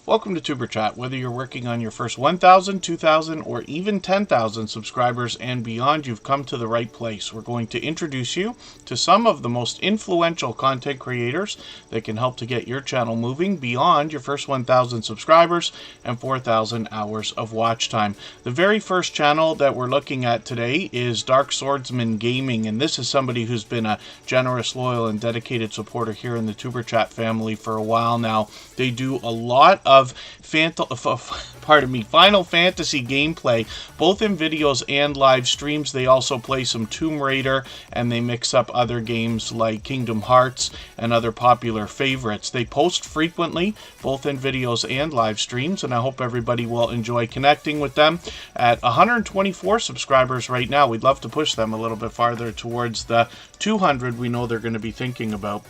Welcome to Tuber Chat. Whether you're working on your first 1,000, 2,000, or even 10,000 subscribers and beyond, you've come to the right place. We're going to introduce you to some of the most influential content creators that can help to get your channel moving beyond your first 1,000 subscribers and 4,000 hours of watch time. The very first channel that we're looking at today is Dark Swordsman Gaming, and this is somebody who's been a generous, loyal, and dedicated supporter here in the Tuber Chat family for a while now. They do a lot of Final Fantasy gameplay, both in videos and live streams. They also play some Tomb Raider, and they mix up other games like Kingdom Hearts and other popular favorites. They post frequently, both in videos and live streams, and I hope everybody will enjoy connecting with them. At 124 subscribers right now, we'd love to push them a little bit farther towards the 200 we know they're going to be thinking about.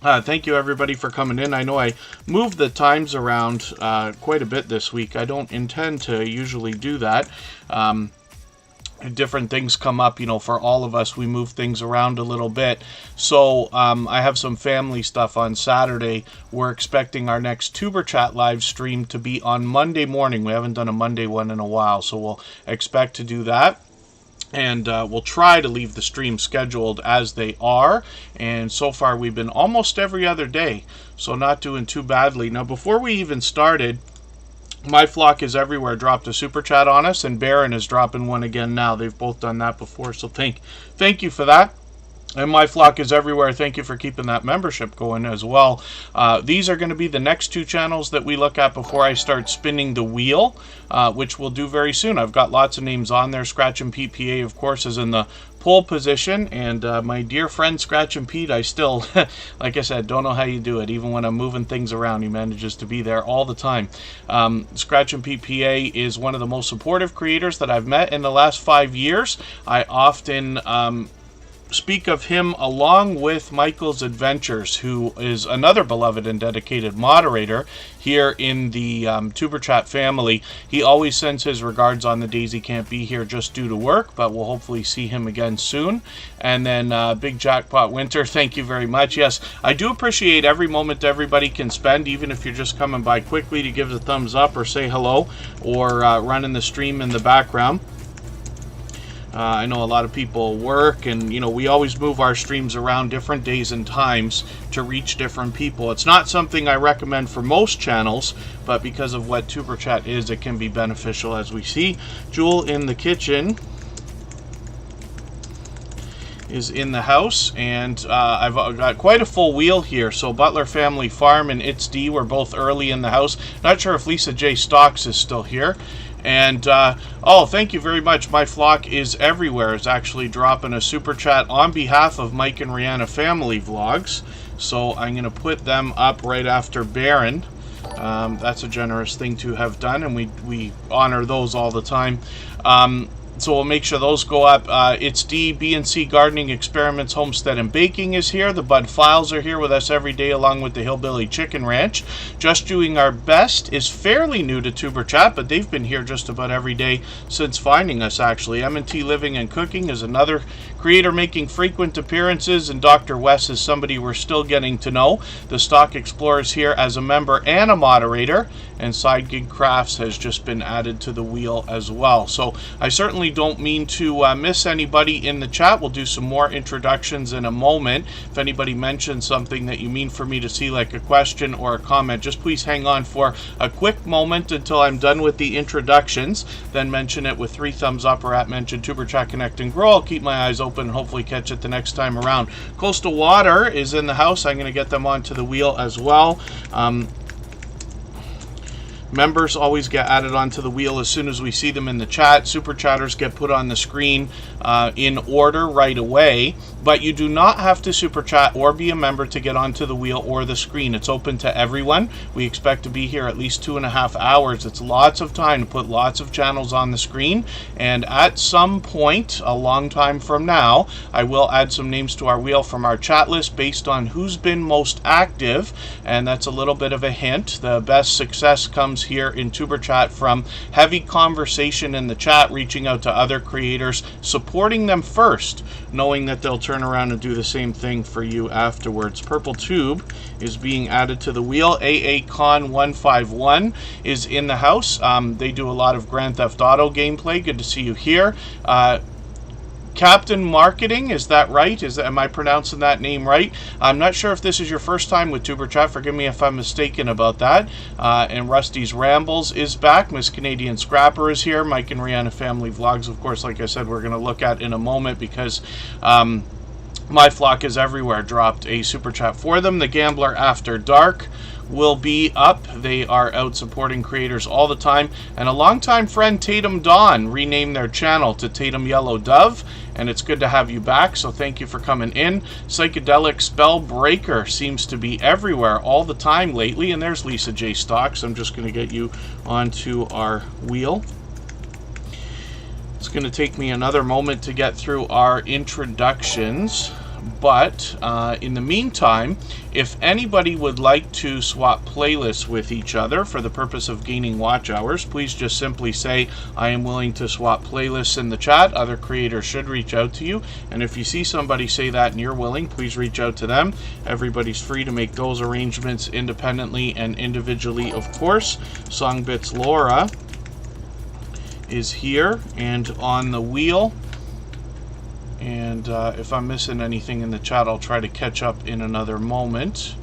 Thank you everybody for coming in. I know I moved the times around quite a bit this week. I don't intend to usually do that. Different things come up, you know, for all of us. We move things around a little bit. So I have some family stuff on Saturday. We're expecting our next Tuber Chat live stream to be on Monday morning. We haven't done a Monday one in a while, so we'll expect to do that. And we'll try to leave the stream scheduled as they are. And so far we've been almost every other day, so not doing too badly. Now, before we even started, My Flock is Everywhere dropped a super chat on us, and Baron is dropping one again now. They've both done that before, so thank you for that. And My Flock is Everywhere, thank you for keeping that membership going as well. These are going to be the next two channels that we look at before I start spinning the wheel, which we'll do very soon. I've got lots of names on there. Scratch and Pete PA, of course, is in the pole position. And my dear friend Scratch and Pete, I still, like I said, don't know how you do it. Even when I'm moving things around, he manages to be there all the time. Scratch and Pete PA is one of the most supportive creators that I've met in the last 5 years. I often speak of him along with Michael's Adventures, who is another beloved and dedicated moderator here in the Tuber Chat family. He always sends his regards on the days he can't be here just due to work, but we'll hopefully see him again soon. And then Big Jackpot Winter, thank you very much. Yes, I do appreciate every moment everybody can spend, even if you're just coming by quickly to give a thumbs up or say hello or running the stream in the background. I know a lot of people work, and you know, we always move our streams around different days and times to reach different people. It's not something I recommend for most channels, but because of what Tuber Chat is, it can be beneficial. As we see, Jewel in the kitchen is in the house, and I've got quite a full wheel here. So Butler Family Farm and It's D were both early in the house. Not sure if Lisa J. Stocks is still here. And oh, thank you very much. My Flock is Everywhere is actually dropping a super chat on behalf of Mike and Rihanna Family Vlogs, so I'm going to put them up right after Baron. That's a generous thing to have done, and we honor those all the time. So we'll make sure those go up. It's D, B&C Gardening Experiments, Homestead and Baking is here. The Bud Files are here with us every day, along with the Hillbilly Chicken Ranch. Just Doing Our Best is fairly new to Tuber Chat, but they've been here just about every day since finding us, actually. M&T Living and Cooking is another creator making frequent appearances, and Dr. Wes is somebody we're still getting to know. The Stock Explorers here as a member and a moderator, and Side Gig Crafts has just been added to the wheel as well. So I certainly don't mean to miss anybody in the chat. We'll do some more introductions in a moment. If anybody mentions something that you mean for me to see, like a question or a comment, just please hang on for a quick moment until I'm done with the introductions. Then mention it with 3 thumbs up or at mention Tuber Chat Connect and Grow. I'll keep my eyes open and hopefully catch it the next time around. Coastal Water is in the house. I'm going to get them onto the wheel as well. Members always get added onto the wheel as soon as we see them in the chat. Super chatters get put on the screen in order right away, but you do not have to super chat or be a member to get onto the wheel or the screen. It's open to everyone. We expect to be here at least 2.5 hours. It's lots of time to put lots of channels on the screen, and at some point, a long time from now, I will add some names to our wheel from our chat list based on who's been most active, and that's a little bit of a hint. The best success comes here in Tuber Chat from heavy conversation in the chat, reaching out to other creators, supporting them first, knowing that they'll turn around and do the same thing for you afterwards. Purple Tube is being added to the wheel. AACon151 is in the house. They do a lot of Grand Theft Auto gameplay. Good to see you here. Captain Marketing, is that right? Am I pronouncing that name right? I'm not sure if this is your first time with Tuber Chat. Forgive me if I'm mistaken about that. And Rusty's Rambles is back. Miss Canadian Scrapper is here. Mike and Rihanna Family Vlogs, of course, like I said, we're going to look at in a moment because My Flock is Everywhere dropped a super chat for them. The Gambler After Dark will be up. They are out supporting creators all the time. And a longtime friend, Tatum Dawn, renamed their channel to Tatum Yellow Dove. And it's good to have you back, so thank you for coming in. Psychedelic Spell Breaker seems to be everywhere all the time lately. And there's Lisa J. Stocks. I'm just going to get you onto our wheel. It's going to take me another moment to get through our introductions. But in the meantime, if anybody would like to swap playlists with each other for the purpose of gaining watch hours, please just simply say, I am willing to swap playlists in the chat. Other creators should reach out to you. And if you see somebody say that and you're willing, please reach out to them. Everybody's free to make those arrangements independently and individually, of course. Songbits Laura is here and on the wheel. And if I'm missing anything in the chat, I'll try to catch up in another moment.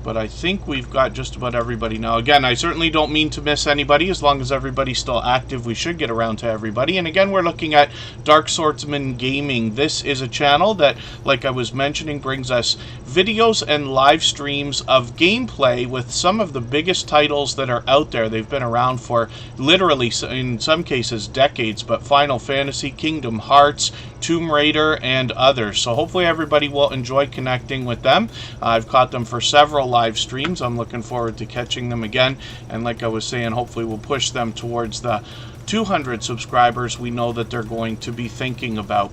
But I think we've got just about everybody now. Again, I certainly don't mean to miss anybody. As long as everybody's still active, we should get around to everybody. And again, we're looking at Dark Swordsman Gaming. This is a channel that, like I was mentioning, brings us videos and live streams of gameplay with some of the biggest titles that are out there. They've been around for literally, in some cases, decades. But Final Fantasy, Kingdom Hearts, Tomb Raider, and others. So hopefully everybody will enjoy connecting with them. I've caught them for several live streams. I'm looking forward to catching them again. And like I was saying, hopefully we'll push them towards the 200 subscribers we know that they're going to be thinking about.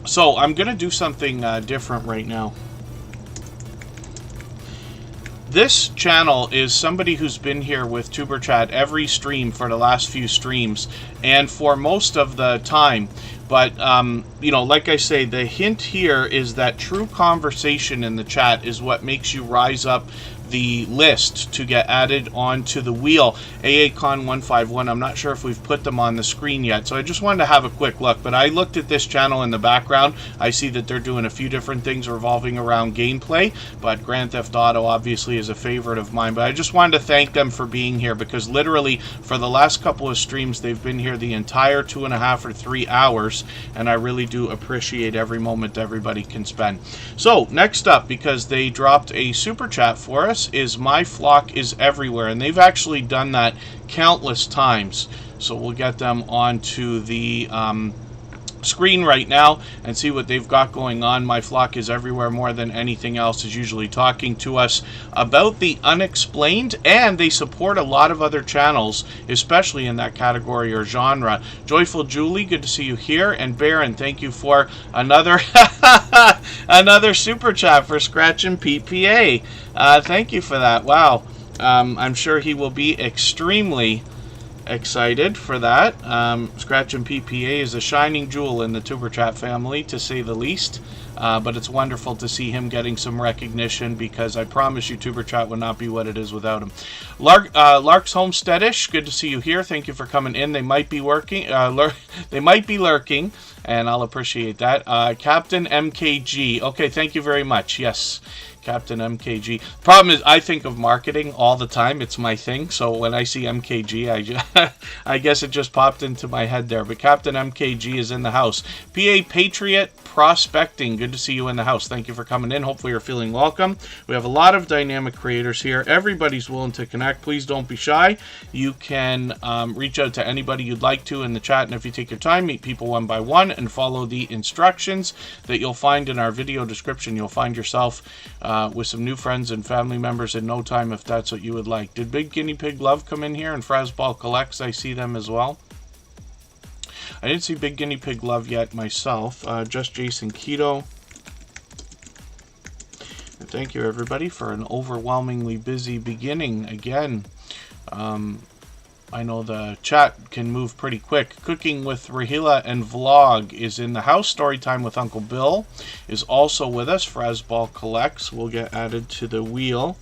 So I'm going to do something different right now. This channel is somebody who's been here with Tuber Chat every stream for the last few streams and for most of the time. But, you know, like I say, the hint here is that true conversation in the chat is what makes you rise up the list to get added onto the wheel. AACon151, I'm not sure if we've put them on the screen yet, so I just wanted to have a quick look. But I looked at this channel in the background. I see that they're doing a few different things revolving around gameplay, but Grand Theft Auto obviously is a favorite of mine. But I just wanted to thank them for being here, because literally for the last couple of streams, they've been here the entire 2.5 or 3 hours, and I really do appreciate every moment everybody can spend. So next up, because they dropped a super chat for us, is My Flock is Everywhere, and they've actually done that countless times. So we'll get them onto the screen right now and see what they've got going on. My Flock is Everywhere, more than anything else, is usually talking to us about the unexplained, and they support a lot of other channels, especially in that category or genre. Joyful Julie, good to see you here. And Baron, thank you for another another super chat for Scratch and PPA. Thank you for that. Wow. I'm sure he will be extremely excited for that. Scratch and PPA is a shining jewel in the Tuber Chat family, to say the least. But it's wonderful to see him getting some recognition, because I promise you Tuber Chat would not be what it is without him. Lark's Homesteadish, good to see you here. Thank you for coming in. They might be working. They might be lurking, and I'll appreciate that. Captain MKG. Okay, thank you very much. Yes. Captain MKG. Problem is, I think of marketing all the time. It's my thing. So when I see MKG, I guess it just popped into my head there. But Captain MKG is in the house. PA Patriot Prospecting. Good to see you in the house. Thank you for coming in. Hopefully you're feeling welcome. We have a lot of dynamic creators here. Everybody's willing to connect. Please don't be shy. You can reach out to anybody you'd like to in the chat. And if you take your time, meet people one by one and follow the instructions that you'll find in our video description. You'll find yourself with some new friends and family members in no time, if that's what you would like. Did Big Guinea Pig Love come in here? And Frasball Collects, I see them as well. I didn't see Big Guinea Pig Love yet myself. Just Jason Keto. And thank you, everybody, for an overwhelmingly busy beginning again. I know the chat can move pretty quick. Cooking with Rahila and Vlog is in the house. Storytime with Uncle Bill is also with us. Frasball Collects will get added to the wheel.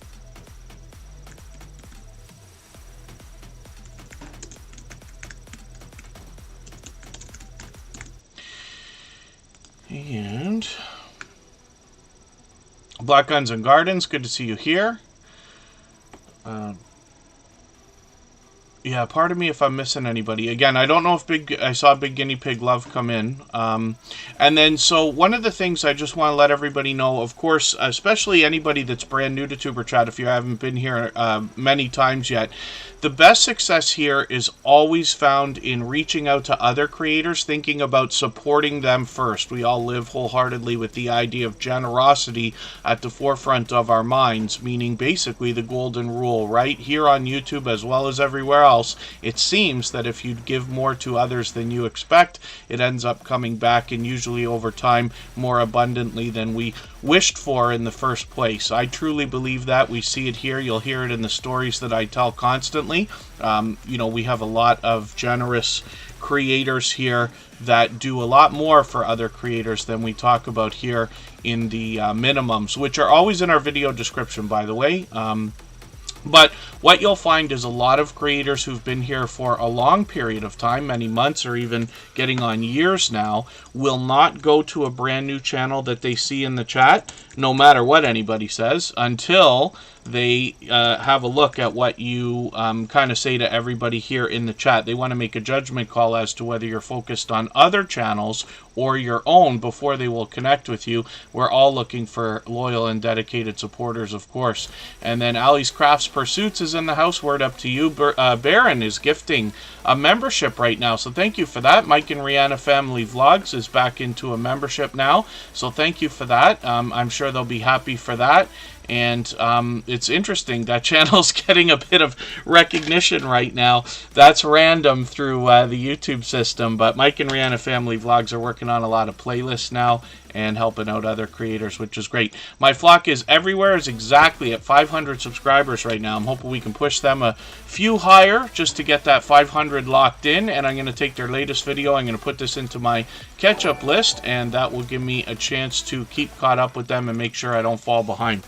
And Black Guns and Gardens, good to see you here. Yeah, pardon me if I'm missing anybody. Again, I don't know if I saw Big Guinea Pig Love come in. And then, so one of the things I just want to let everybody know, of course, especially anybody that's brand new to Tuber Chat, if you haven't been here many times yet, the best success here is always found in reaching out to other creators, thinking about supporting them first. We all live wholeheartedly with the idea of generosity at the forefront of our minds, meaning basically the golden rule, right? Here on YouTube as well as everywhere else, it seems that if you give more to others than you expect, it ends up coming back, and usually over time more abundantly than we wished for in the first place. I truly believe that. We see it here. You'll hear it in the stories that I tell constantly. You know, we have a lot of generous creators here that do a lot more for other creators than we talk about here in the minimums, which are always in our video description, by the way. But what you'll find is a lot of creators who've been here for a long period of time, many months or even getting on years now, will not go to a brand new channel that they see in the chat, no matter what anybody says, until they have a look at what you kind of say to everybody here in the chat. They want to make a judgment call as to whether you're focused on other channels or your own before they will connect with you. We're all looking for loyal and dedicated supporters, of course. And then Ali's Crafts Pursuits is in the house. Word up to you. Baron is gifting a membership right now, so thank you for that. Mike and Rihanna Family Vlogs is back into a membership now, so thank you for that. I'm sure they'll be happy for that. And it's interesting, that channel's getting a bit of recognition right now. That's random through the YouTube system, but Mike and Rihanna Family Vlogs are working on a lot of playlists now and helping out other creators, which is great. My Flock is Everywhere is exactly at 500 subscribers right now. I'm hoping we can push them a few higher just to get that 500 locked in, and I'm going to take their latest video. I'm going to put this into my catch-up list, and that will give me a chance to keep caught up with them and make sure I don't fall behind.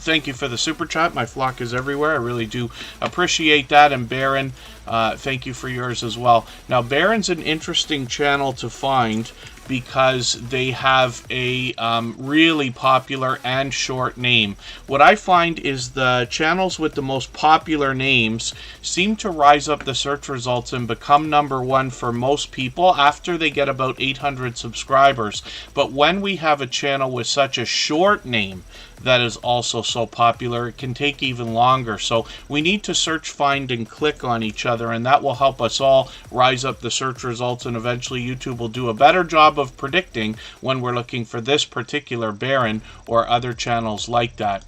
Thank you for the super chat. My Flock is Everywhere. I really do appreciate that. And Baron, thank you for yours as well. Now, Baron's an interesting channel to find because they have a really popular and short name. What I find is the channels with the most popular names seem to rise up the search results and become #1 for most people after they get about 800 subscribers. But when we have a channel with such a short name that is also so popular, it can take even longer. So we need to search, find, and click on each other, and that will help us all rise up the search results, and eventually YouTube will do a better job of predicting when we're looking for this particular Baron or other channels like that.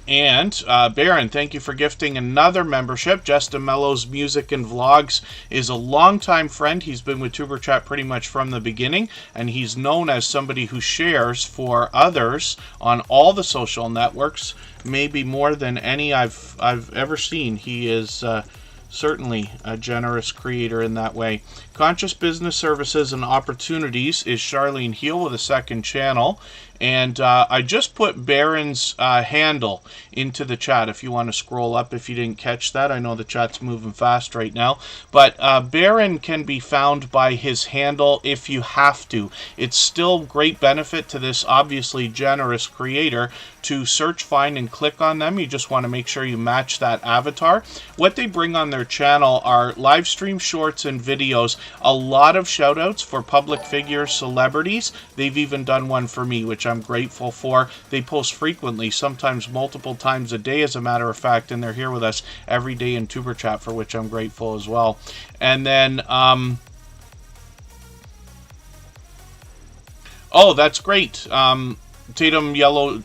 Baron, thank you for gifting another membership. Justin Mello's Music and Vlogs is a longtime friend. He's been with Tuber Chat pretty much from the beginning, and he's known as somebody who shares for others on all the social networks, maybe more than any I've ever seen. He is certainly a generous creator in that way. Conscious Business Services and Opportunities is Charlene Heal with a second channel. And I just put Baron's handle into the chat if you want to scroll up if you didn't catch that. I know the chat's moving fast right now. But Baron can be found by his handle if you have to. It's still great benefit to this obviously generous creator to search, find, and click on them. You just want to make sure you match that avatar. What they bring on their channel are live stream shorts and videos, a lot of shout outs for public figures, celebrities. They've even done one for me, which I'm grateful for. They post frequently, sometimes multiple times a day, as a matter of fact, and they're here with us every day in Tuber Chat, for which I'm grateful as well. And then, oh, that's great. Tatum Yellow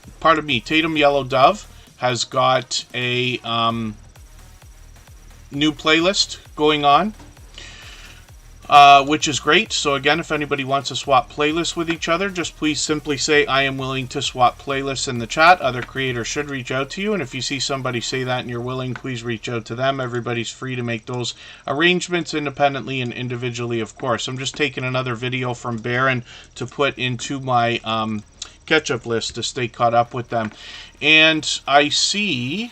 Dove has got a new playlist going on. which is great. So again, if anybody wants to swap playlists with each other, just please simply say, I am willing to swap playlists in the chat. Other creators should reach out to you. And if you see somebody say that and you're willing, please reach out to them. Everybody's free to make those arrangements independently and individually, of course. I'm just taking another video from Baron to put into my catch-up list to stay caught up with them. And I see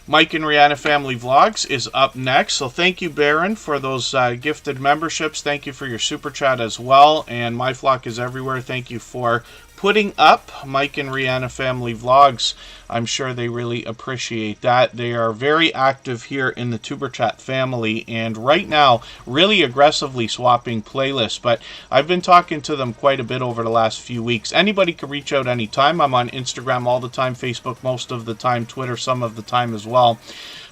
Mike and Rihanna Family Vlogs is up next. So thank you, Baron, for those gifted memberships. Thank you for your super chat as well. And My Flock is Everywhere, thank you for putting up Mike and Rihanna Family Vlogs. I'm sure they really appreciate that. They are very active here in the Tuber Chat family, and right now really aggressively swapping playlists. But I've been talking to them quite a bit over the last few weeks. Anybody can reach out anytime. I'm on Instagram all the time, Facebook most of the time, Twitter some of the time as well.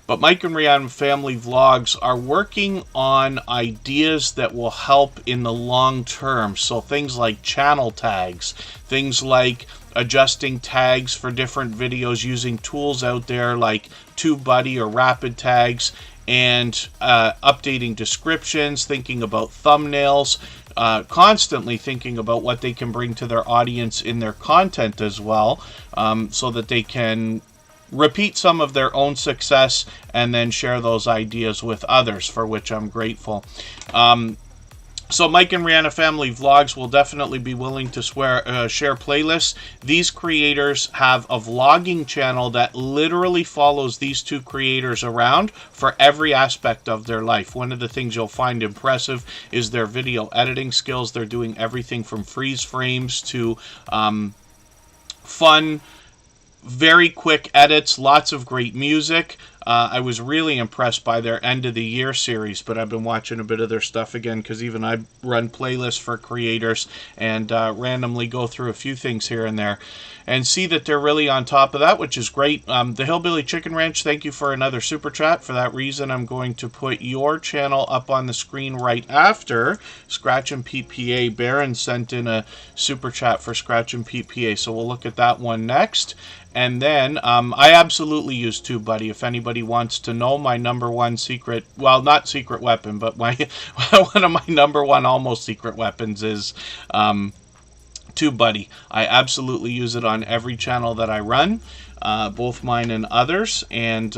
But Mike and Rihanna Family Vlogs are working on ideas that will help in the long term. So things like channel tags, things like adjusting tags for different videos using tools out there like TubeBuddy or Rapid Tags, and updating descriptions, thinking about thumbnails, constantly thinking about what they can bring to their audience in their content as well, so that they can repeat some of their own success and then share those ideas with others, for which I'm grateful. So Mike and Rihanna Family Vlogs will definitely be willing to share playlists. These creators have a vlogging channel that literally follows these two creators around for every aspect of their life. One of the things you'll find impressive is their video editing skills. They're doing everything from freeze frames to fun, very quick edits, lots of great music. I was really impressed by their end of the year series, but I've been watching a bit of their stuff again because even I run playlists for creators and randomly go through a few things here and there and see that they're really on top of that, which is great. The Hillbilly Chicken Ranch, thank you for another super chat. For that reason, I'm going to put your channel up on the screen right after Scratch and PPA. Baron sent in a super chat for Scratch and PPA, so we'll look at that one next. And then I absolutely use TubeBuddy. If anybody wants to know, my #1 secret, well, not secret weapon, but my one of my #1 almost secret weapons is TubeBuddy. I absolutely use it on every channel that I run, both mine and others, and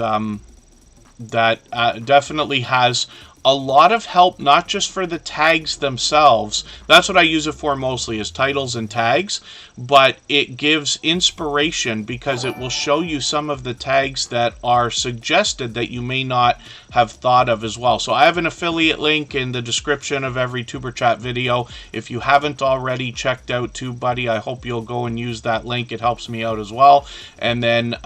that definitely has a lot of help, not just for the tags themselves. That's what I use it for mostly, is titles and tags, but it gives inspiration because it will show you some of the tags that are suggested that you may not have thought of as well. So I have an affiliate link in the description of every Tuber Chat video. If you haven't already checked out TubeBuddy, I hope you'll go and use that link. It helps me out as well. And then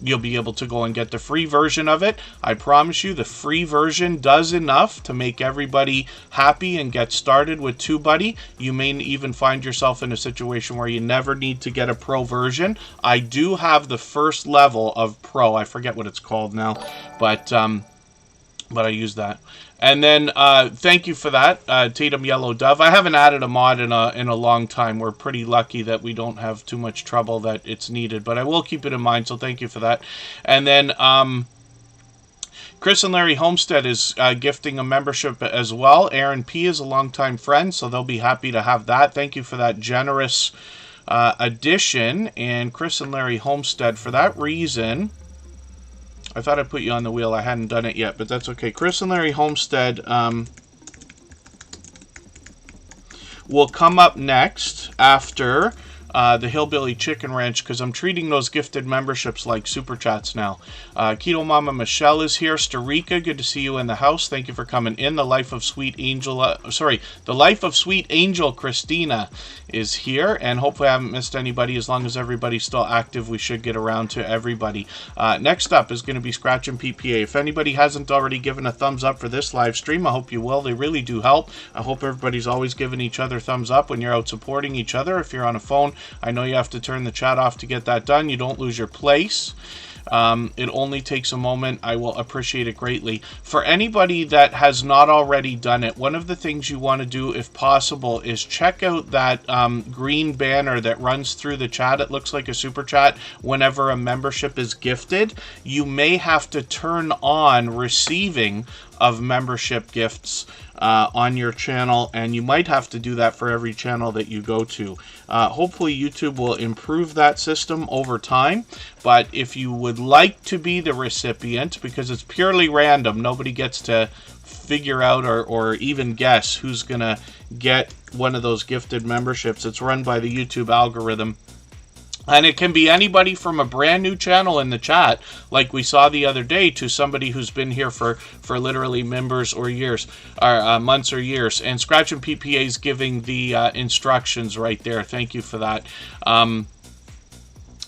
you'll be able to go and get the free version of it. I promise you the free version does enough to make everybody happy and get started with TubeBuddy. You may even find yourself in a situation where you never need to get a pro version. I do have the first level of pro. I forget what it's called now, but I use that. And then thank you for that, Tatum Yellow Dove. I haven't added a mod in a long time. We're pretty lucky that we don't have too much trouble that it's needed, but I will keep it in mind, so thank you for that. And then Chris and Larry Homestead is gifting a membership as well. Aaron P. is a longtime friend, so they'll be happy to have that. Thank you for that generous addition. And Chris and Larry Homestead, for that reason, I thought I'd put you on the wheel. I hadn't done it yet, but that's okay. Chris and Larry Homestead will come up next after the Hillbilly Chicken Ranch, because I'm treating those gifted memberships like super chats now. Keto Mama Michelle is here. Starika, good to see you in the house. Thank you for coming in. The Life of Sweet Angel, the Life of Sweet Angel Christina is here, and hopefully I haven't missed anybody. As long as everybody's still active, we should get around to everybody. Next up is going to be Scratch and PPA. If anybody hasn't already given a thumbs up for this live stream, I hope you will. They really do help. I hope everybody's always giving each other thumbs up when you're out supporting each other. If you're on a phone, I know you have to turn the chat off to get that done. You don't lose your place. It only takes a moment. I will appreciate it greatly. For anybody that has not already done it, one of the things you want to do, if possible, is check out that green banner that runs through the chat. It looks like a super chat whenever a membership is gifted. You may have to turn on receiving of membership gifts on your channel, and you might have to do that for every channel that you go to. Hopefully YouTube will improve that system over time, but if you would like to be the recipient, because it's purely random, nobody gets to figure out or even guess who's gonna get one of those gifted memberships. It's run by the YouTube algorithm. And it can be anybody from a brand new channel in the chat, like we saw the other day, to somebody who's been here for literally members or years, or months or years. And Scratch and PPA is giving the instructions right there. Thank you for that.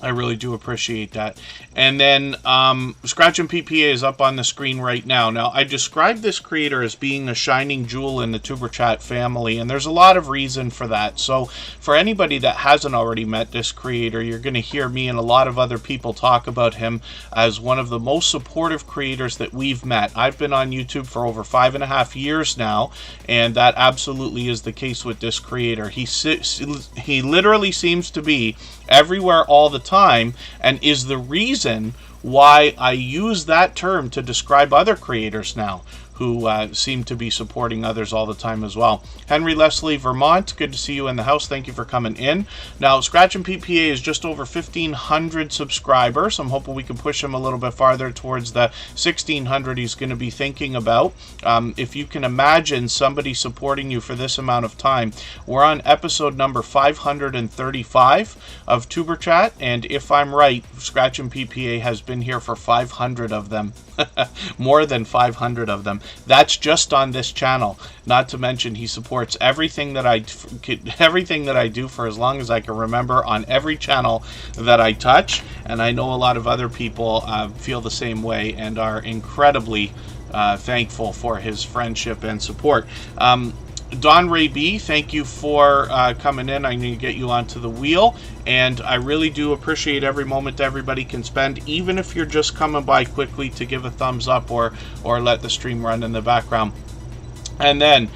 I really do appreciate that. And then Scratch and PPA is up on the screen right now. Now, I described this creator as being a shining jewel in the Superchat family, and there's a lot of reason for that. So for anybody that hasn't already met this creator, you're going to hear me and a lot of other people talk about him as one of the most supportive creators that we've met. I've been on YouTube for over 5.5 years now, and that absolutely is the case with this creator. He literally seems to be everywhere all the time, and is the reason why I use that term to describe other creators now who seem to be supporting others all the time as well. Henry Leslie, Vermont, good to see you in the house. Thank you for coming in. Now, Scratch and PPA is just over 1,500 subscribers. I'm hoping we can push him a little bit farther towards the 1,600 he's going to be thinking about. If you can imagine somebody supporting you for this amount of time. We're on episode number 535 of Tuber Chat, and if I'm right, Scratch and PPA has been here for 500 of them. More than 500 of them. That's just on this channel. Not to mention he supports everything that I do for as long as I can remember on every channel that I touch, and I know a lot of other people feel the same way and are incredibly thankful for his friendship and support. Don Ray B, thank you for coming in. I need to get you onto the wheel, and I really do appreciate every moment everybody can spend, even if you're just coming by quickly to give a thumbs up or let the stream run in the background. And then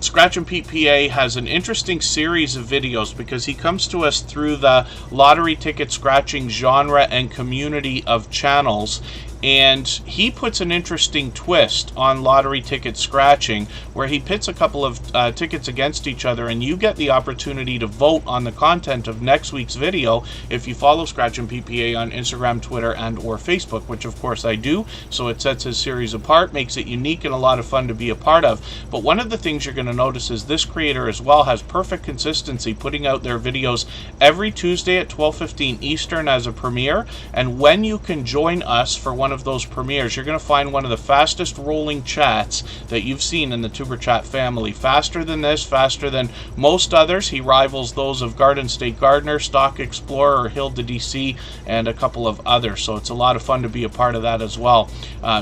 Scratch and PPA has an interesting series of videos because he comes to us through the lottery ticket scratching genre and community of channels. And he puts an interesting twist on lottery ticket scratching, where he pits a couple of tickets against each other, and you get the opportunity to vote on the content of next week's video if you follow Scratch and PPA on Instagram, Twitter, and or Facebook, which of course I do. So it sets his series apart, makes it unique and a lot of fun to be a part of. But one of the things you're going to notice is this creator as well has perfect consistency, putting out their videos every Tuesday at 12:15 Eastern as a premiere. And when you can join us for one of those premieres, you're going to find one of the fastest rolling chats that you've seen in the Tuber Chat family. Faster than this, faster than most others. He rivals those of Garden State Gardener, Stock Explorer, Hilda DC, and a couple of others. So it's a lot of fun to be a part of that as well.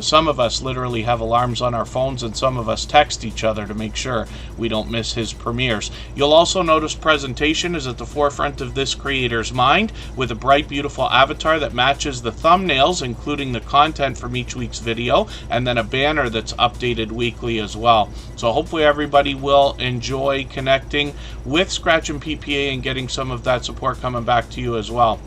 Some of us literally have alarms on our phones, and some of us text each other to make sure we don't miss his premieres. You'll also notice presentation is at the forefront of this creator's mind, with a bright, beautiful avatar that matches the thumbnails, including the content from each week's video, and then a banner that's updated weekly as well. So hopefully everybody will enjoy connecting with Scratch and PPA and getting some of that support coming back to you as well.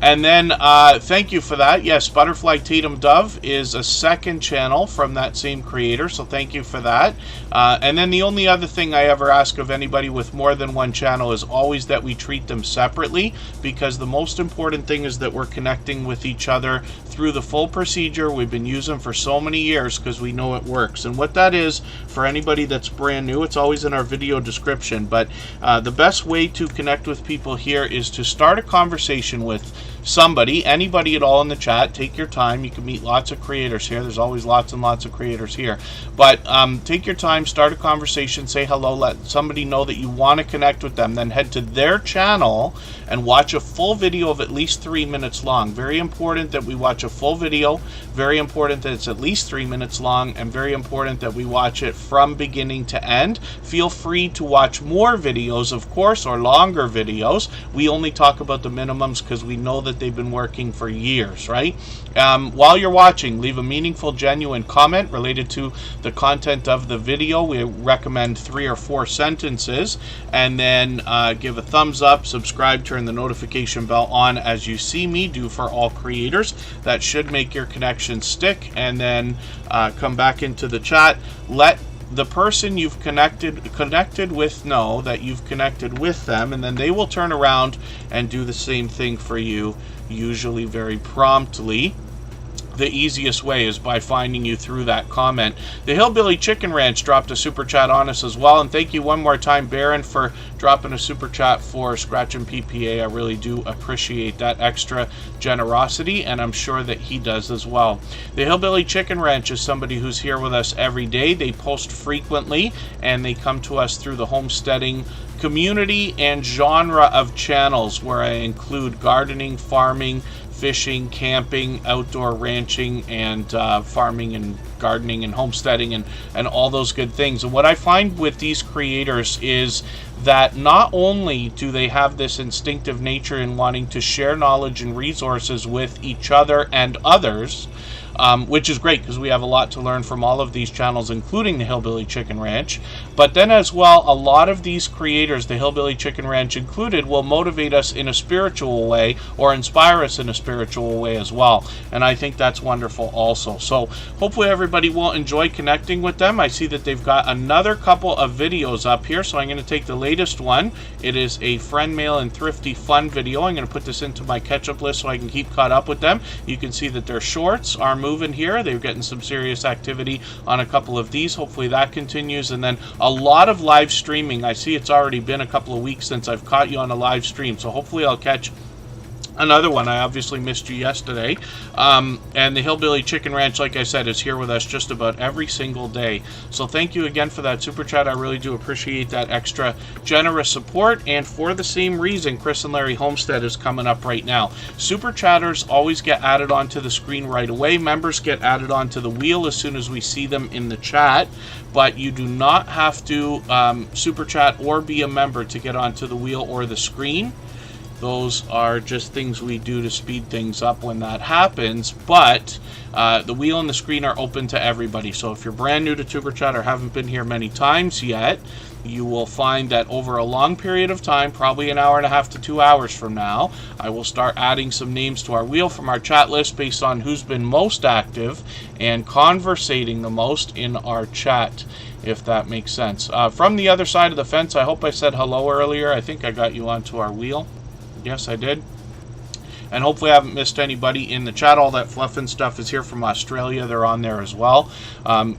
And then, thank you for that. Yes, Butterfly Tatum Dove is a second channel from that same creator, so thank you for that. And then the only other thing I ever ask of anybody with more than one channel is always that we treat them separately, because the most important thing is that we're connecting with each other through the full procedure we've been using for so many years, because we know it works. And what that is, for anybody that's brand new, it's always in our video description, but the best way to connect with people here is to start a conversation with somebody, anybody at all in the chat. Take your time. You can meet lots of creators here. There's always lots and lots of creators here. But take your time, start a conversation, say hello, let somebody know that you want to connect with them, then head to their channel and watch a full video of at least 3 minutes long. Very important that we watch a full video. Very important that it's at least 3 minutes long, and very important that we watch it from beginning to end. Feel free to watch more videos, of course, or longer videos. We only talk about the minimums because we know that that they've been working for years, right? While you're watching, leave a meaningful, genuine comment related to the content of the video. We recommend 3 or 4 sentences, and then give a thumbs up, subscribe, turn the notification bell on as you see me do for all creators. That should make your connection stick, and then come back into the chat. Let the person you've connected with know that you've connected with them, and then they will turn around and do the same thing for you, usually very promptly. The easiest way is by finding you through that comment. The Hillbilly Chicken Ranch dropped a super chat on us as well, and thank you one more time, Baron, for dropping a super chat for Scratch and PPA. I really do appreciate that extra generosity, and I'm sure that he does as well. The Hillbilly Chicken Ranch is somebody who's here with us every day. They post frequently, and they come to us through the homesteading community and genre of channels, where I include gardening, farming, fishing, camping, outdoor ranching, and farming and gardening and homesteading and all those good things. And what I find with these creators is that not only do they have this instinctive nature in wanting to share knowledge and resources with each other and others, which is great because we have a lot to learn from all of these channels, including the Hillbilly Chicken Ranch. But then as well, a lot of these creators, the Hillbilly Chicken Ranch included, will motivate us in a spiritual way or inspire us in a spiritual way as well. And I think that's wonderful also. So hopefully everybody will enjoy connecting with them. I see that they've got another couple of videos up here, so I'm going to take the latest one. It is a friend mail and thrifty fun video. I'm going to put this into my catch-up list so I can keep caught up with them. You can see that their shorts are moving here. They're getting some serious activity on a couple of these. Hopefully that continues. And then a lot of live streaming. I see it's already been a couple of weeks since I've caught you on a live stream, so hopefully I'll catch another one. I obviously missed you yesterday. And the Hillbilly Chicken Ranch, like I said, is here with us just about every single day. So thank you again for that super chat. I really do appreciate that extra generous support. And for the same reason, Chris and Larry Homestead is coming up right now. Super chatters always get added onto the screen right away. Members get added onto the wheel as soon as we see them in the chat. But you do not have to super chat or be a member to get onto the wheel or the screen. Those are just things we do to speed things up when that happens, but the wheel and the screen are open to everybody. So if you're brand new to Superchat or haven't been here many times yet, you will find that over a long period of time, probably an hour and a half to 2 hours from now, I will start adding some names to our wheel from our chat list based on who's been most active and conversating the most in our chat, if that makes sense. From the other side of the fence, I hope I said hello earlier. I think I got you onto our wheel. Yes, I did. And hopefully I haven't missed anybody in the chat. All that fluff and stuff is here from Australia. They're on there as well.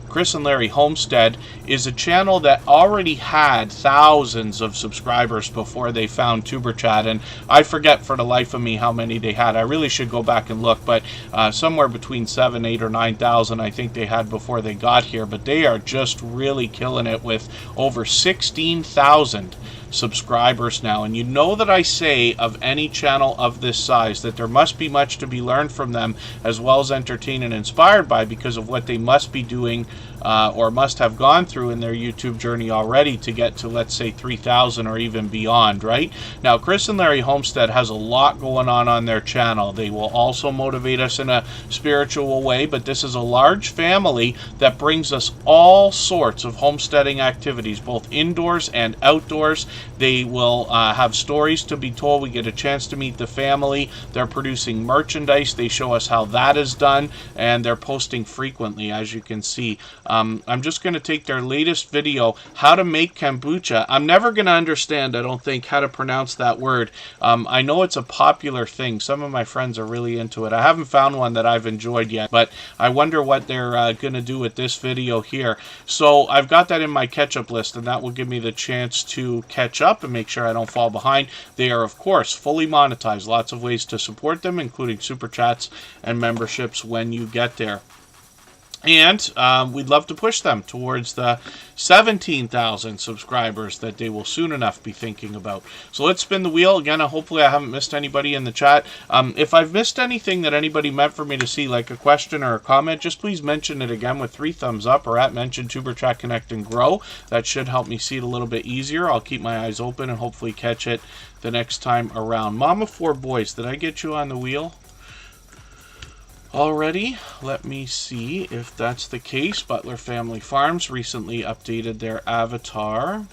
Chris and Larry Homestead is a channel that already had thousands of subscribers before they found TuberChat. And I forget for the life of me how many they had. I really should go back and look. But somewhere between 7,000, 8,000, or 9,000 I think they had before they got here. But they are just really killing it with over 16,000 subscribers now. And you know that I say of any channel of this size that there must be much to be learned from them, as well as entertained and inspired by, because of what they must be doing or must have gone through in their YouTube journey already to get to, let's say, 3,000 or even beyond, right? Now, Chris and Larry Homestead has a lot going on their channel. They will also motivate us in a spiritual way, but this is a large family that brings us all sorts of homesteading activities, both indoors and outdoors. They will have stories to be told. We get a chance to meet the family. They're producing merchandise. They show us how that is done, and they're posting frequently, as you can see. I'm just going to take their latest video, how to make kombucha. I'm never going to understand, I don't think, how to pronounce that word. I know it's a popular thing. Some of my friends are really into it. I haven't found one that I've enjoyed yet, but I wonder what they're going to do with this video here. So I've got that in my catch-up list, and that will give me the chance to catch up and make sure I don't fall behind. They are, of course, fully monetized. Lots of ways to support them, including super chats and memberships when you get there. And we'd love to push them towards the 17,000 subscribers that they will soon enough be thinking about. So let's spin the wheel. Again, hopefully I haven't missed anybody in the chat. If I've missed anything that anybody meant for me to see, like a question or a comment, just please mention it again with 3 thumbs up or at mention TuberChat Connect and Grow. That should help me see it a little bit easier. I'll keep my eyes open and hopefully catch it the next time around. Mama 4 boys, did I get you on the wheel already? Let me see if that's the case. Butler Family Farms recently updated their avatar.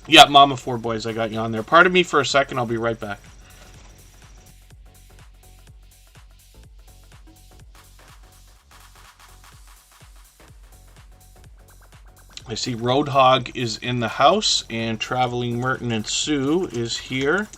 Yeah, Mama 4 boys, I got you on there. Pardon me for a second, I'll be right back. I see Roadhog is in the house, and Traveling Merton and Sue is here.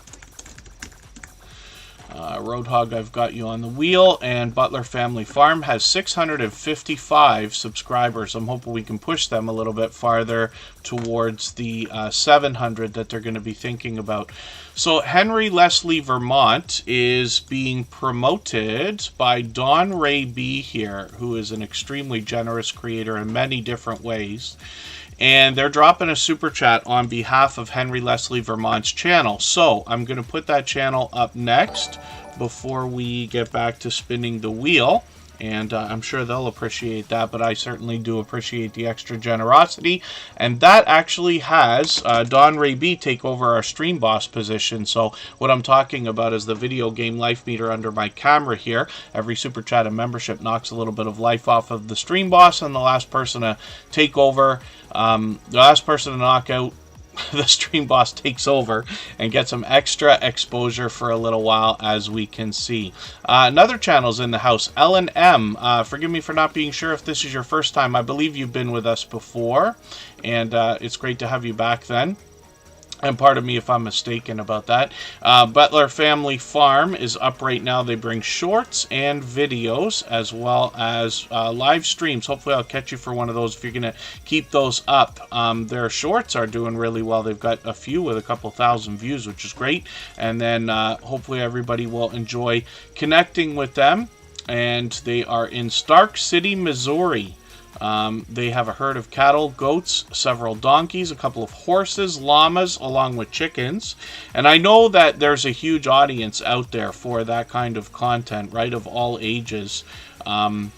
Roadhog, I've got you on the wheel, and Butler Family Farm has 655 subscribers. I'm hoping we can push them a little bit farther towards the 700 that they're going to be thinking about. So Henry Leslie Vermont is being promoted by Don Ray B here, who is an extremely generous creator in many different ways. And they're dropping a super chat on behalf of Henry Leslie Vermont's channel. So I'm going to put that channel up next before we get back to spinning the wheel. And I'm sure they'll appreciate that, but I certainly do appreciate the extra generosity. And that actually has Don Ray B take over our stream boss position. So what I'm talking about is the video game life meter under my camera here. Every super chat and membership knocks a little bit of life off of the stream boss, and the last person to take over, the last person to knock out the stream boss takes over and gets some extra exposure for a little while, as we can see. Another channel's in the house, Ellen M. Forgive me for not being sure if this is your first time. I believe you've been with us before, and it's great to have you back then. And pardon me if I'm mistaken about that. Butler Family Farm is up right now. They bring shorts and videos as well as live streams. Hopefully I'll catch you for one of those if you're going to keep those up. Their shorts are doing really well. They've got a few with a couple thousand views, which is great. And then hopefully everybody will enjoy connecting with them. And they are in Stark City, Missouri. They have a herd of cattle, goats, several donkeys, a couple of horses, llamas, along with chickens. And I know that there's a huge audience out there for that kind of content, right, of all ages. And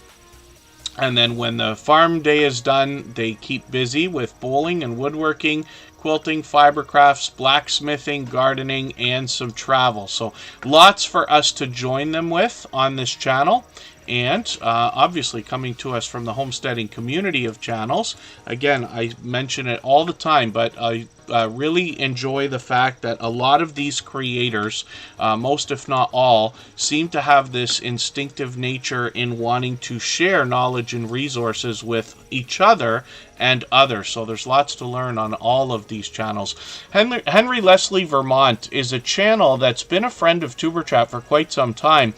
then when the farm day is done, they keep busy with bowling and woodworking, quilting, fiber crafts, blacksmithing, gardening, and some travel. So lots for us to join them with on this channel. And obviously coming to us from the homesteading community of channels. Again, I mention it all the time, but I really enjoy the fact that a lot of these creators, most if not all, seem to have this instinctive nature in wanting to share knowledge and resources with each other and others. So there's lots to learn on all of these channels. Henry Leslie Vermont is a channel that's been a friend of TuberChat for quite some time.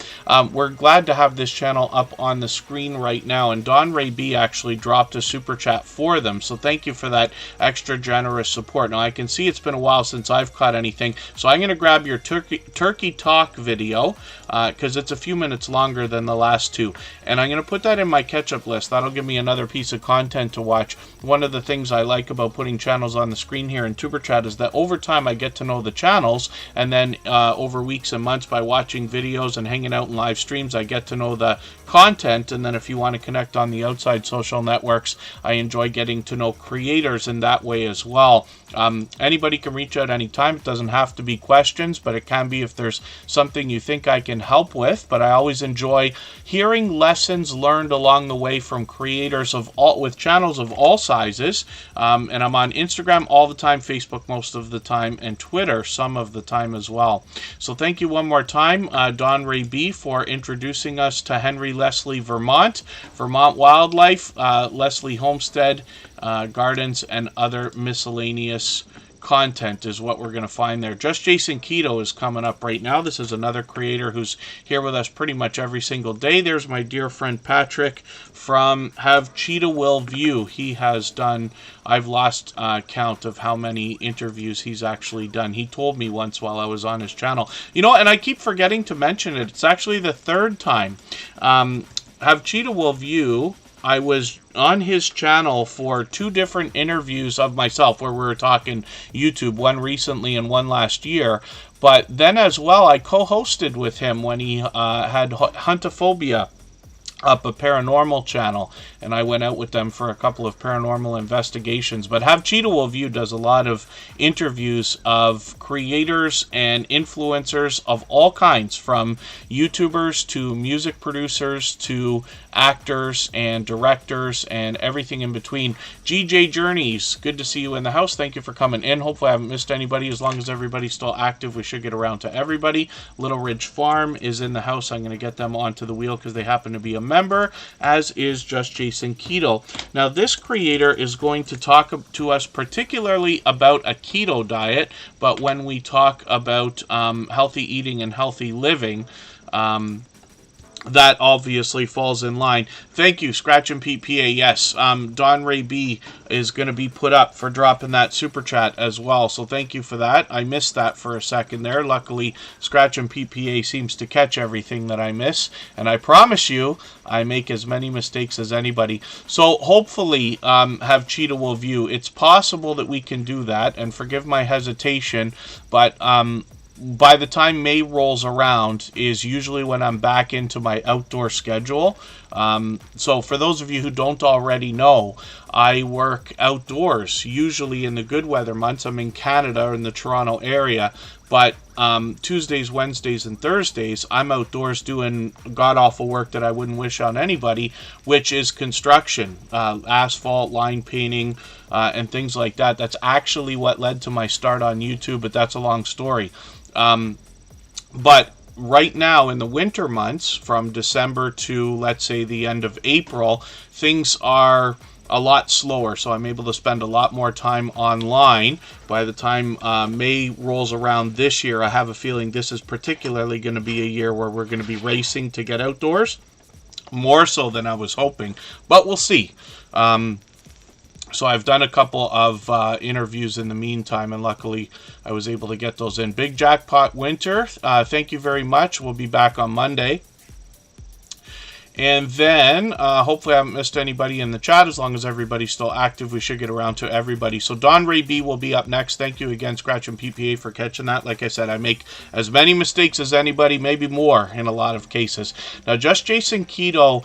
We're glad to have this channel up on the screen right now, and Don Ray B actually dropped a super chat for them. So thank you for that extra generous support. Now I can see it's been a while since I've caught anything, so I'm going to grab your turkey talk video because it's a few minutes longer than the last two, and I'm going to put that in my catch-up list. That'll give me another piece of content to watch. One of the things I like about putting channels on the screen here in TuberChat is that over time I get to know the channels, and then over weeks and months by watching videos and hanging out in live streams, I get to know the content. And then if you want to connect on the outside social networks, I enjoy getting to know creators in that way as well. Anybody can reach out anytime. It doesn't have to be questions, but it can be if there's something you think I can help with. But I always enjoy hearing lessons learned along the way from creators of all, with channels of all sizes. And I'm on Instagram all the time, Facebook most of the time, and Twitter some of the time as well. So thank you one more time, Don Ray B, for introducing us to Henry Leslie Vermont, Vermont Wildlife, Leslie Homestead, Gardens, and other miscellaneous content is what we're going to find there. Just Jason Keto is coming up right now. This is another creator who's here with us pretty much every single day. There's my dear friend Patrick from Have Cheetah Will View. He has done, I've lost count of how many interviews he's actually done. He told me once while I was on his channel. You know, and I keep forgetting to mention it. It's actually the third time. Have Cheetah Will View, I was on his channel for 2 different interviews of myself where we were talking YouTube, one recently and one last year. But then as well, I co-hosted with him when he had Huntophobia up, a paranormal channel, and I went out with them for a couple of paranormal investigations. But Have Cheetah Will View does a lot of interviews of creators and influencers of all kinds, from YouTubers to music producers to actors and directors and everything in between. GJ Journeys, good to see you in the house. Thank you for coming in. Hopefully I haven't missed anybody. As long as everybody's still active, we should get around to everybody. Little Ridge Farm is in the house. I'm going to get them onto the wheel because they happen to be a member, as is Just Jason Keto. Now, this creator is going to talk to us particularly about a keto diet, but when we talk about healthy eating and healthy living, that obviously falls in line. Thank you, Scratch and Pete PA. Yes, Don Ray B is going to be put up for dropping that super chat as well. So thank you for that. I missed that for a second there. Luckily, Scratch and Pete PA seems to catch everything that I miss. And I promise you, I make as many mistakes as anybody. So hopefully, Have Cheetah Will View. It's possible that we can do that. And forgive my hesitation, but by the time May rolls around is usually when I'm back into my outdoor schedule. So for those of you who don't already know, I work outdoors, usually in the good weather months. I'm in Canada, or in the Toronto area. But Tuesdays, Wednesdays, and Thursdays, I'm outdoors doing god-awful work that I wouldn't wish on anybody, which is construction, asphalt, line painting, and things like that. That's actually what led to my start on YouTube, but that's a long story. But right now in the winter months, from December to, let's say, the end of April, things are a lot slower, so I'm able to spend a lot more time online. By the time May rolls around this year, I have a feeling this is particularly going to be a year where we're going to be racing to get outdoors, more so than I was hoping, but we'll see. So I've done a couple of interviews in the meantime, and luckily I was able to get those in. Big Jackpot Winter, thank you very much. We'll be back on Monday. And then, hopefully I haven't missed anybody in the chat. As long as everybody's still active, we should get around to everybody. So Don Ray B will be up next. Thank you again, Scratch and PPA, for catching that. Like I said, I make as many mistakes as anybody, maybe more in a lot of cases. Now, Just Jason Keto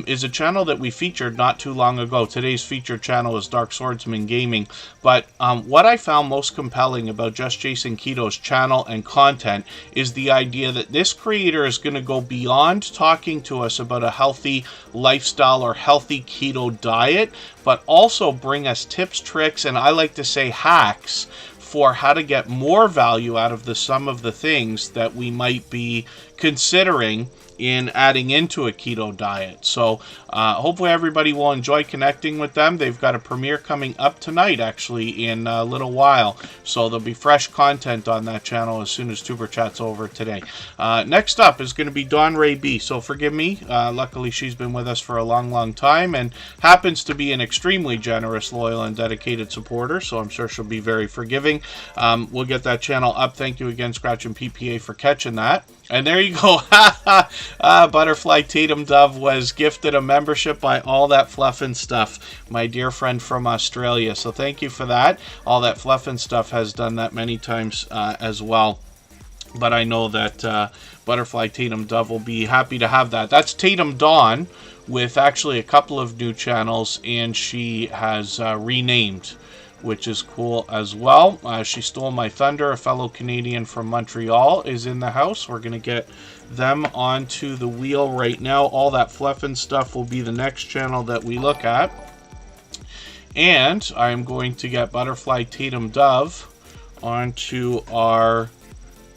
is a channel that we featured not too long ago. Today's featured channel is Dark Swordsman Gaming. But what I found most compelling about Just Jason Keto's channel and content is the idea that this creator is going to go beyond talking to us about a healthy lifestyle or healthy keto diet, but also bring us tips, tricks, and I like to say hacks for how to get more value out of some of the things that we might be considering in adding into a keto diet. So hopefully everybody will enjoy connecting with them. They've got a premiere coming up tonight, actually, in a little while. So there'll be fresh content on that channel as soon as Tuber Chat's over today. Next up is going to be Dawn Ray B. So forgive me. Luckily, she's been with us for a long, long time and happens to be an extremely generous, loyal, and dedicated supporter. So I'm sure she'll be very forgiving. We'll get that channel up. Thank you again, Scratch and PPA, for catching that. And there you go. Butterfly Tatum Dove was gifted a membership by All That Fluff and Stuff, my dear friend from Australia. So thank you for that. All That Fluff and Stuff has done that many times as well. But I know that Butterfly Tatum Dove will be happy to have that. That's Tatum Dawn with actually a couple of new channels, and she has renamed, which is cool as well. She Stole My Thunder, a fellow Canadian from Montreal, is in the house. We're going to get them onto the wheel right now. All That Fluff and Stuff will be the next channel that we look at. And I'm going to get Butterfly Tatum Dove onto our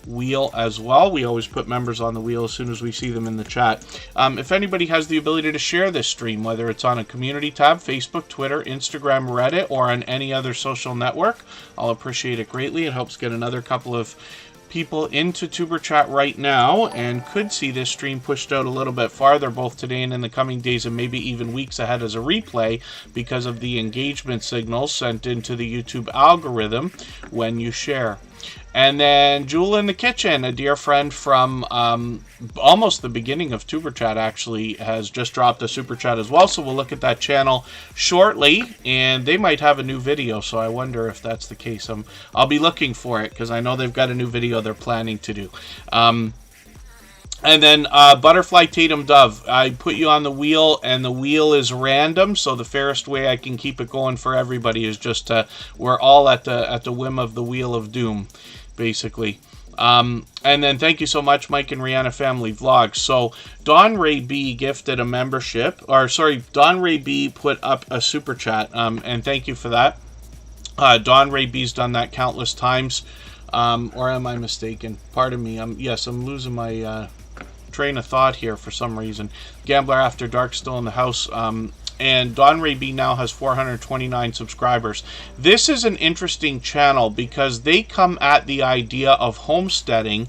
wheel as well. We always put members on the wheel as soon as we see them in the chat. If anybody has the ability to share this stream, whether it's on a community tab, Facebook, Twitter, Instagram, Reddit, or on any other social network, I'll appreciate it greatly. It helps get another couple of people into Tuber Chat right now and could see this stream pushed out a little bit farther both today and in the coming days and maybe even weeks ahead as a replay because of the engagement signals sent into the YouTube algorithm when you share. And then Jewel in the Kitchen, a dear friend from almost the beginning of Tuber Chat, actually has just dropped a Super Chat as well. So we'll look at that channel shortly, and they might have a new video. So I wonder if that's the case. I'll be looking for it because I know they've got a new video they're planning to do. And then Butterfly Tatum Dove, I put you on the wheel, and the wheel is random, so the fairest way I can keep it going for everybody is just we're all at the whim of the Wheel of Doom, basically. And then thank you so much, Mike and Rihanna Family Vlogs. So Don Ray B gifted a membership, or sorry, Don Ray B put up a super chat, and thank you for that. Don Ray B's done that countless times, or am I mistaken? Pardon me. Yes, I'm losing my train of thought here for some reason. Gambler After Dark still in the house. And Don Ray B now has 429 subscribers. This is an interesting channel because they come at the idea of homesteading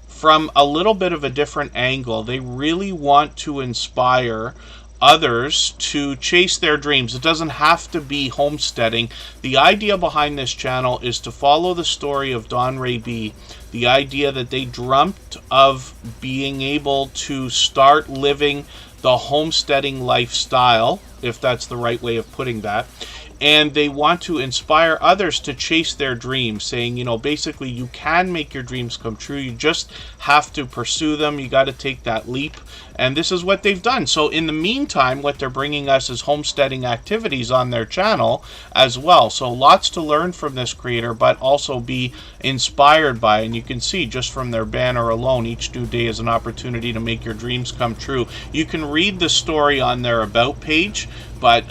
from a little bit of a different angle. They really want to inspire others to chase their dreams. It doesn't have to be homesteading. The idea behind this channel is to follow the story of Don Ray B. The idea that they dreamt of being able to start living the homesteading lifestyle, if that's the right way of putting that. And they want to inspire others to chase their dreams, saying, you know, basically you can make your dreams come true. You just have to pursue them. You got to take that leap. And this is what they've done. So in the meantime, what they're bringing us is homesteading activities on their channel as well. So lots to learn from this creator, but also be inspired by. And you can see just from their banner alone, each new day is an opportunity to make your dreams come true. You can read the story on their About page, but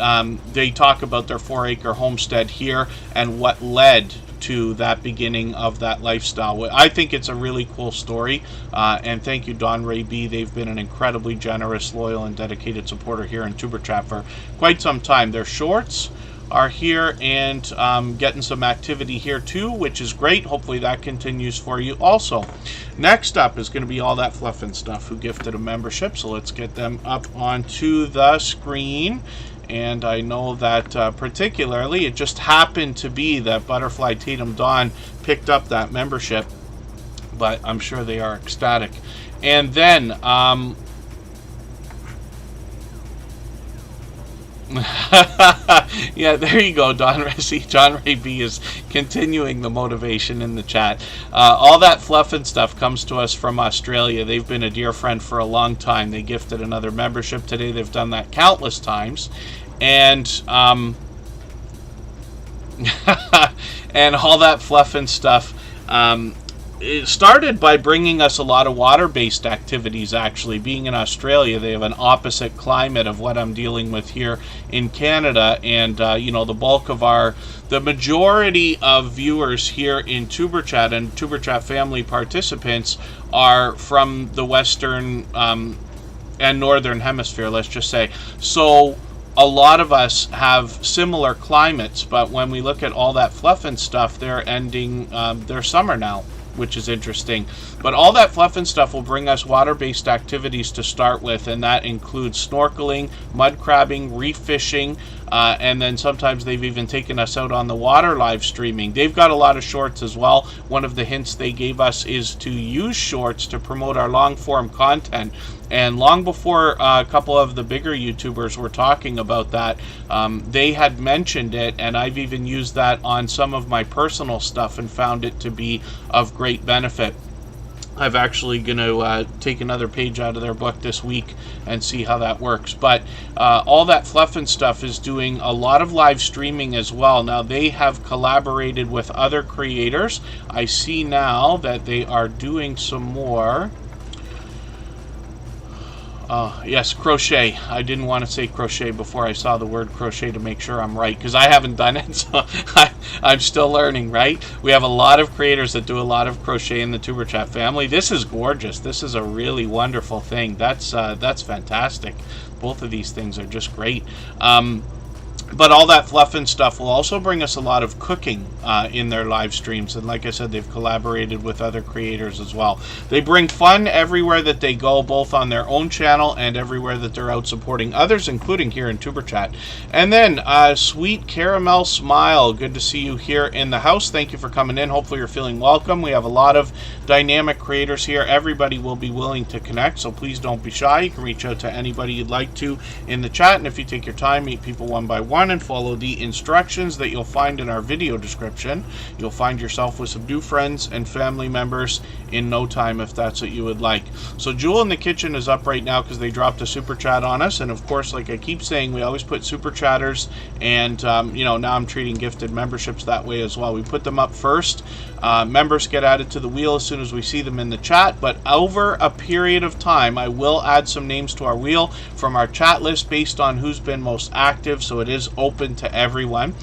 they talk about their 4-acre homestead here and what led to that beginning of that lifestyle. I think it's a really cool story, and thank you, Don Ray B. They've been an incredibly generous, loyal, and dedicated supporter here in Tuber Chat for quite some time. Their shorts are here and getting some activity here too, which is great. Hopefully that continues for you also. Next up is going to be All That Fluff and Stuff, who gifted a membership, so let's get them up onto the screen. And I know that particularly it just happened to be that Butterfly Tatum Dawn picked up that membership, but I'm sure they are ecstatic. And then yeah, there you go, Don Ray. John Ray B is continuing the motivation in the chat. All That Fluff and Stuff comes to us from Australia. They've been a dear friend for a long time. They gifted another membership today. They've done that countless times. And and All That Fluff and Stuff it started by bringing us a lot of water-based activities. Actually, being in Australia, they have an opposite climate of what I'm dealing with here in Canada, and you know, the bulk of the majority of viewers here in Tuber Chat and Tuber Chat family participants are from the Western and Northern Hemisphere, let's just say. So a lot of us have similar climates, but when we look at All That Fluff and Stuff, they're ending their summer now, which is interesting. But All That Fluff and Stuff will bring us water-based activities to start with, and that includes snorkeling, mud crabbing, reef fishing, and then sometimes they've even taken us out on the water live streaming. They've got a lot of shorts as well. One of the hints they gave us is to use shorts to promote our long-form content. And long before a couple of the bigger YouTubers were talking about that, they had mentioned it, and I've even used that on some of my personal stuff and found it to be of great benefit. I'm actually going to take another page out of their book this week and see how that works. But All That Fluff and Stuff is doing a lot of live streaming as well. Now, they have collaborated with other creators. I see now that they are doing some more. Yes, crochet. I didn't want to say crochet before I saw the word crochet to make sure I'm right, because I haven't done it, so I'm still learning, right? We have a lot of creators that do a lot of crochet in the Tuber Chat family. This is gorgeous. This is a really wonderful thing. That's fantastic. Both of these things are just great. But all that fluff and stuff will also bring us a lot of cooking in their live streams. And like I said, they've collaborated with other creators as well. They bring fun everywhere that they go, both on their own channel and everywhere that they're out supporting others, including here in TuberChat. And then Sweet Caramel Smile, good to see you here in the house. Thank you for coming in. Hopefully you're feeling welcome. We have a lot of dynamic creators here. Everybody will be willing to connect, so please don't be shy. You can reach out to anybody you'd like to in the chat, and if you take your time, meet people one by one and follow the instructions that you'll find in our video description, you'll find yourself with some new friends and family members in no time, if that's what you would like. So Jewel in the Kitchen is up right now because they dropped a super chat on us, and of course, like I keep saying, we always put super chatters, and you know, now I'm treating gifted memberships that way as well. We put them up first. Members get added to the wheel as soon as we see them in the chat, but over a period of time I will add some names to our wheel from our chat list based on who's been most active, so it is open to everyone.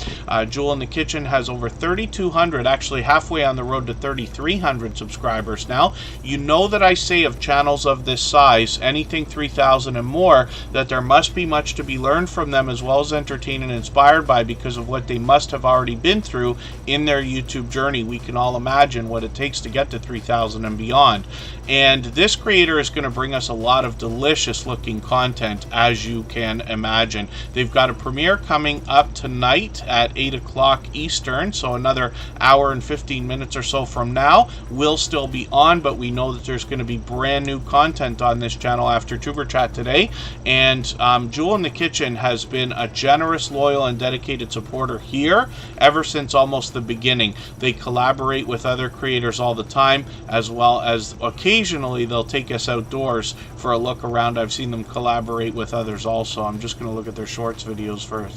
Jewel in the Kitchen has over 3,200, actually halfway on the road to 3,300 subscribers now. You know that I say of channels of this size, anything 3,000 and more, that there must be much to be learned from them as well as entertained and inspired by, because of what they must have already been through in their YouTube journey. We can all imagine what it takes to get to 3,000 and beyond. And this creator is going to bring us a lot of delicious looking content, as you can imagine. They've got a premiere coming up tonight at 8 o'clock Eastern, so another hour and 15 minutes or so from now. We'll still be on, but we know that there's going to be brand new content on this channel after TuberChat today. And Jewel in the Kitchen has been a generous, loyal, and dedicated supporter here ever since almost the beginning. They collaborate with other creators all the time, as well as occasionally they'll take us outdoors for a look around. I've seen them collaborate with others also. I'm just going to look at their shorts videos for a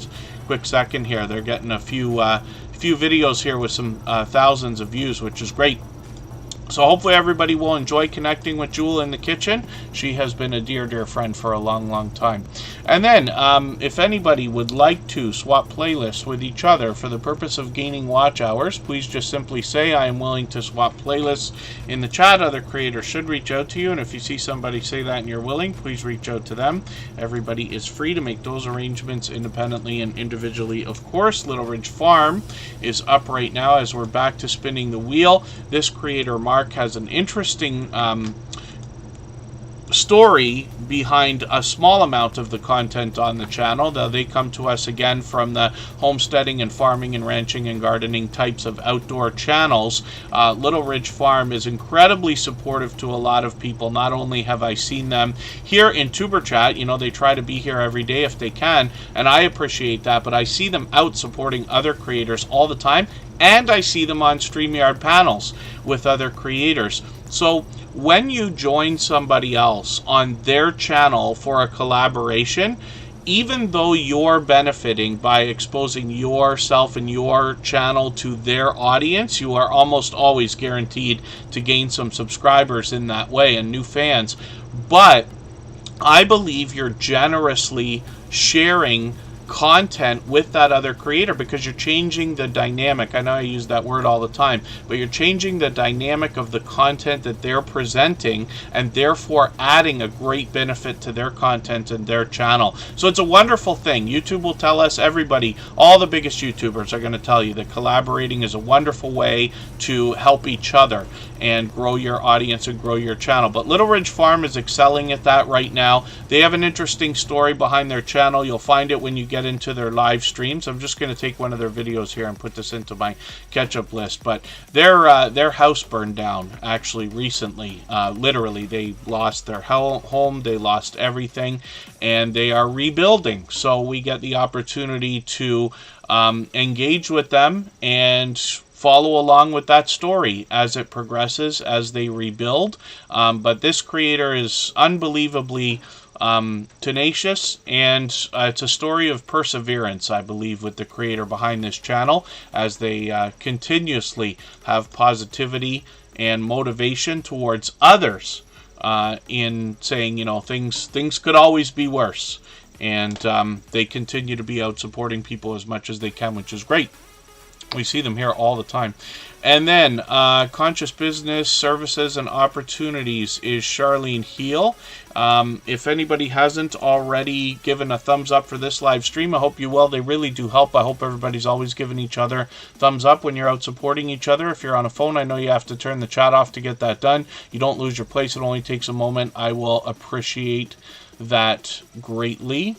quick second here. They're getting a few videos here with some thousands of views, which is great. So hopefully everybody will enjoy connecting with Jewel in the Kitchen. She has been a dear, dear friend for a long, long time. And then, if anybody would like to swap playlists with each other for the purpose of gaining watch hours, please just simply say, I am willing to swap playlists in the chat. Other creators should reach out to you, and if you see somebody say that and you're willing, please reach out to them. Everybody is free to make those arrangements independently and individually, of course. Little Ridge Farm is up right now as we're back to spinning the wheel. This creator, Mark, has an interesting story behind a small amount of the content on the channel. Now, they come to us again from the homesteading and farming and ranching and gardening types of outdoor channels. Little Ridge Farm is incredibly supportive to a lot of people. Not only have I seen them here in TuberChat, you know, they try to be here every day if they can, and I appreciate that, but I see them out supporting other creators all the time, and I see them on StreamYard panels with other creators. So when you join somebody else on their channel for a collaboration, even though you're benefiting by exposing yourself and your channel to their audience, you are almost always guaranteed to gain some subscribers in that way and new fans. But I believe you're generously sharing content with that other creator because you're changing the dynamic. I know I use that word all the time, but you're changing the dynamic of the content that they're presenting, and therefore adding a great benefit to their content and their channel. So it's a wonderful thing. YouTube will tell us, everybody, all the biggest YouTubers are going to tell you that collaborating is a wonderful way to help each other and grow your audience and grow your channel. But Little Ridge Farm is excelling at that right now. They have an interesting story behind their channel. You'll find it when you get into their live streams. I'm just going to take one of their videos here and put this into my catch-up list. But their house burned down actually recently. Literally, they lost their home, they lost everything, and they are rebuilding. So we get the opportunity to engage with them and follow along with that story as it progresses, as they rebuild. But this creator is unbelievably tenacious, and it's a story of perseverance, I believe, with the creator behind this channel, as they continuously have positivity and motivation towards others in saying, you know, things could always be worse. And they continue to be out supporting people as much as they can, which is great. We see them here all the time. And then Conscious Business Services and Opportunities is Charlene Heal. If anybody hasn't already given a thumbs up for this live stream, I hope you will. They really do help. I hope everybody's always giving each other thumbs up when you're out supporting each other. If you're on a phone, I know you have to turn the chat off to get that done. You don't lose your place. It only takes a moment. I will appreciate that greatly.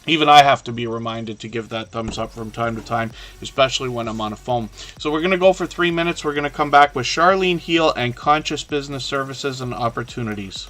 Even I have to be reminded to give that thumbs up from time to time, especially when I'm on a phone. So we're going to go for 3 minutes. We're going to come back with Charlene Heal and Conscious Business Services and Opportunities.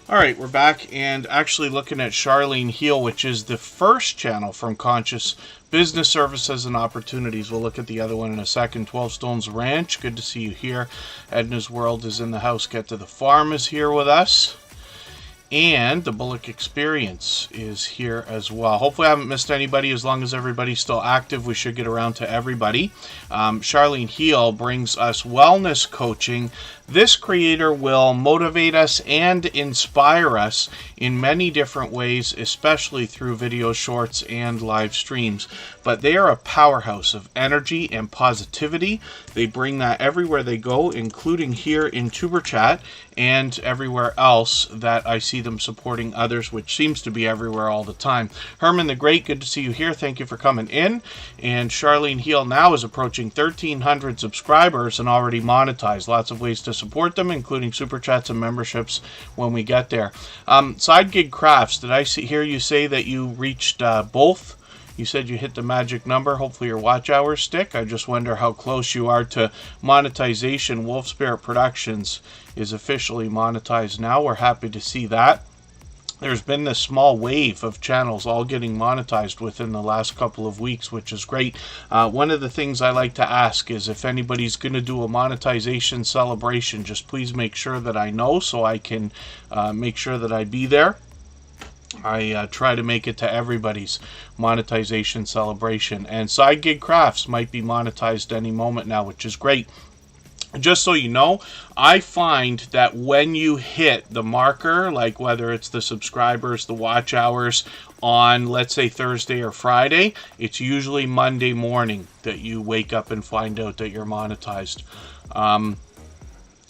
Alright, we're back and actually looking at Charlene Heal, which is the first channel from Conscious Business Services and Opportunities. We'll look at the other one in a second. 12 Stones Ranch, good to see you here. Edna's World is in the house. Get to the Farm is here with us. And the Bullock Experience is here as well. Hopefully I haven't missed anybody. As long as everybody's still active, we should get around to everybody. Charlene Heal brings us wellness coaching. This creator will motivate us and inspire us in many different ways, especially through video shorts and live streams. But they are a powerhouse of energy and positivity. They bring that everywhere they go, including here in Superchat and everywhere else that I see them supporting others, which seems to be everywhere all the time. Herman the Great, good to see you here. Thank you for coming in. And Charlene Heal now is approaching 1,300 subscribers and already monetized. Lots of ways to support them, including super chats and memberships when we get there. Side Gig Crafts, did I hear you say that you reached both? You said you hit the magic number. Hopefully your watch hours stick. I just wonder how close you are to monetization. Wolf Spirit Productions is officially monetized now. We're happy to see that. There's been this small wave of channels all getting monetized within the last couple of weeks, which is great. One of the things I like to ask is if anybody's going to do a monetization celebration, just please make sure that I know so I can make sure that I be there. I try to make it to everybody's monetization celebration. And Side Gig Crafts might be monetized any moment now, which is great. Just so you know, I find that when you hit the marker, like whether it's the subscribers, the watch hours on, let's say, Thursday or Friday, it's usually Monday morning that you wake up and find out that you're monetized.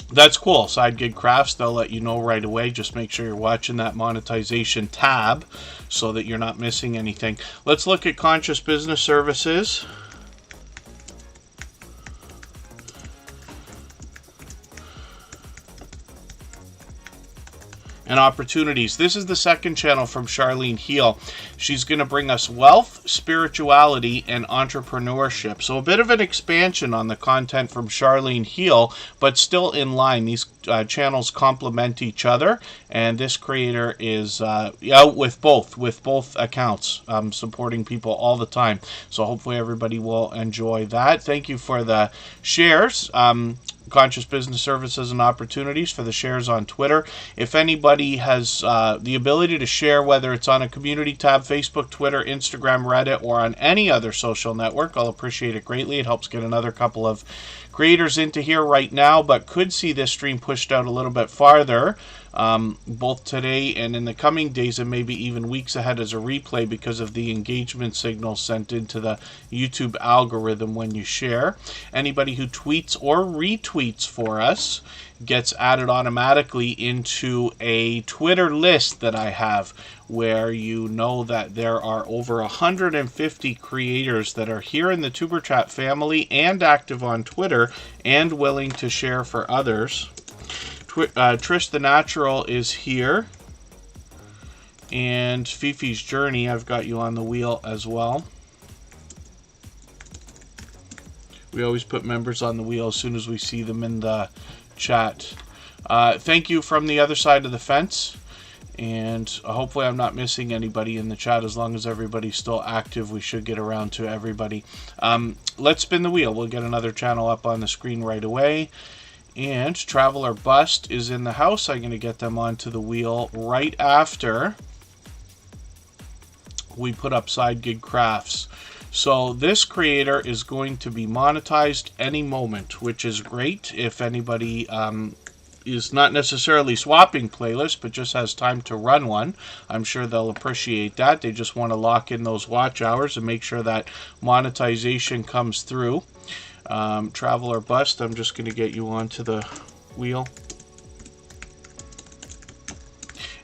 That's cool. Side Gig Crafts, they'll let you know right away. Just make sure you're watching that monetization tab so that you're not missing anything. Let's look at Conscious Business Services. And opportunities. This is the second channel from Charlene Heal. She's going to bring us wealth, spirituality, and entrepreneurship. So a bit of an expansion on the content from Charlene Heal, but still in line. These channels complement each other, and this creator is out with both accounts, supporting people all the time. So hopefully everybody will enjoy that. Thank you for the shares. Conscious Business Services and Opportunities for the shares on Twitter. If anybody has the ability to share, whether it's on a community tab, Facebook, Twitter, Instagram, Reddit, or on any other social network, I'll appreciate it greatly. It helps get another couple of creators into here right now, but could see this stream pushed out a little bit farther, both today and in the coming days, and maybe even weeks ahead as a replay because of the engagement signals sent into the YouTube algorithm when you share. Anybody who tweets or retweets for us gets added automatically into a Twitter list that I have, where you know that there are over 150 creators that are here in the Tuber Chat family and active on Twitter and willing to share for others. Trish the Natural is here, and Fifi's Journey, I've got you on the wheel as well. We always put members on the wheel as soon as we see them in the chat. Thank you from the other side of the fence, and hopefully I'm not missing anybody in the chat. As long as everybody's still active, we should get around to everybody. Let's spin the wheel. We'll get another channel up on the screen right away. And Travel or Bust is in the house. I'm going to get them onto the wheel right after we put up Side Gig Crafts. So this creator is going to be monetized any moment, which is great. If anybody is not necessarily swapping playlists, but just has time to run one, I'm sure they'll appreciate that. They just want to lock in those watch hours and make sure that monetization comes through. Travel or Bust, I'm just going to get you onto the wheel.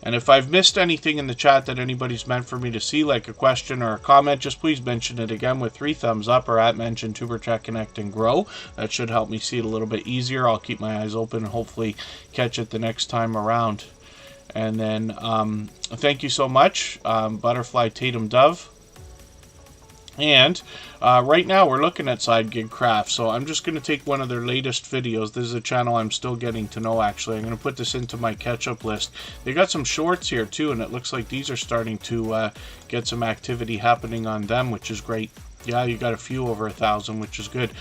And if I've missed anything in the chat that anybody's meant for me to see, like a question or a comment, just please mention it again with 3 thumbs up or at mention Tuber Chat Connect and Grow. That should help me see it a little bit easier. I'll keep my eyes open and hopefully catch it the next time around. And then thank you so much, Butterfly Tatum Dove. And right now we're looking at Side Gig Crafts, so I'm just going to take one of their latest videos. This is a channel I'm still getting to know, actually. I'm going to put this into my catch-up list. They got some shorts here too, and it looks like these are starting to get some activity happening on them, which is great. Yeah, you got a few over 1,000, which is good.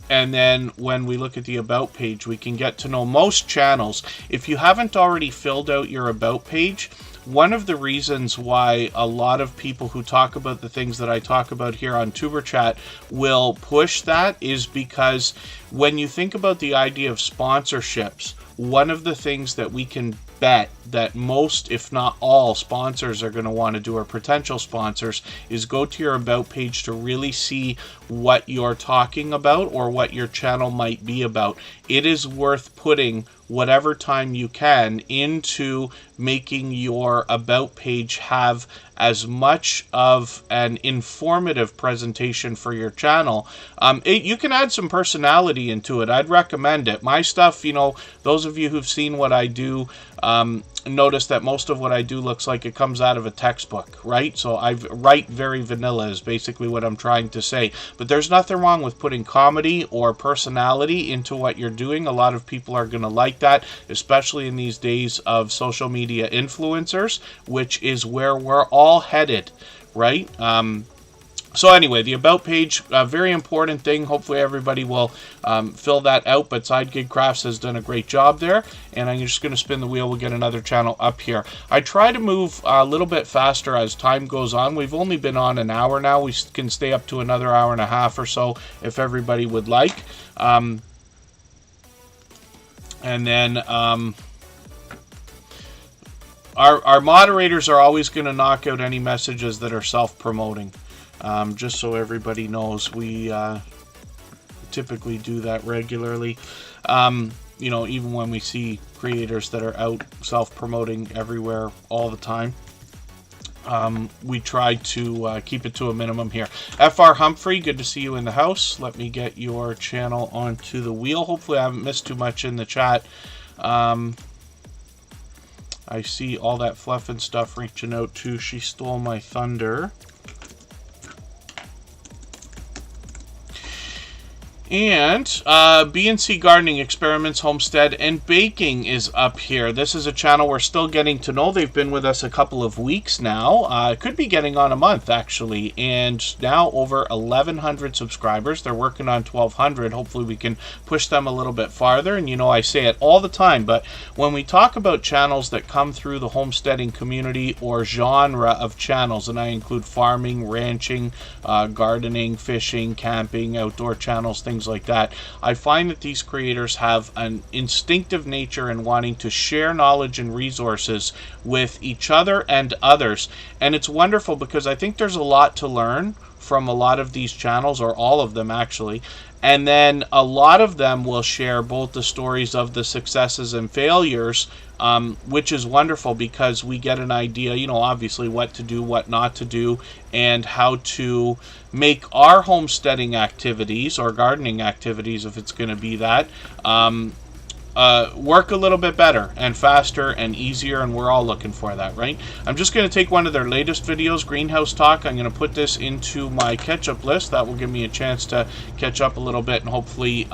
And then when we look at the About page, we can get to know most channels. If you haven't already filled out your About page, one of the reasons why a lot of people who talk about the things that I talk about here on Tuber Chat will push that is because when you think about the idea of sponsorships, one of the things that we can bet that most, if not all, sponsors are going to want to do, or potential sponsors, is go to your About page to really see what you're talking about or what your channel might be about. It is worth putting whatever time you can into making your About page have as much of an informative presentation for your channel. You can add some personality into it. I'd recommend it. My stuff, you know, those of you who've seen what I do, notice that most of what I do looks like it comes out of a textbook, right? So I write very vanilla is basically what I'm trying to say. But there's nothing wrong with putting comedy or personality into what you're doing. A lot of people are going to like that, especially in these days of social media influencers, which is where we're all headed, right? So anyway, the About page, a very important thing. Hopefully everybody will fill that out, but Side Gig Crafts has done a great job there, and I'm just going to spin the wheel. We'll get another channel up here. I try to move a little bit faster as time goes on. We've only been on an hour now. We can stay up to another hour and a half or so if everybody would like. And then our moderators are always going to knock out any messages that are self-promoting. Just so everybody knows, we typically do that regularly. You know, even when we see creators that are out self-promoting everywhere all the time, we try to keep it to a minimum here. FR Humphrey, good to see you in the house. Let me get your channel onto the wheel. Hopefully I haven't missed too much in the chat. I see all that fluff and stuff reaching out to She Stole My Thunder. And B&C Gardening Experiments, Homestead, and Baking is up here. This is a channel we're still getting to know. They've been with us a couple of weeks now. Could be getting on a month, actually. And now over 1,100 subscribers. They're working on 1,200. Hopefully we can push them a little bit farther. And you know, I say it all the time, but when we talk about channels that come through the homesteading community or genre of channels, and I include farming, ranching, gardening, fishing, camping, outdoor channels, things like that, I find that these creators have an instinctive nature in wanting to share knowledge and resources with each other and others. And it's wonderful because I think there's a lot to learn from a lot of these channels, or all of them actually. And then a lot of them will share both the stories of the successes and failures, which is wonderful because we get an idea, you know, obviously what to do, what not to do, and how to make our homesteading activities or gardening activities, if it's going to be that, work a little bit better and faster and easier, and we're all looking for that, right? I'm just going to take one of their latest videos, Greenhouse Talk. I'm going to put this into my catch-up list. That will give me a chance to catch up a little bit and hopefully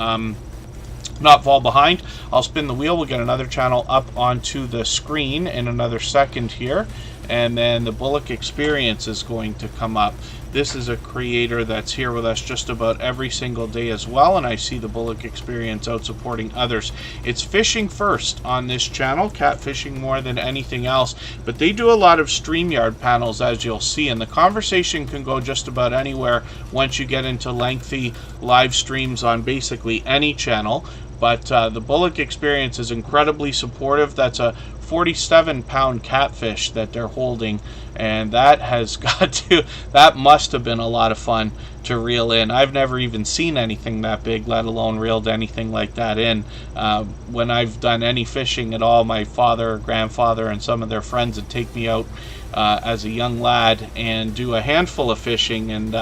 not fall behind. I'll spin the wheel. We'll get another channel up onto the screen in another second here, and then the Bullock Experience is going to come up. This is a creator that's here with us just about every single day as well, and I see the Bullock Experience out supporting others. It's fishing first on this channel, catfishing more than anything else, but they do a lot of StreamYard panels, as you'll see, and the conversation can go just about anywhere once you get into lengthy live streams on basically any channel. But the Bullock Experience is incredibly supportive. That's a 47-pound catfish that they're holding, and that has got to, that must have been a lot of fun to reel in. I've never even seen anything that big, let alone reeled anything like that in. When I've done any fishing at all, my father or grandfather and some of their friends would take me out as a young lad and do a handful of fishing, and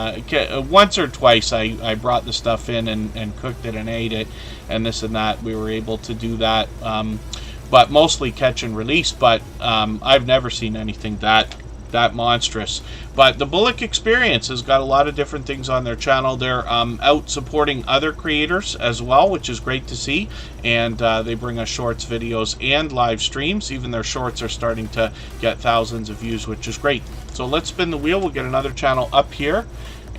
once or twice I brought the stuff in and cooked it and ate it and this and that. We were able to do that, but mostly catch and release. But I've never seen anything that monstrous. But the Bullock Experience has got a lot of different things on their channel. They're out supporting other creators as well, which is great to see. And they bring us shorts, videos, and live streams. Even their shorts are starting to get thousands of views, which is great. So let's spin the wheel. We'll get another channel up here.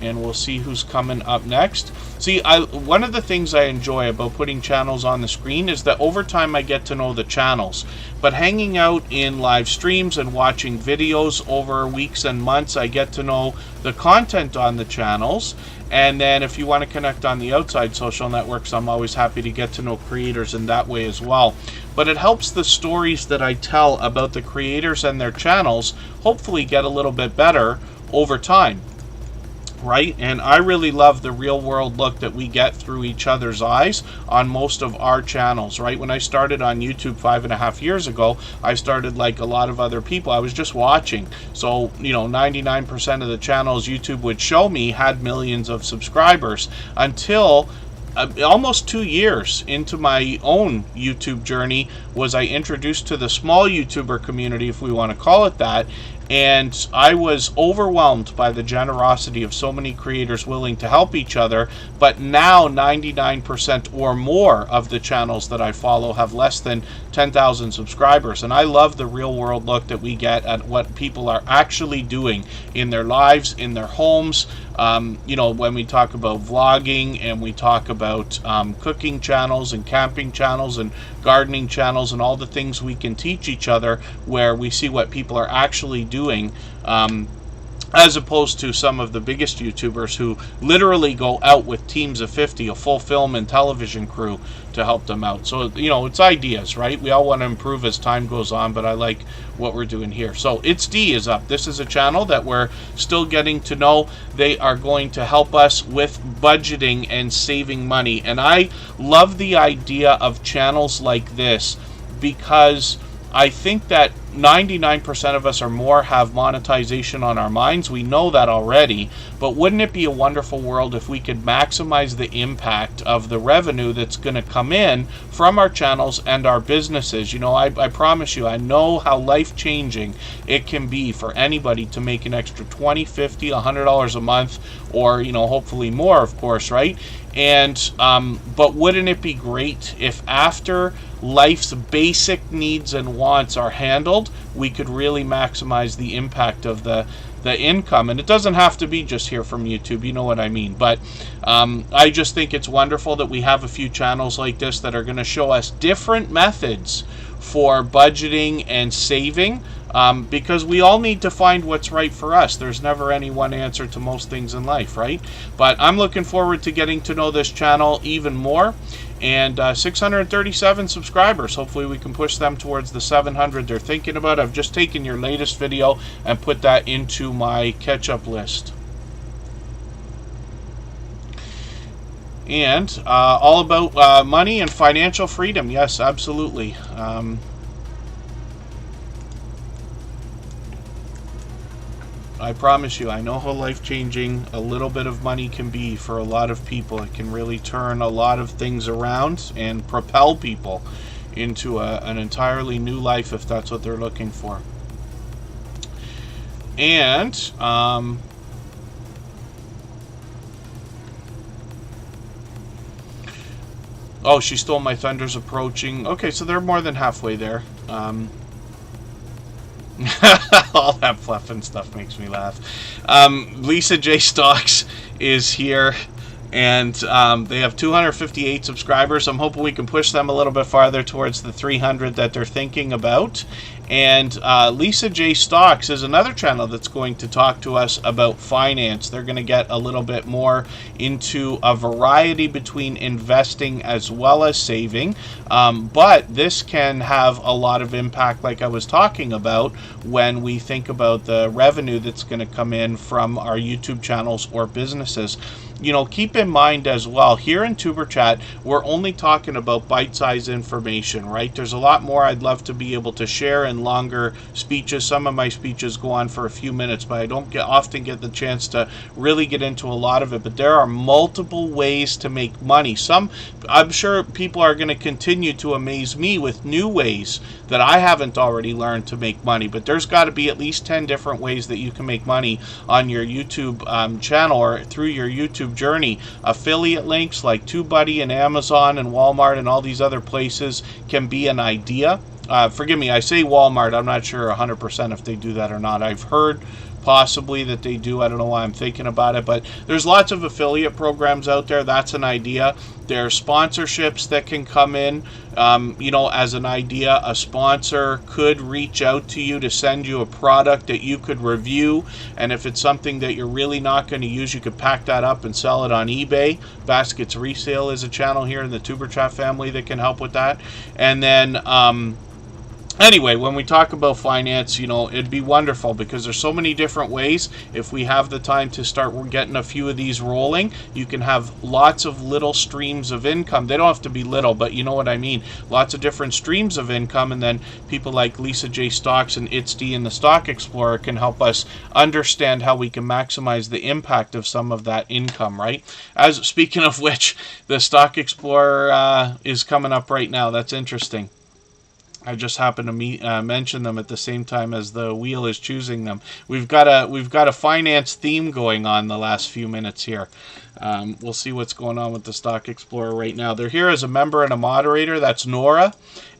and we'll see who's coming up next. See, one of the things I enjoy about putting channels on the screen is that over time I get to know the channels. But hanging out in live streams and watching videos over weeks and months, I get to know the content on the channels. And then if you want to connect on the outside social networks, I'm always happy to get to know creators in that way as well. But it helps the stories that I tell about the creators and their channels hopefully get a little bit better over time. Right? And I really love the real world look that we get through each other's eyes on most of our channels, right? When I started on YouTube 5.5 years ago, I started like a lot of other people. I was just watching. So, 99% of the channels YouTube would show me had millions of subscribers until almost 2 years into my own YouTube journey was I introduced to the small YouTuber community, if we want to call it that. And I was overwhelmed by the generosity of so many creators willing to help each other. But now 99% or more of the channels that I follow have less than 10,000 subscribers. And I love the real world look that we get at what people are actually doing in their lives, in their homes. When we talk about vlogging and we talk about cooking channels and camping channels and gardening channels and all the things we can teach each other, where we see what people are actually doing, as opposed to some of the biggest YouTubers who literally go out with teams of 50, a full film and television crew to help them out. So, it's ideas, right? We all want to improve as time goes on, but I like what we're doing here. So, It's D is up. This is a channel that we're still getting to know. They are going to help us with budgeting and saving money. And I love the idea of channels like this because I think that 99% of us or more have monetization on our minds. We know that already, but wouldn't it be a wonderful world if we could maximize the impact of the revenue that's going to come in from our channels and our businesses? I promise you, I know how life-changing it can be for anybody to make an extra $20, $50, $100 a month, or hopefully more, of course, right? And but wouldn't it be great if after life's basic needs and wants are handled, we could really maximize the impact of the income? And it doesn't have to be just here from YouTube, you know what I mean. But I just think it's wonderful that we have a few channels like this that are going to show us different methods for budgeting and saving, because we all need to find what's right for us. There's never any one answer to most things in life, right? But I'm looking forward to getting to know this channel even more. And 637 subscribers. Hopefully we can push them towards the 700 they're thinking about. I've just taken your latest video and put that into my catch-up list. And all about money and financial freedom. Yes, absolutely. I promise you, I know how life-changing a little bit of money can be for a lot of people. It can really turn a lot of things around and propel people into an entirely new life if that's what they're looking for. And oh, she stole my thunder's approaching. Okay, so they're more than halfway there. All that fluff and stuff makes me laugh. Lisa J. Stocks is here, and they have 258 subscribers. I'm hoping we can push them a little bit farther towards the 300 that they're thinking about. And Lisa J. Stocks is another channel that's going to talk to us about finance. They're going to get a little bit more into a variety between investing as well as saving. But this can have a lot of impact, like I was talking about, when we think about the revenue that's going to come in from our YouTube channels or businesses. Keep in mind as well, here in Tuber Chat, we're only talking about bite-sized information, right? There's a lot more I'd love to be able to share in longer speeches. Some of my speeches go on for a few minutes, but I don't often get the chance to really get into a lot of it. But there are multiple ways to make money. I'm sure people are going to continue to amaze me with new ways that I haven't already learned to make money. But there's got to be at least 10 different ways that you can make money on your YouTube channel or through your YouTube journey. Affiliate links like TubeBuddy and Amazon and Walmart and all these other places can be an idea. Forgive me, I say Walmart. I'm not sure 100% if they do that or not. I've heard possibly that they do. I don't know why I'm thinking about it, but there's lots of affiliate programs out there. That's an idea. There are sponsorships that can come in. As an idea, a sponsor could reach out to you to send you a product that you could review, and if it's something that you're really not going to use, you could pack that up and sell it on eBay. Baskets Resale is a channel here in the Tuber Chat family that can help with that. And then anyway, when we talk about finance, it'd be wonderful because there's so many different ways. If we have the time to start getting a few of these rolling, you can have lots of little streams of income. They don't have to be little, but you know what I mean. Lots of different streams of income, and then people like Lisa J. Stocks and ItsD and the Stock Explorer can help us understand how we can maximize the impact of some of that income, right? As speaking of which, the Stock Explorer is coming up right now. That's interesting. I just happened to mention them at the same time as the wheel is choosing them. We've got a finance theme going on the last few minutes here. We'll see what's going on with the Stock Explorer right now. They're here as a member and a moderator. That's Nora.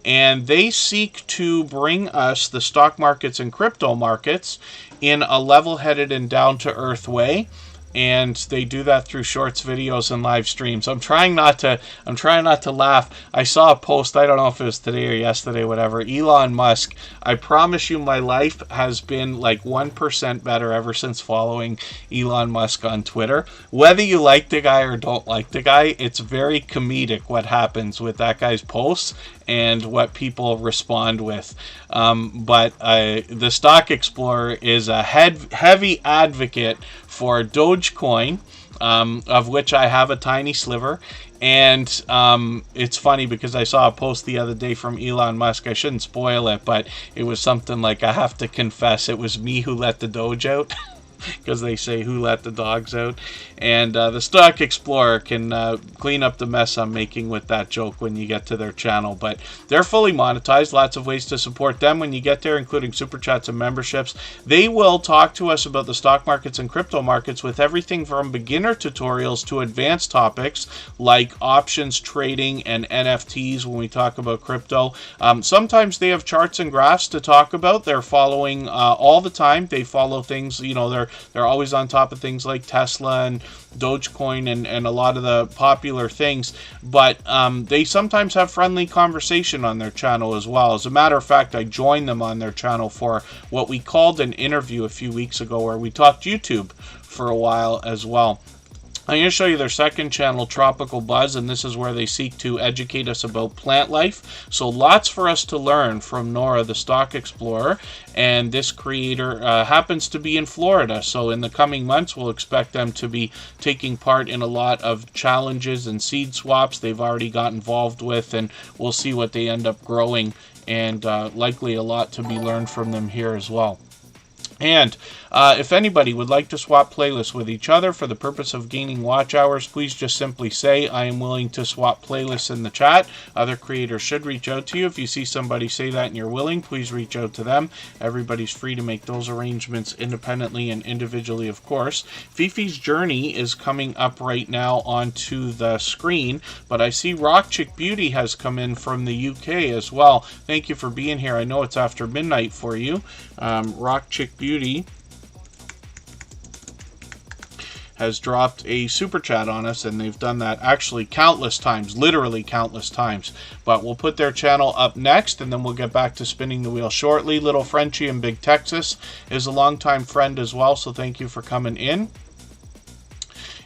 And they seek to bring us the stock markets and crypto markets in a level-headed and down-to-earth way. And they do that through shorts, videos, and live streams. I'm trying not to laugh. I saw a post, I don't know if it was today or yesterday, whatever. Elon Musk, I promise you my life has been like 1% better ever since following Elon Musk on Twitter. Whether you like the guy or don't like the guy, it's very comedic what happens with that guy's posts and what people respond with. But the Stock Explorer is a heavy advocate for Dogecoin, of which I have a tiny sliver. And it's funny because I saw a post the other day from Elon Musk. I shouldn't spoil it, but it was something like, I have to confess, it was me who let the Doge out. Because they say, who let the dogs out? And the Stock Explorer can clean up the mess I'm making with that joke when you get to their channel. But they're fully monetized. Lots of ways to support them when you get there, including super chats and memberships. They will talk to us about the stock markets and crypto markets with everything from beginner tutorials to advanced topics like options trading and NFTs when we talk about crypto. Sometimes they have charts and graphs to talk about. They're following all the time. They follow things, they're always on top of things like Tesla and Dogecoin and a lot of the popular things, but they sometimes have friendly conversation on their channel as well. As a matter of fact, I joined them on their channel for what we called an interview a few weeks ago where we talked YouTube for a while as well. I'm going to show you their second channel, Tropical Buzz, and this is where they seek to educate us about plant life. So lots for us to learn from Nora, the Stock Explorer, and this creator happens to be in Florida. So in the coming months, we'll expect them to be taking part in a lot of challenges and seed swaps they've already got involved with, and we'll see what they end up growing, and likely a lot to be learned from them here as well. And if anybody would like to swap playlists with each other for the purpose of gaining watch hours, please just simply say, I am willing to swap playlists in the chat. Other creators should reach out to you. If you see somebody say that and you're willing, please reach out to them. Everybody's free to make those arrangements independently and individually, of course. Fifi's Journey is coming up right now onto the screen, but I see Rock Chick Beauty has come in from the UK as well. Thank you for being here. I know it's after midnight for you. Rock Chick Beauty has dropped a super chat on us, and they've done that actually countless times, literally countless times. But we'll put their channel up next, and then we'll get back to spinning the wheel shortly. Little Frenchie in Big Texas is a longtime friend as well, so thank you for coming in.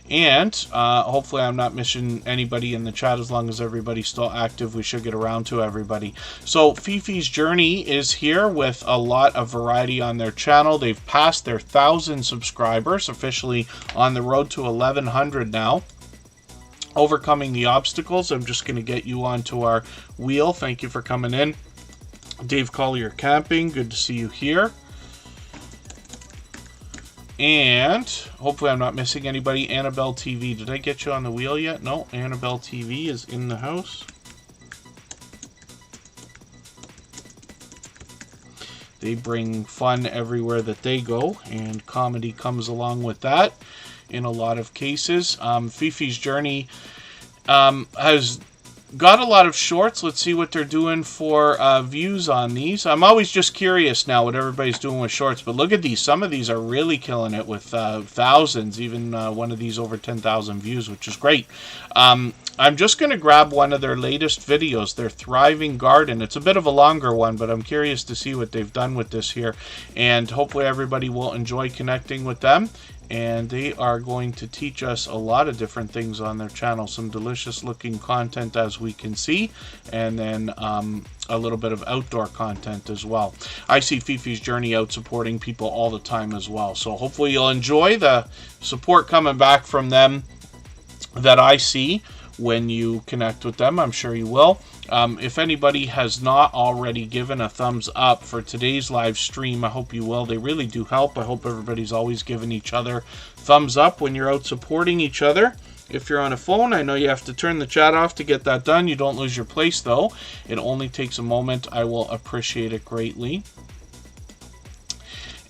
And hopefully I'm not missing anybody in the chat. As long as everybody's still active, we should get around to everybody. So Fifi's Journey is here with a lot of variety on their channel. They've passed their 1,000 subscribers, officially on the road to 1,100 now. Overcoming the obstacles. I'm just going to get you onto our wheel. Thank you for coming in. Dave Collier Camping, good to see you here. And hopefully I'm not missing anybody. Annabelle TV, did I get you on the wheel yet? No, Annabelle TV is in the house. They bring fun everywhere that they go, and comedy comes along with that in a lot of cases. Fifi's Journey has got a lot of shorts. Let's see what they're doing for views on these. I'm always just curious now what everybody's doing with shorts, but look at these. Some of these are really killing it with thousands, even one of these over 10,000 views, which is great. I'm just going to grab one of their latest videos, their Thriving Garden. It's a bit of a longer one, but I'm curious to see what they've done with this here, and hopefully everybody will enjoy connecting with them. And they are going to teach us a lot of different things on their channel. Some delicious looking content, as we can see, and then a little bit of outdoor content as well. I see Fifi's journey out supporting people all the time as well. So hopefully you'll enjoy the support coming back from them that I see when you connect with them. I'm sure you will. If anybody has not already given a thumbs up for today's live stream, I hope you will. They really do help. I hope everybody's always giving each other thumbs up when you're out supporting each other. If you're on a phone, I know you have to turn the chat off to get that done. You don't lose your place, though. It only takes a moment. I will appreciate it greatly.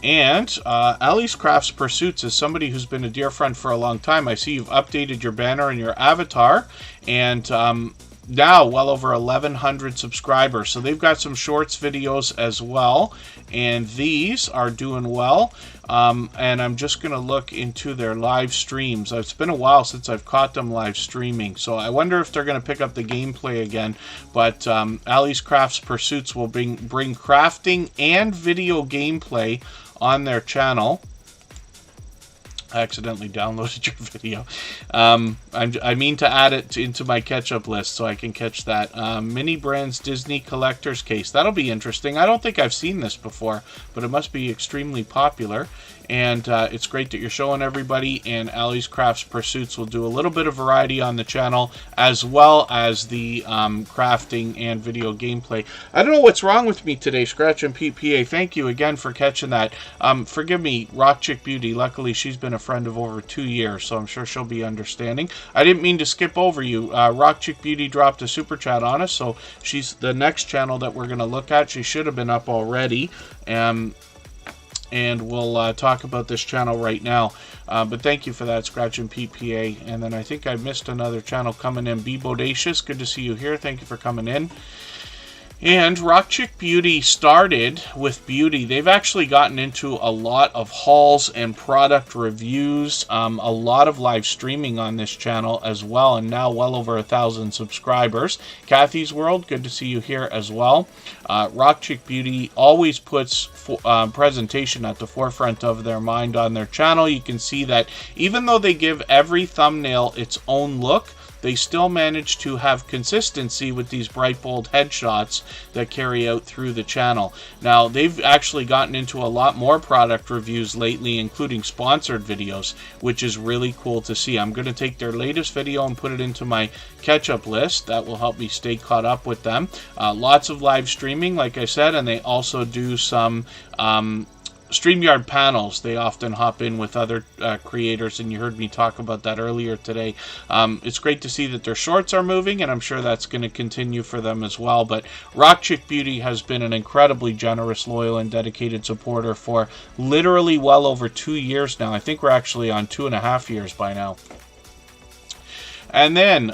And Ali's Crafts Pursuits is somebody who's been a dear friend for a long time. I see you've updated your banner and your avatar, and now well over 1,100 subscribers. So they've got some shorts videos as well, and these are doing well. And I'm just going to look into their live streams. It's been a while since I've caught them live streaming, so I wonder if they're going to pick up the gameplay again. But Ali's Crafts Pursuits will bring crafting and video gameplay on their channel. I accidentally downloaded your video. I mean to add it into my catch-up list so I can catch that. Mini Brands Disney Collector's Case. That'll be interesting. I don't think I've seen this before, but it must be extremely popular. And it's great that you're showing everybody, and Ali's Crafts Pursuits will do a little bit of variety on the channel, as well as the crafting and video gameplay. I don't know what's wrong with me today, Scratch and PPA. Thank you again for catching that. Forgive me, Rock Chick Beauty. Luckily, she's been a friend of over 2 years, so I'm sure she'll be understanding. I didn't mean to skip over you. Rock Chick Beauty dropped a super chat on us, so she's the next channel that we're going to look at. She should have been up already. And we'll talk about this channel right now. But thank you for that, Scratch and PPA. And then I think I missed another channel coming in. Be Bodacious, good to see you here. Thank you for coming in. And Rock Chick Beauty started with beauty. They've actually gotten into a lot of hauls and product reviews, a lot of live streaming on this channel as well, and now well over 1,000 subscribers. Kathy's World, good to see you here as well. Rock Chick Beauty always puts presentation at the forefront of their mind on their channel. You can see that even though they give every thumbnail its own look, they still manage to have consistency with these bright, bold headshots that carry out through the channel. Now, they've actually gotten into a lot more product reviews lately, including sponsored videos, which is really cool to see. I'm going to take their latest video and put it into my catch-up list. That will help me stay caught up with them. Lots of live streaming, like I said, and they also do some StreamYard panels. They often hop in with other creators, and you heard me talk about that earlier today. It's great to see that their shorts are moving, and I'm sure that's going to continue for them as well. But Rock Chick Beauty has been an incredibly generous, loyal, and dedicated supporter for literally well over 2 years now. I think we're actually on 2.5 years by now. And then,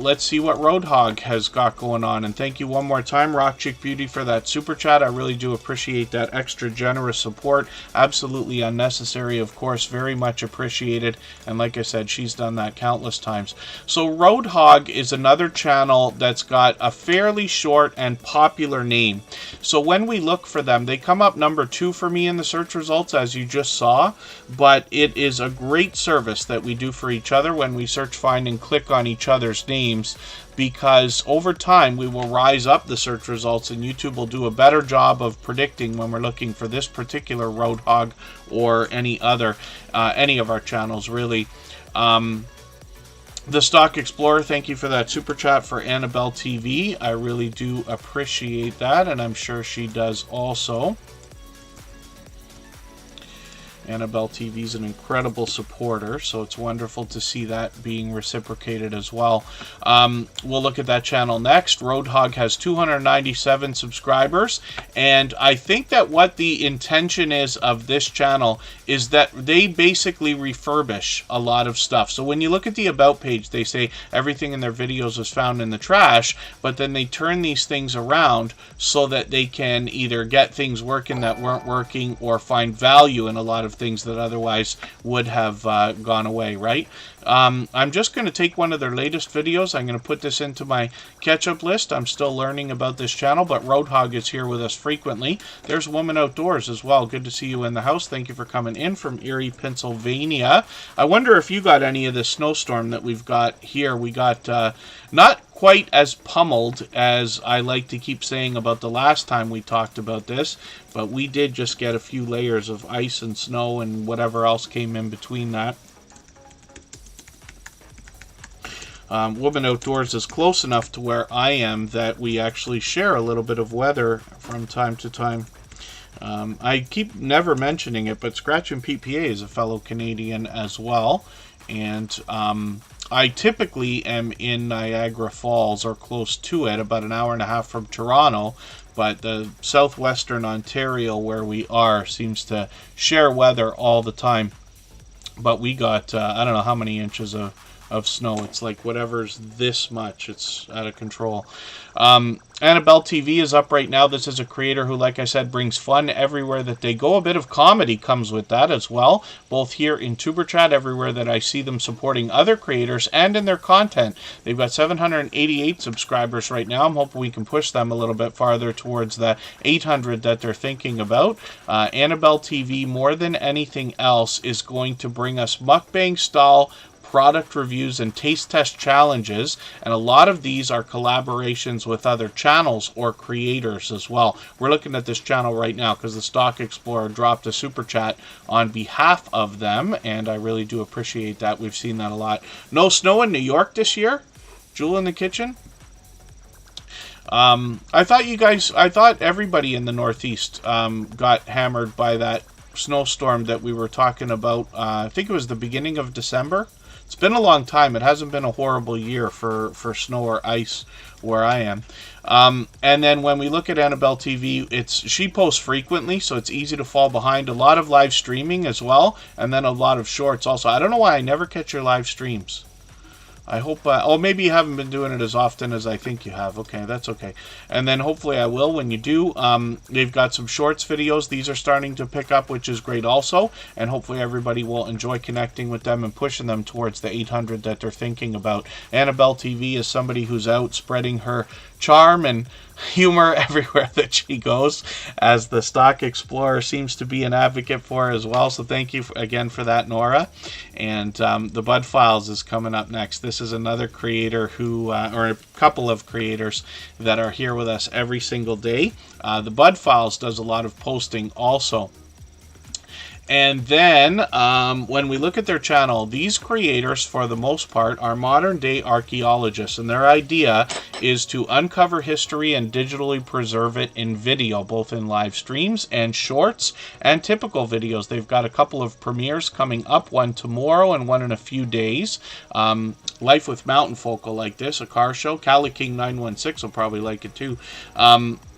let's see what Roadhog has got going on. And thank you one more time, Rock Chick Beauty, for that super chat. I really do appreciate that extra generous support. Absolutely unnecessary, of course. Very much appreciated. And like I said, she's done that countless times. So Roadhog is another channel that's got a fairly short and popular name. So when we look for them, they come up number 2 for me in the search results, as you just saw. But it is a great service that we do for each other when we search, find, and click on each other's names, because over time we will rise up the search results, and YouTube will do a better job of predicting when we're looking for this particular Roadhog or any other, any of our channels really. The Stock Explorer, thank you for that super chat for Annabelle TV. I really do appreciate that, and I'm sure she does also. Annabelle TV is an incredible supporter, so it's wonderful to see that being reciprocated as well. We'll look at that channel next. Roadhog has 297 subscribers, and I think that what the intention is of this channel is that they basically refurbish a lot of stuff. So when you look at the About page, they say everything in their videos was found in the trash, but then they turn these things around so that they can either get things working that weren't working or find value in a lot of things that otherwise would have gone away, right? I'm just going to take one of their latest videos. I'm going to put this into my catch-up list. I'm still learning about this channel, but Roadhog is here with us frequently. There's Woman Outdoors as well. Good to see you in the house. Thank you for coming in from Erie, Pennsylvania. I wonder if you got any of this snowstorm that we've got here. We got not quite as pummeled as I like to keep saying about the last time we talked about this, but we did just get a few layers of ice and snow and whatever else came in between that. Woman Outdoors is close enough to where I am that we actually share a little bit of weather from time to time. I keep never mentioning it, but Scratchin' PPA is a fellow Canadian as well, and I typically am in Niagara Falls or close to it, about an hour and a half from Toronto, but the southwestern Ontario where we are seems to share weather all the time. But we got, I don't know how many inches of snow. It's like whatever's this much. It's out of control. Annabelle TV is up right now. This is a creator who, like I said, brings fun everywhere that they go. A bit of comedy comes with that as well, both here in Superchat, everywhere that I see them supporting other creators, and in their content. They've got 788 subscribers right now. I'm hoping we can push them a little bit farther towards the 800 that they're thinking about. Annabelle TV, more than anything else, is going to bring us mukbang style product reviews and taste test challenges, and a lot of these are collaborations with other channels or creators as well. We're looking at this channel right now because the Stock Explorer dropped a super chat on behalf of them, and I really do appreciate that. We've seen that a lot. No snow in New York this year? Jewel in the kitchen? I thought everybody in the Northeast got hammered by that snowstorm that we were talking about. I think it was the beginning of December. It's been a long time. It hasn't been a horrible year for snow or ice where I am. And then when we look at Annabelle TV, she posts frequently, so it's easy to fall behind. A lot of live streaming as well, and then a lot of shorts also. I don't know why I never catch your live streams. I hope, oh, maybe you haven't been doing it as often as I think you have. Okay, that's okay. And then hopefully I will when you do. They've got some shorts videos. These are starting to pick up, which is great also. And hopefully everybody will enjoy connecting with them and pushing them towards the 800 that they're thinking about. Annabelle TV is somebody who's out spreading her charm and humor everywhere that she goes, as the Stock Explorer seems to be an advocate for as well. So thank you again for that, Nora. And the Bud Files is coming up next. This is another creator who, or a couple of creators that are here with us every single day. The Bud Files does a lot of posting also. And then, when we look at their channel, these creators, for the most part, are modern-day archaeologists, and their idea is to uncover history and digitally preserve it in video, both in live streams and shorts and typical videos. They've got a couple of premieres coming up, one tomorrow and one in a few days. Life with Mountain Folk will like this, a car show. Cali King 916 will probably like it too.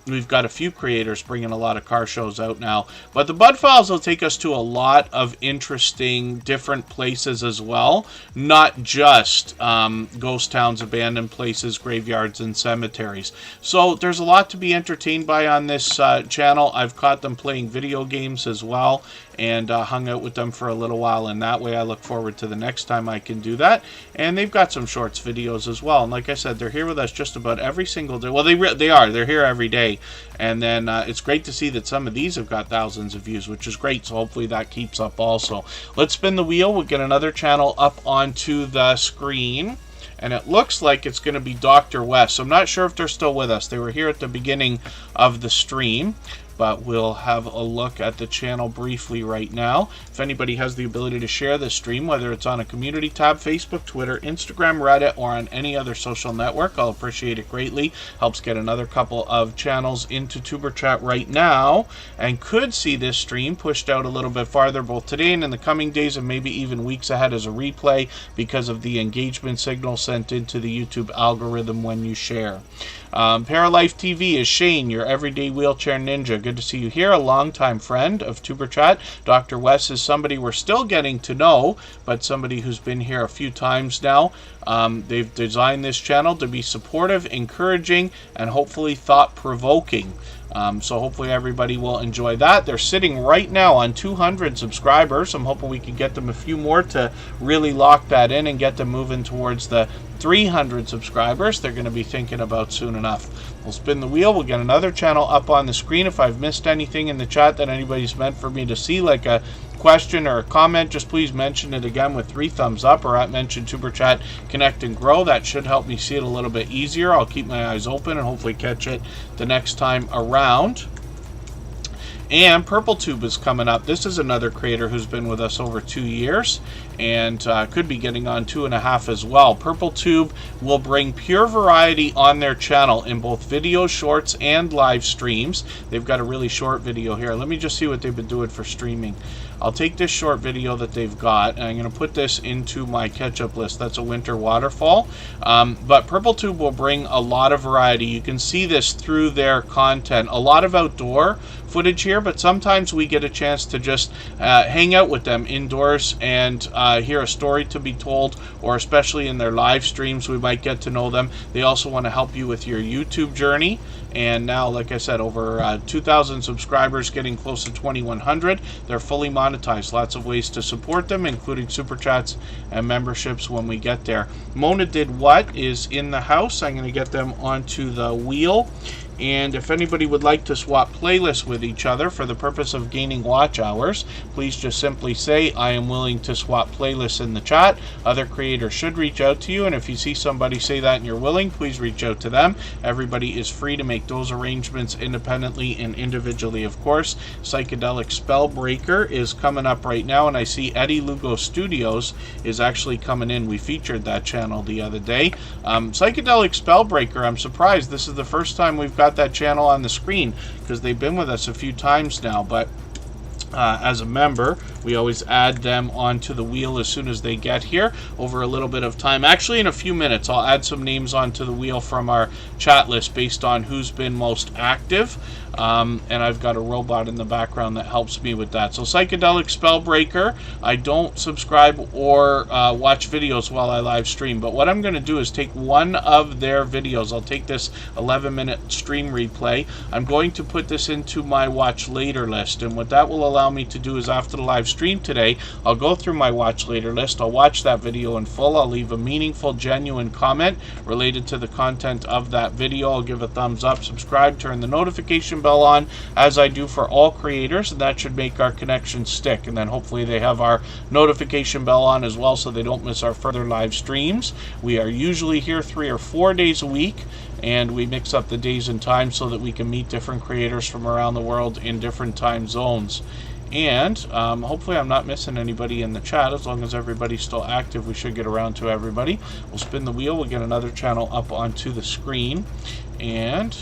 We've got a few creators bringing a lot of car shows out now. But the Bud Files will take us to a lot of interesting different places as well. Not just ghost towns, abandoned places, graveyards, and cemeteries. So there's a lot to be entertained by on this channel. I've caught them playing video games as well, and hung out with them for a little while, and that way I look forward to the next time I can do that. And they've got some shorts videos as well, and like I said, they're here with us just about every single day. Well, they're here every day, and then it's great to see that some of these have got thousands of views, which is great, so hopefully that keeps up also. Let's spin the wheel. We'll get another channel up onto the screen, and it looks like it's going to be Dr. West. So I'm not sure if they're still with us. They were here at the beginning of the stream. but we'll have a look at the channel briefly right now. If anybody has the ability to share this stream, whether it's on a community tab, Facebook, Twitter, Instagram, Reddit, or on any other social network, I'll appreciate it greatly. Helps get another couple of channels into Tuber Chat right now, and could see this stream pushed out a little bit farther both today and in the coming days, and maybe even weeks ahead as a replay because of the engagement signal sent into the YouTube algorithm when you share. Paralife TV is Shane, your everyday wheelchair ninja. Good to see you here. A longtime friend of Tuber Chat. Dr. Wes is somebody we're still getting to know, but somebody who's been here a few times now. They've designed this channel to be supportive, encouraging, and hopefully thought-provoking. So hopefully everybody will enjoy that. They're sitting right now on 200 subscribers. I'm hoping we can get them a few more to really lock that in and get them moving towards the 300 subscribers they're going to be thinking about soon enough. We'll spin the wheel. We'll get another channel up on the screen. If I've missed anything in the chat that anybody's meant for me to see, like a question or a comment, just please mention it again with 3 thumbs up, or at mention Tuber Chat Connect and Grow. That should help me see it a little bit easier. I'll keep my eyes open and hopefully catch it the next time around. And PurpleTube is coming up. This is another creator who's been with us over 2 years and could be getting on 2.5 as well. PurpleTube will bring pure variety on their channel in both videos, shorts, and live streams. They've got a really short video here. Let me just see what they've been doing for streaming. I'll take this short video that they've got, and I'm going to put this into my catch-up list. That's a winter waterfall. But PurpleTube will bring a lot of variety. You can see this through their content. A lot of outdoor footage here, but sometimes we get a chance to just hang out with them indoors and hear a story to be told, or especially in their live streams, we might get to know them. They also want to help you with your YouTube journey. And now, like I said, over 2,000 subscribers, getting close to 2,100. They're fully monetized. Lots of ways to support them, including super chats and memberships when we get there. Mona Did What is in the house. I'm going to get them onto the wheel. And if anybody would like to swap playlists with each other for the purpose of gaining watch hours, please just simply say, I am willing to swap playlists in the chat. Other creators should reach out to you, and if you see somebody say that and you're willing, please reach out to them. Everybody is free to make those arrangements independently and individually, of course. Psychedelic Spellbreaker is coming up right now, and I see Eddie Lugo Studios is actually coming in. We featured that channel the other day. Psychedelic Spellbreaker, I'm surprised. This is the first time we've got that channel on the screen, because they've been with us a few times now, but as a member, we always add them onto the wheel as soon as they get here over a little bit of time. Actually, in a few minutes, I'll add some names onto the wheel from our chat list based on who's been most active. And I've got a robot in the background that helps me with that. So Psychedelic Spellbreaker, I don't subscribe or watch videos while I live stream, but what I'm going to do is take one of their videos. I'll take this 11-minute stream replay. I'm going to put this into my watch later list, and what that will allow me to do is, after the live stream today, I'll go through my watch later list. I'll watch that video in full. I'll leave a meaningful, genuine comment related to the content of that video. I'll give a thumbs up, subscribe, turn the notification bell on, as I do for all creators, and that should make our connection stick. And then hopefully they have our notification bell on as well, so they don't miss our further live streams. We are usually here 3 or 4 days a week, and we mix up the days and times so that we can meet different creators from around the world in different time zones. And hopefully I'm not missing anybody in the chat. As long as everybody's still active, we should get around to everybody. We'll spin the wheel. We'll get another channel up onto the screen. And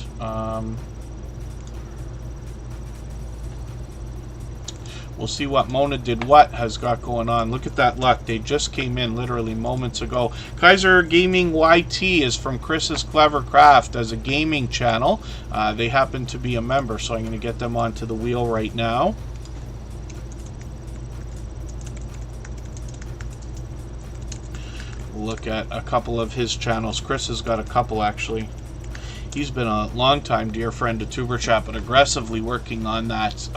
we'll see what Mona Did What has got going on. Look at that luck. They just came in literally moments ago. Kaiser Gaming YT is from Chris's Clever Craft as a gaming channel. They happen to be a member, so I'm going to get them onto the wheel right now. Look at a couple of his channels. Chris has got a couple, actually. He's been a long-time dear friend to Tuber Chat, but aggressively working on that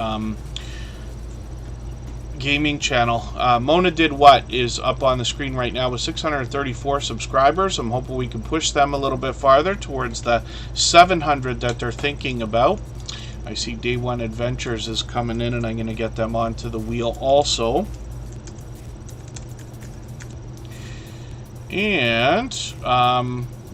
gaming channel. Mona Did What is up on the screen right now with 634 subscribers. I'm hoping we can push them a little bit farther towards the 700 that they're thinking about. I see Day One Adventures is coming in, and I'm going to get them onto the wheel also. And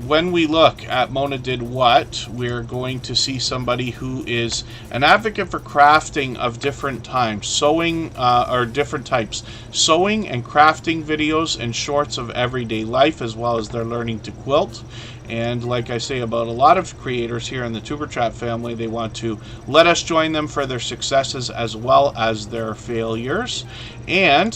when we look at Mona Did What, we're going to see somebody who is an advocate for crafting of different times, sewing or different types, sewing and crafting videos and shorts of everyday life, as well as their learning to quilt. And like I say about a lot of creators here in the Tuber Chat family, they want to let us join them for their successes as well as their failures. And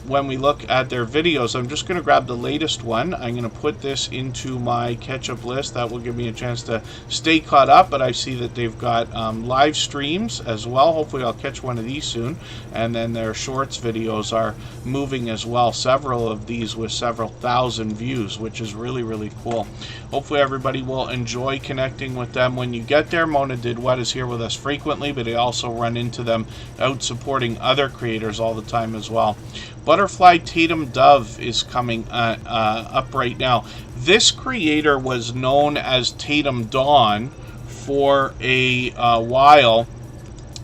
when we look at their videos, I'm just going to grab the latest one. I'm going to put this into my catch-up list. That will give me a chance to stay caught up. But I see that they've got live streams as well. Hopefully I'll catch one of these soon. And then their shorts videos are moving as well. Several of these with several thousand views, which is really, really cool. Hopefully everybody will enjoy connecting with them when you get there. Mona Did What is here with us frequently, but I also run into them out supporting other creators all the time as well. Butterfly Tatum Dove is coming up right now. This creator was known as Tatum Dawn for a while.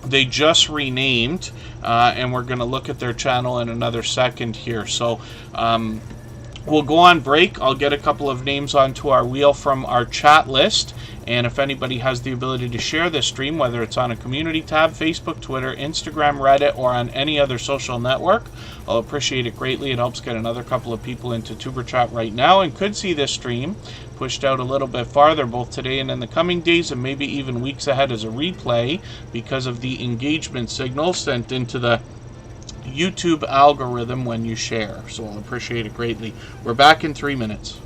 They just renamed, and we're going to look at their channel in another second here. So we'll go on break. I'll get a couple of names onto our wheel from our chat list. And if anybody has the ability to share this stream, whether it's on a community tab, Facebook, Twitter, Instagram, Reddit, or on any other social network, I'll appreciate it greatly. It helps get another couple of people into Tuber Chat right now and could see this stream pushed out a little bit farther, both today and in the coming days, and maybe even weeks ahead as a replay because of the engagement signal sent into the YouTube algorithm when you share. So I'll appreciate it greatly. We're back in 3 minutes.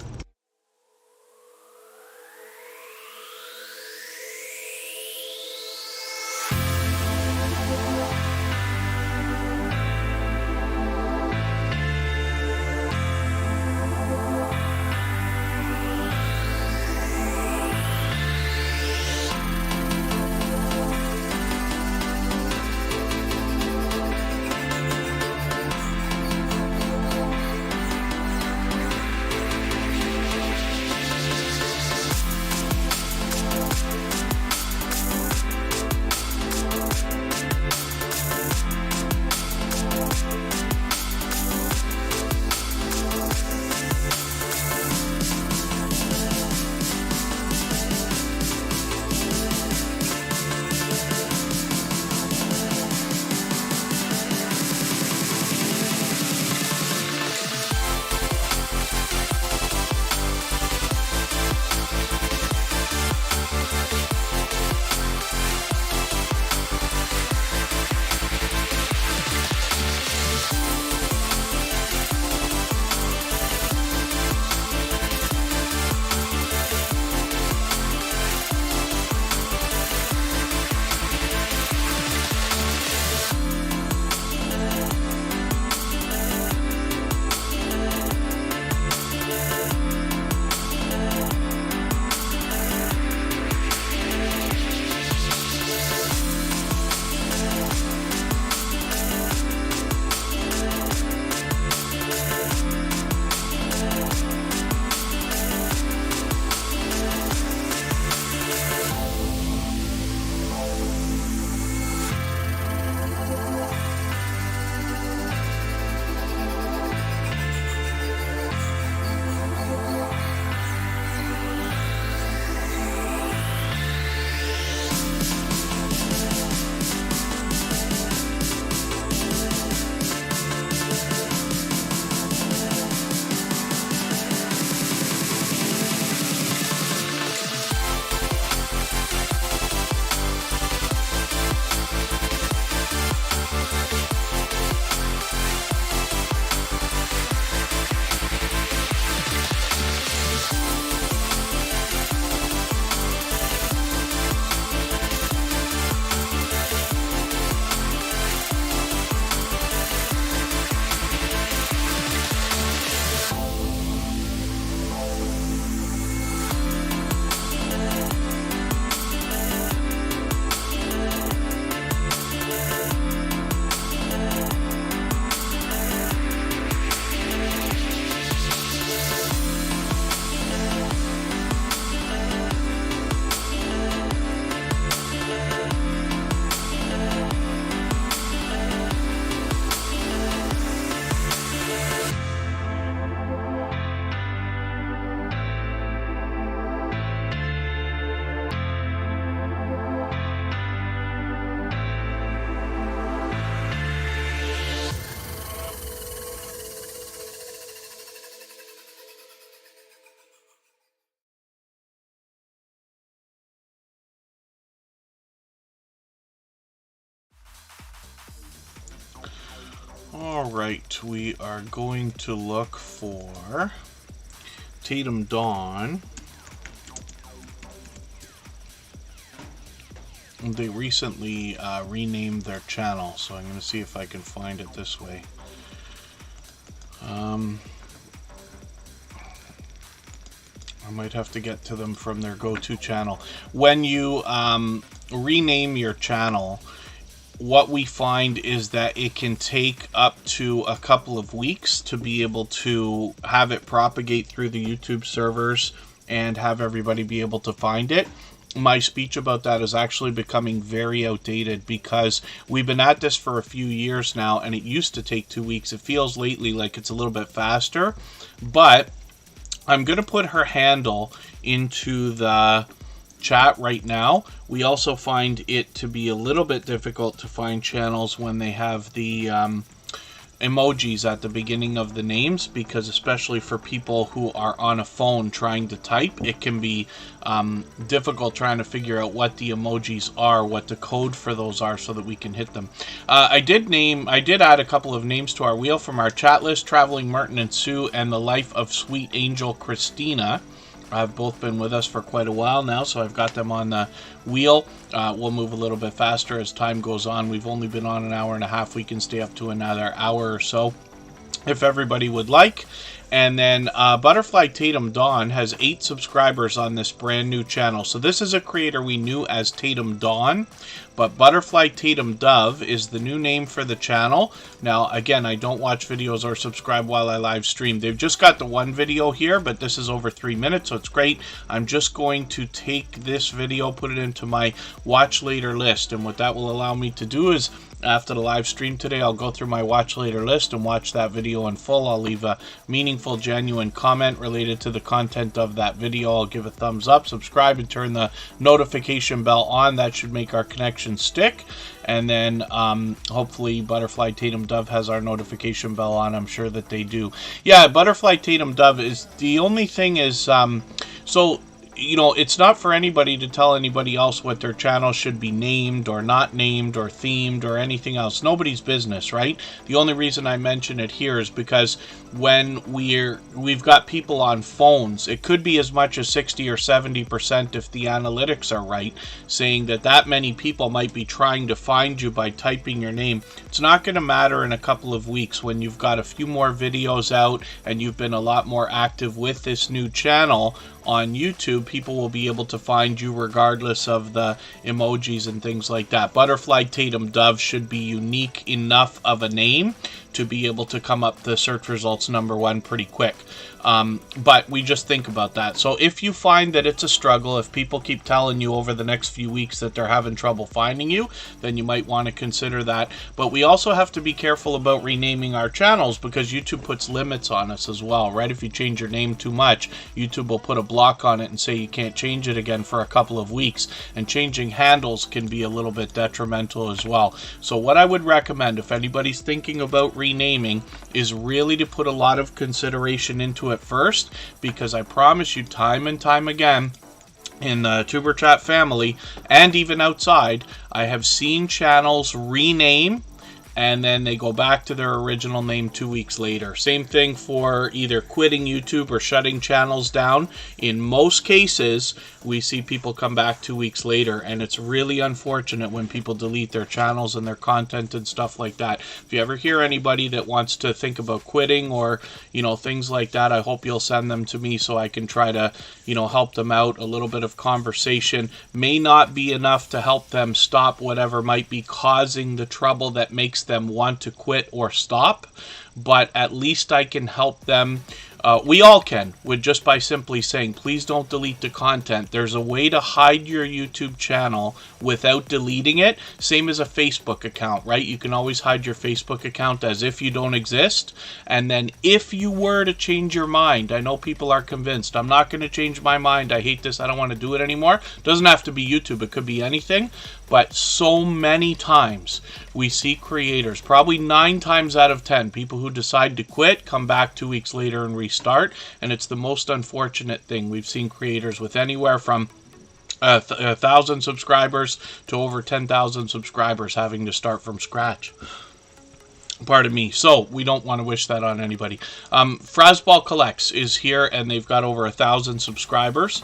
Alright, we are going to look for Tatum Dawn. They recently renamed their channel, so I'm going to see if I can find it this way. I might have to get to them from their go-to channel. When you rename your channel, what we find is that it can take up to a couple of weeks to be able to have it propagate through the YouTube servers and have everybody be able to find it. My speech about that is actually becoming very outdated because we've been at this for a few years now, and it used to take 2 weeks. It feels lately like it's a little bit faster, but I'm going to put her handle into the chat right now. We also find it to be a little bit difficult to find channels when they have the emojis at the beginning of the names, because especially for people who are on a phone trying to type, it can be difficult trying to figure out what the emojis are, what the code for those are, so that we can hit them. I did add a couple of names to our wheel from our chat list: Traveling Martin and Sue and The Life of Sweet Angel Christina. I've both been with us for quite a while now, so I've got them on the wheel. We'll move a little bit faster as time goes on. We've only been on an hour and a half. We can stay up to another hour or so if everybody would like. And then Butterfly Tatum Dawn has 8 subscribers on this brand new channel. So this is a creator we knew as Tatum Dawn, but Butterfly Tatum Dove is the new name for the channel. Now, again, I don't watch videos or subscribe while I live stream. They've just got the one video here, but this is over 3 minutes, so it's great. I'm just going to take this video, put it into my watch later list, and what that will allow me to do is, after the live stream today, I'll go through my watch later list and watch that video in full. I'll leave a meaningful, genuine comment related to the content of that video. I'll give a thumbs up, subscribe, and turn the notification bell on. That should make our connection stick. And then hopefully Butterfly Tatum Dove has our notification bell on. I'm sure that they do. Yeah, Butterfly Tatum Dove is the only thing is so, you know, it's not for anybody to tell anybody else what their channel should be named or not named or themed or anything else. Nobody's business, right? The only reason I mention it here is because when we've got people on phones, it could be as much as 60 or 70% if the analytics are right, saying that many people might be trying to find you by typing your name. It's not going to matter in a couple of weeks when you've got a few more videos out and you've been a lot more active with this new channel on YouTube. People will be able to find you regardless of the emojis and things like that. Butterfly Tatum Dove should be unique enough of a name to be able to come up the search results #1 pretty quick. But we just think about that. So if you find that it's a struggle, if people keep telling you over the next few weeks that they're having trouble finding you, then you might want to consider that. But we also have to be careful about renaming our channels, because YouTube puts limits on us as well, right? If you change your name too much, YouTube will put a block on it and say you can't change it again for a couple of weeks. And changing handles can be a little bit detrimental as well. So what I would recommend, if anybody's thinking about renaming, is really to put a lot of consideration into it first, because I promise you, time and time again, in the Tuber Chat family and even outside, I have seen channels rename and then they go back to their original name 2 weeks later. Same thing for either quitting YouTube or shutting channels down. In most cases, we see people come back 2 weeks later, and it's really unfortunate when people delete their channels and their content and stuff like that. If you ever hear anybody that wants to think about quitting or, you know, things like that, I hope you'll send them to me so I can try to, you know, help them out. A little bit of conversation may not be enough to help them stop whatever might be causing the trouble that makes them want to quit or stop, but at least I can help them. We all can, with just by simply saying, please don't delete the content. There's a way to hide your YouTube channel without deleting it. Same as a Facebook account, right? You can always hide your Facebook account as if you don't exist. And then if you were to change your mind, I know people are convinced, I'm not going to change my mind, I hate this, I don't want to do it anymore. It doesn't have to be YouTube, it could be anything. But so many times we see creators, probably 9 times out of 10, people who decide to quit, come back 2 weeks later and restart. And it's the most unfortunate thing. We've seen creators with anywhere from 1,000 subscribers to over 10,000 subscribers having to start from scratch. Pardon me. So we don't want to wish that on anybody. Frasball Collects is here, and they've got over 1,000 subscribers.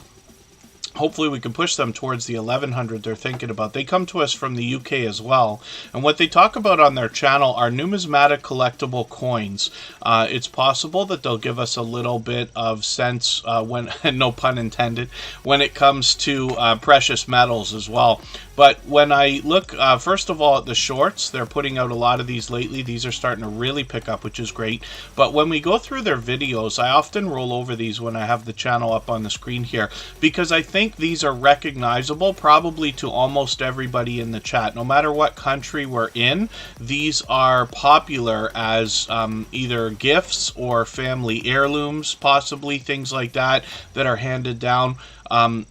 Hopefully we can push them towards the 1,100 they're thinking about. They come to us from the UK as well. And what they talk about on their channel are numismatic collectible coins. It's possible that they'll give us a little bit of sense, when, no pun intended, when it comes to precious metals as well. But when I look, first of all, at the shorts, they're putting out a lot of these lately. These are starting to really pick up, which is great. But when we go through their videos, I often roll over these when I have the channel up on the screen here, because I think these are recognizable probably to almost everybody in the chat. No matter what country we're in, these are popular as either gifts or family heirlooms, possibly, things like that that are handed down.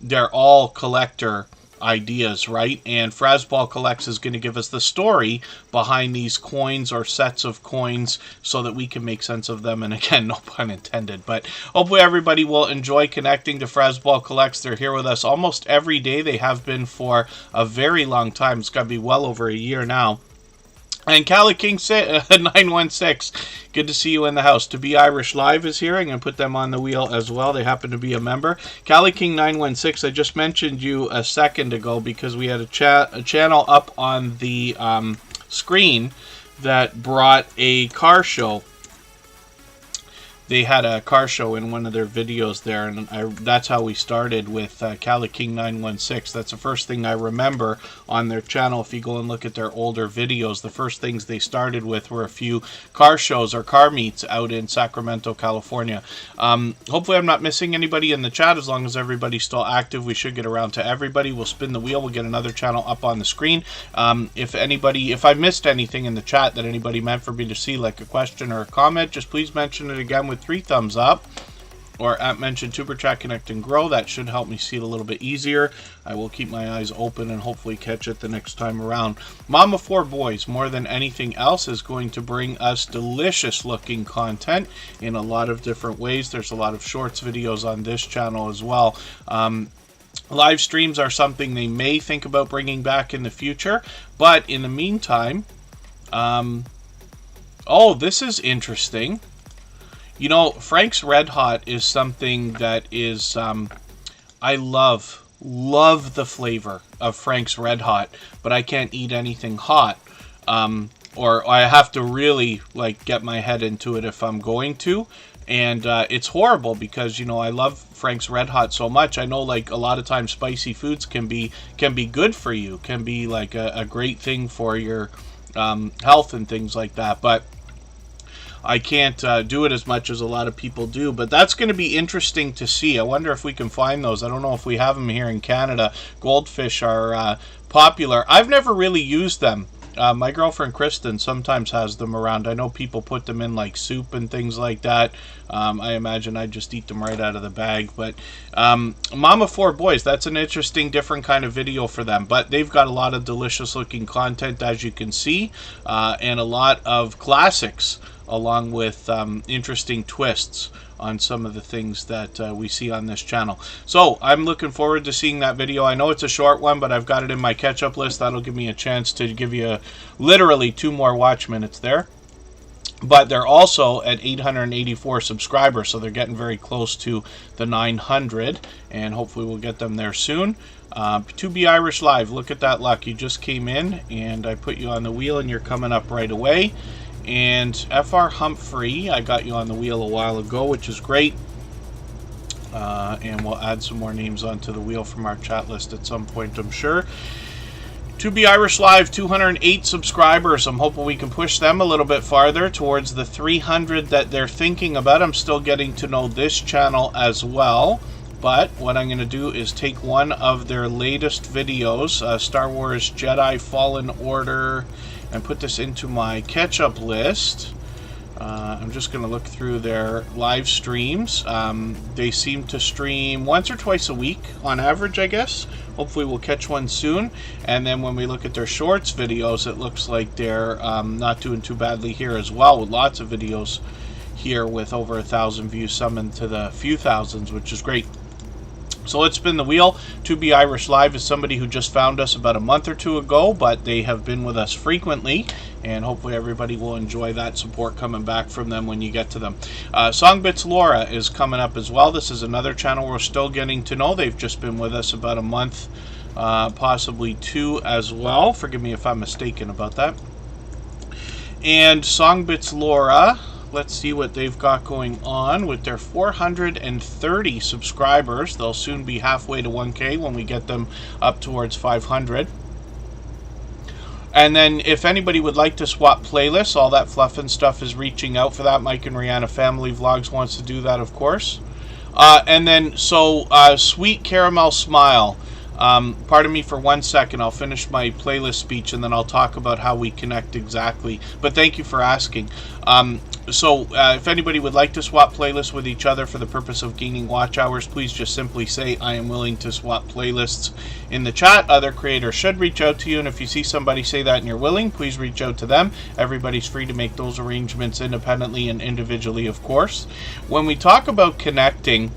They're all collector ideas, right? And Frasball Collects is going to give us the story behind these coins or sets of coins so that we can make sense of them. And again, no pun intended. But hopefully everybody will enjoy connecting to Frasball Collects. They're here with us almost every day. They have been for a very long time. It's got to be well over a year now. And Cali King 916, good to see you in the house. To Be Irish Live is here. I'm going to put them on the wheel as well. They happen to be a member. Cali King 916, I just mentioned you a second ago because we had a channel up on the screen that brought a car show. They had a car show in one of their videos there, and that's how we started with Cali King 916. That's the first thing I remember on their channel. If you go and look at their older videos, the first things they started with were a few car shows or car meets out in Sacramento, California. Hopefully I'm not missing anybody in the chat. As long as everybody's still active, we should get around to everybody. We'll spin the wheel. We'll get another channel up on the screen. If I missed anything in the chat that anybody meant for me to see, like a question or a comment, just please mention it again with 3 thumbs up, or at mention Tuber Chat Connect and Grow. That should help me see it a little bit easier. I will keep my eyes open and hopefully catch it the next time around. Mama 4 Boys, more than anything else, is going to bring us delicious looking content in a lot of different ways. There's a lot of shorts videos on this channel as well. Live streams are something they may think about bringing back in the future, but in the meantime, oh, this is interesting. You know, Frank's Red Hot is something that is, I love the flavor of Frank's Red Hot, but I can't eat anything hot, or I have to really, like, get my head into it if I'm going to, and it's horrible because, you know, I love Frank's Red Hot so much. I know, like, a lot of times spicy foods can be good for you, can be, like, a great thing for your health and things like that, but I can't do it as much as a lot of people do, but that's going to be interesting to see. I wonder if we can find those. I don't know if we have them here in Canada. Goldfish are popular. I've never really used them. My girlfriend Kristen sometimes has them around. I know people put them in like soup and things like that. I imagine I'd just eat them right out of the bag. But Mama 4 Boys, that's an interesting, different kind of video for them. But they've got a lot of delicious looking content, as you can see, and a lot of classics, along with interesting twists on some of the things that we see on this channel. So I'm looking forward to seeing that video. I know it's a short one, but I've got it in my catch-up list. That'll give me a chance to give you literally 2 more watch minutes there. But they're also at 884 subscribers, so they're getting very close to the 900, and hopefully we'll get them there soon. To Be Irish Live, look at that luck. You just came in, and I put you on the wheel, and you're coming up right away. And FR Humphrey, I got you on the wheel a while ago, which is great. And we'll add some more names onto the wheel from our chat list at some point, I'm sure. To Be Irish Live, 208 subscribers. I'm hoping we can push them a little bit farther towards the 300 that they're thinking about. I'm still getting to know this channel as well. But what I'm going to do is take one of their latest videos, Star Wars Jedi Fallen Order, and put this into my catch-up list. I'm just going to look through their live streams. They seem to stream once or twice a week on average, I guess. Hopefully we'll catch one soon. And then when we look at their shorts videos, it looks like they're not doing too badly here as well, with lots of videos here with over 1,000 views, some into the few thousands, which is great. So let's spin the wheel. 2B Irish Live is somebody who just found us about a month or two ago, but they have been with us frequently, and hopefully everybody will enjoy that support coming back from them when you get to them. Songbits Laura is coming up as well. This is another channel we're still getting to know. They've just been with us about a month, possibly two as well. Forgive me if I'm mistaken about that. And Songbits Laura, let's see what they've got going on with their 430 subscribers. They'll soon be halfway to 1K when we get them up towards 500. And then if anybody would like to swap playlists, all that fluff and stuff is reaching out for that. Mike and Rihanna Family Vlogs wants to do that, of course. And then, Sweet Caramel Smile. Pardon me for 1 second. I'll finish my playlist speech and then I'll talk about how we connect exactly. But thank you for asking. If anybody would like to swap playlists with each other for the purpose of gaining watch hours, please just simply say, I am willing to swap playlists in the chat. Other creators should reach out to you, and if you see somebody say that and you're willing, please reach out to them. Everybody's free to make those arrangements independently and individually, of course. When we talk about connecting,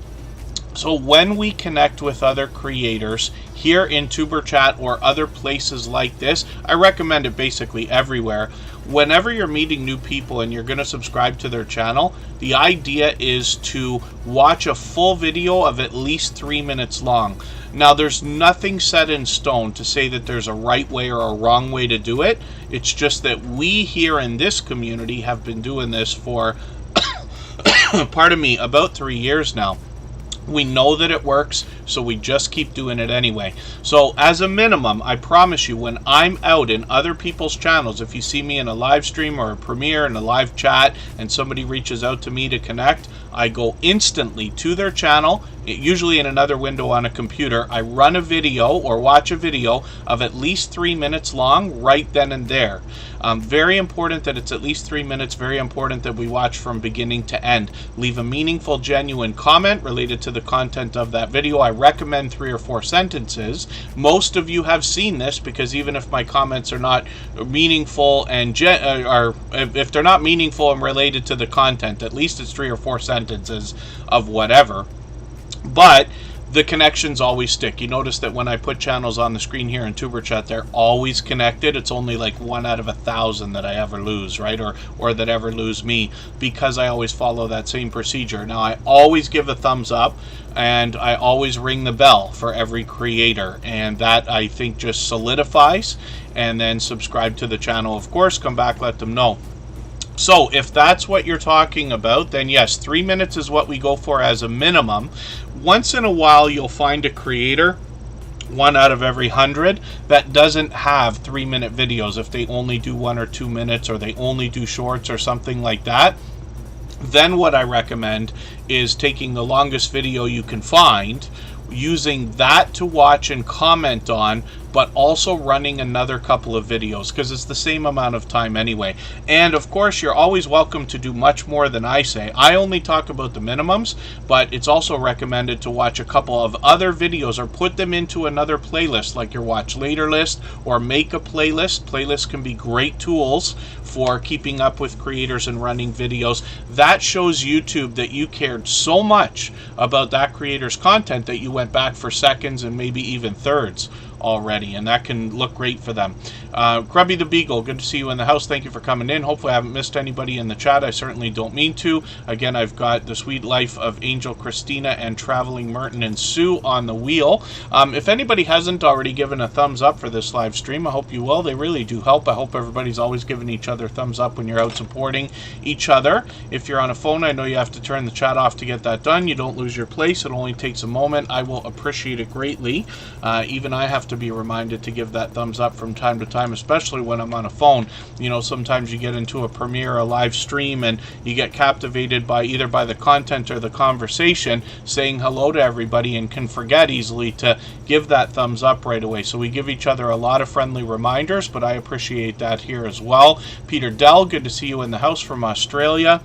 so when we connect with other creators here in Tuber Chat or other places like this, I recommend it basically everywhere. Whenever you're meeting new people and you're going to subscribe to their channel, the idea is to watch a full video of at least 3 minutes long. Now, there's nothing set in stone to say that there's a right way or a wrong way to do it. It's just that we here in this community have been doing this for, pardon me, about 3 years now. We know that it works, so we just keep doing it anyway. So as a minimum, I promise you, when I'm out in other people's channels, if you see me in a live stream or a premiere in a live chat and somebody reaches out to me to connect, I go instantly to their channel, usually in another window on a computer. I run a video or watch a video of at least 3 minutes long right then and there. Very important that it's at least 3 minutes. Very important that we watch from beginning to end. Leave a meaningful, genuine comment related to the content of that video. I recommend 3 or 4 sentences. Most of you have seen this, because even if my comments are not meaningful and if they're not meaningful and related to the content, at least it's 3 or 4 sentences of whatever. But the connections always stick. You notice that when I put channels on the screen here in Tuber Chat, they're always connected. It's only like 1 out of 1,000 that I ever lose, right? Or that ever lose me, because I always follow that same procedure. Now, I always give a thumbs up, and I always ring the bell for every creator, and that, I think, just solidifies. And then subscribe to the channel, of course. Come back, let them know. So if that's what you're talking about, then yes, 3 minutes is what we go for as a minimum. Once in a while, you'll find a creator, 1 out of every 100, that doesn't have 3-minute videos. If they only do 1 or 2 minutes, or they only do shorts or something like that, then what I recommend is taking the longest video you can find, using that to watch and comment on, but also running another couple of videos, because it's the same amount of time anyway. And of course, you're always welcome to do much more than I say. I only talk about the minimums, but it's also recommended to watch a couple of other videos or put them into another playlist, like your watch later list, or make a playlist. Playlists can be great tools for keeping up with creators and running videos. That shows YouTube that you cared so much about that creator's content that you went back for seconds and maybe even thirds already, and that can look great for them. Grubby the Beagle, good to see you in the house. Thank you for coming in. Hopefully I haven't missed anybody in the chat. I certainly don't mean to. Again, I've got The Sweet Life of Angel Christina and Traveling Merton and Sue on the wheel. If anybody hasn't already given a thumbs up for this live stream, I hope you will. They really do help. I hope everybody's always giving each other thumbs up when you're out supporting each other. If you're on a phone, I know you have to turn the chat off to get that done. You don't lose your place. It only takes a moment. I will appreciate it greatly. Even I have to be reminded to give that thumbs up from time to time, especially when I'm on a phone. You know, sometimes you get into a premiere, a live stream, and you get captivated by either by the content or the conversation, saying hello to everybody, and can forget easily to give that thumbs up right away. So we give each other a lot of friendly reminders, but I appreciate that here as well. Peter Dell, good to see you in the house from Australia.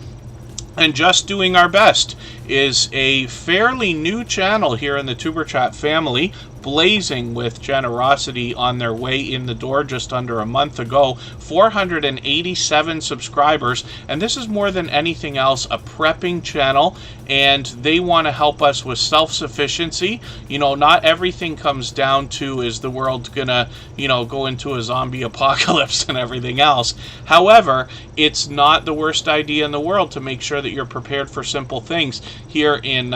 And just doing our best is a fairly new channel here in the Tuber Chat family, blazing with generosity on their way in the door just under a month ago. 487 subscribers, and this is more than anything else a prepping channel, and they want to help us with self-sufficiency. You know, not everything comes down to is the world gonna, you know, go into a zombie apocalypse and everything else. However, it's not the worst idea in the world to make sure that you're prepared for simple things. Here in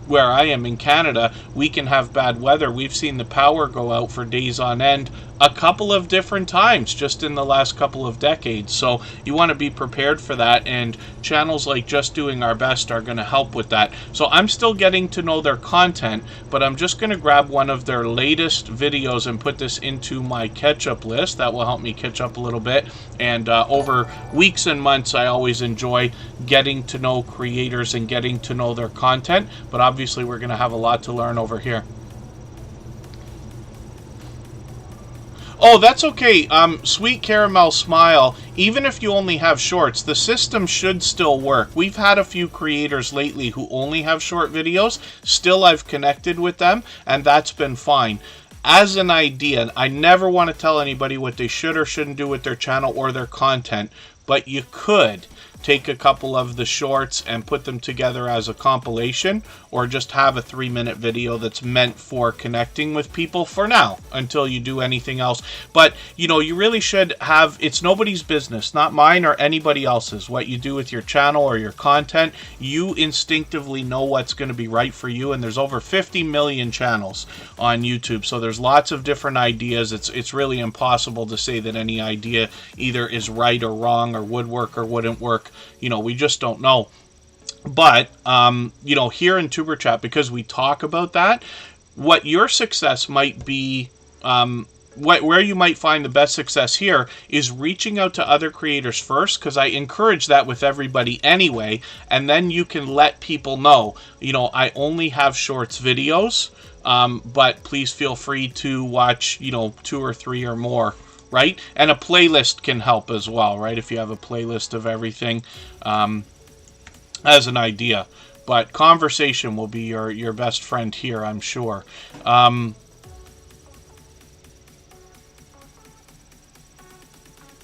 where I am in Canada, we can have bad weather. We've seen the power go out for days on end a couple of different times just in the last couple of decades. So you want to be prepared for that, and channels like Just Doing Our Best are going to help with that. So I'm still getting to know their content, but I'm just going to grab one of their latest videos and put this into my catch-up list. That will help me catch up a little bit. And over weeks and months, I always enjoy getting to know creators and getting to know their content, but obviously we're going to have a lot to learn over here. Oh, that's okay. Sweet Caramel Smile, even if you only have shorts, the system should still work. We've had a few creators lately who only have short videos. Still, I've connected with them, and that's been fine. As an idea, I never want to tell anybody what they should or shouldn't do with their channel or their content, but you could take a couple of the shorts and put them together as a compilation, or just have a 3-minute video that's meant for connecting with people for now until you do anything else. But you know, you really should have, it's nobody's business, not mine or anybody else's, what you do with your channel or your content. You instinctively know what's going to be right for you, and there's over 50 million channels on YouTube, so there's lots of different ideas. It's really impossible to say that any idea either is right or wrong or would work or wouldn't work. You know, we just don't know. But, you know, here in Tuber Chat, because we talk about that, what your success might be, where you might find the best success here is reaching out to other creators first, because I encourage that with everybody anyway, and then you can let people know, you know, I only have shorts videos, but please feel free to watch, you know, 2 or 3 or more. Right? And a playlist can help as well, right? If you have a playlist of everything as an idea. But conversation will be your best friend here, I'm sure. But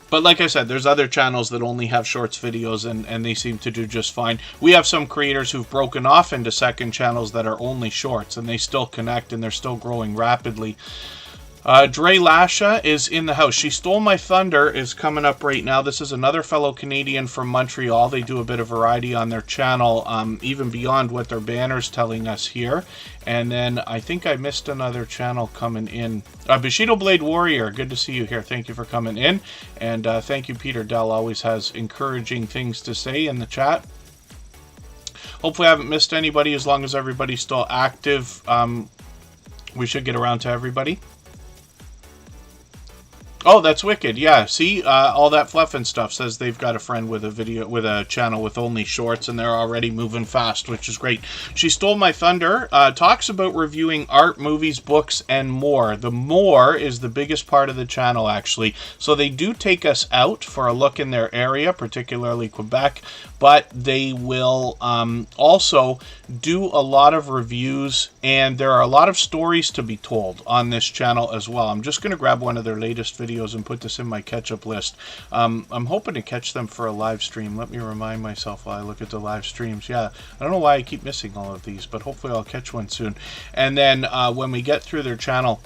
like I said, there's other channels that only have shorts videos, and they seem to do just fine. We have some creators who've broken off into second channels that are only shorts, and they still connect, and they're still growing rapidly. Dre Lasha is in the house. She Stole My Thunder is coming up right now. This is another fellow Canadian from Montreal. They do a bit of variety on their channel, even beyond what their banner's telling us here. And then I think I missed another channel coming in. Bushido Blade Warrior, good to see you here. Thank you for coming in. And thank you, Peter Dell. Always has encouraging things to say in the chat. Hopefully I haven't missed anybody. As long as everybody's still active, we should get around to everybody. Oh, that's wicked. Yeah, see, all that fluff and stuff says they've got a friend with a video, with a channel with only shorts, and they're already moving fast, which is great. She Stole My Thunder talks about reviewing art, movies, books, and more. The more is the biggest part of the channel, actually. So they do take us out for a look in their area, particularly Quebec, but they will also do a lot of reviews, and there are a lot of stories to be told on this channel as well. I'm just going to grab one of their latest videos and put this in my catch-up list. I'm hoping to catch them for a live stream. Let me remind myself while I look at the live streams. Yeah, I don't know why I keep missing all of these, but hopefully I'll catch one soon. And then when we get through their channel,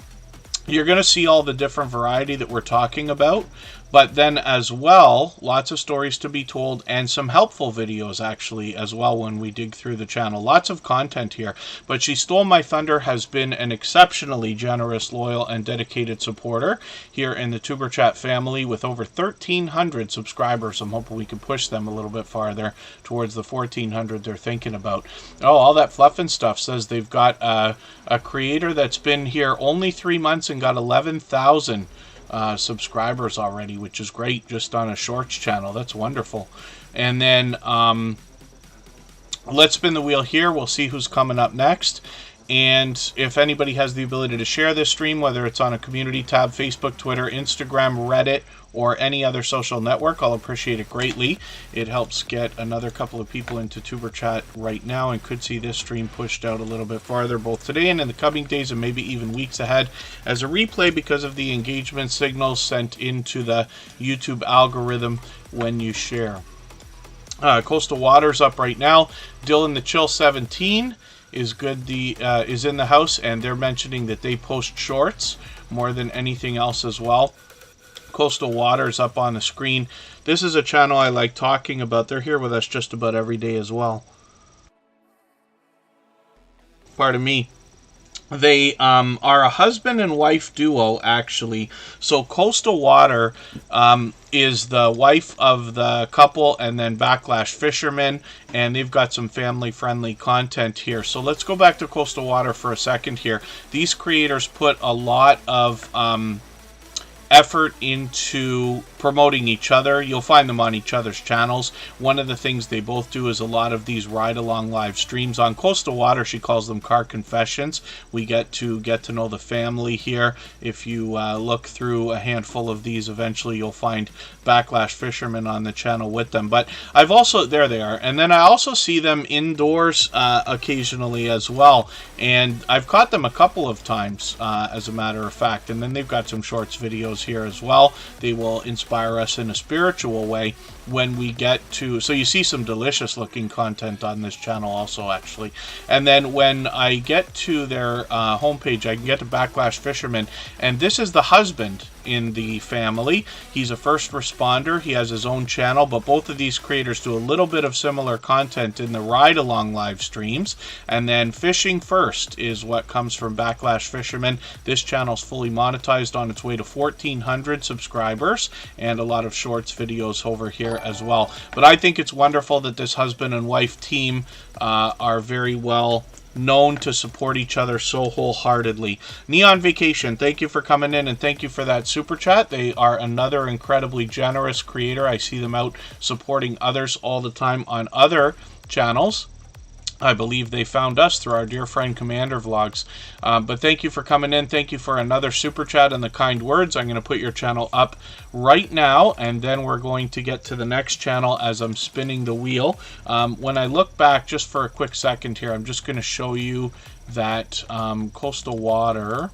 you're going to see all the different variety that we're talking about, but then as well, lots of stories to be told and some helpful videos actually as well when we dig through the channel. Lots of content here. But She Stole My Thunder has been an exceptionally generous, loyal, and dedicated supporter here in the Tuber Chat family with over 1,300 subscribers. I'm hoping we can push them a little bit farther towards the 1,400 they're thinking about. Oh, all that fluff and stuff says they've got a creator that's been here only 3 months and got 11,000 subscribers already, which is great, just on a shorts channel. That's wonderful. And then let's spin the wheel here. We'll see who's coming up next. And if anybody has the ability to share this stream, whether it's on a community tab, Facebook, Twitter, Instagram, Reddit, or any other social network, I'll appreciate it greatly. It helps get another couple of people into Tuber Chat right now, and could see this stream pushed out a little bit farther, both today and in the coming days, and maybe even weeks ahead, as a replay because of the engagement signals sent into the YouTube algorithm when you share. Coastal Waters up right now. Dylan the Chill 17 is good. Is in the house, and they're mentioning that they post shorts more than anything else as well. Coastal Waters up on the screen. This is a channel I like talking about. They're here with us just about every day as well. Pardon me. They are a husband and wife duo, actually. So Coastal Water is the wife of the couple, and then Backlash Fisherman, and they've got some family-friendly content here. So let's go back to Coastal Water for a second here. These creators put a lot of effort into promoting each other. You'll find them on each other's channels. One of the things they both do is a lot of these ride-along live streams. On Coastal Water, she calls them car confessions. We get to know the family here. If you look through a handful of these, eventually you'll find Backlash Fisherman on the channel with them. But I've also, there they are. And then I also see them indoors occasionally as well. And I've caught them a couple of times, as a matter of fact. And then they've got some shorts videos here as well. They will inspire us in a spiritual way when we get to, so you see some delicious looking content on this channel also, actually. And then when I get to their homepage, I can get to Backlash Fisherman, and this is the husband in the family. He's a first responder. He has his own channel, but both of these creators do a little bit of similar content in the ride-along live streams. And then Fishing First is what comes from Backlash Fisherman. This channel's fully monetized, on its way to 1,400 subscribers, and a lot of shorts videos over here as well. But I think it's wonderful that this husband and wife team are very well known to support each other so wholeheartedly. Neon Vacation, thank you for coming in, and thank you for that super chat. They are another incredibly generous creator. I see them out supporting others all the time on other channels. I believe they found us through our dear friend Commander Vlogs. But thank you for coming in. Thank you for another super chat and the kind words. I'm going to put your channel up right now, and then we're going to get to the next channel as I'm spinning the wheel. When I look back, just for a quick second here, I'm just going to show you that Coastal Water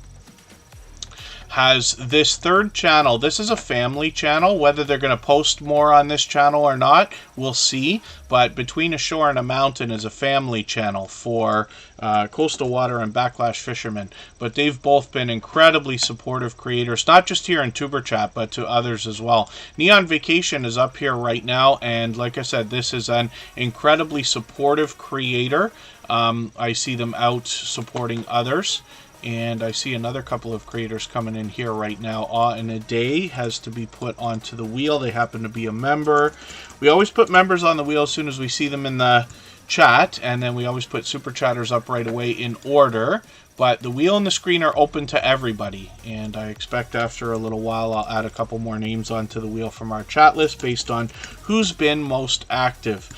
has this third channel. This is a family channel. Whether they're going to post more on this channel or not, we'll see. But Between a Shore and a Mountain is a family channel for Coastal Water and Backlash Fisherman. But they've both been incredibly supportive creators, not just here in Tuber Chat, but to others as well. Neon Vacation is up here right now, and like I said, this is an incredibly supportive creator. I see them out supporting others. And I see another couple of creators coming in here right now. Awe in a Day has to be put onto the wheel. They happen to be a member. We always put members on the wheel as soon as we see them in the chat. And then we always put super chatters up right away in order. But the wheel and the screen are open to everybody. And I expect after a little while I'll add a couple more names onto the wheel from our chat list based on who's been most active.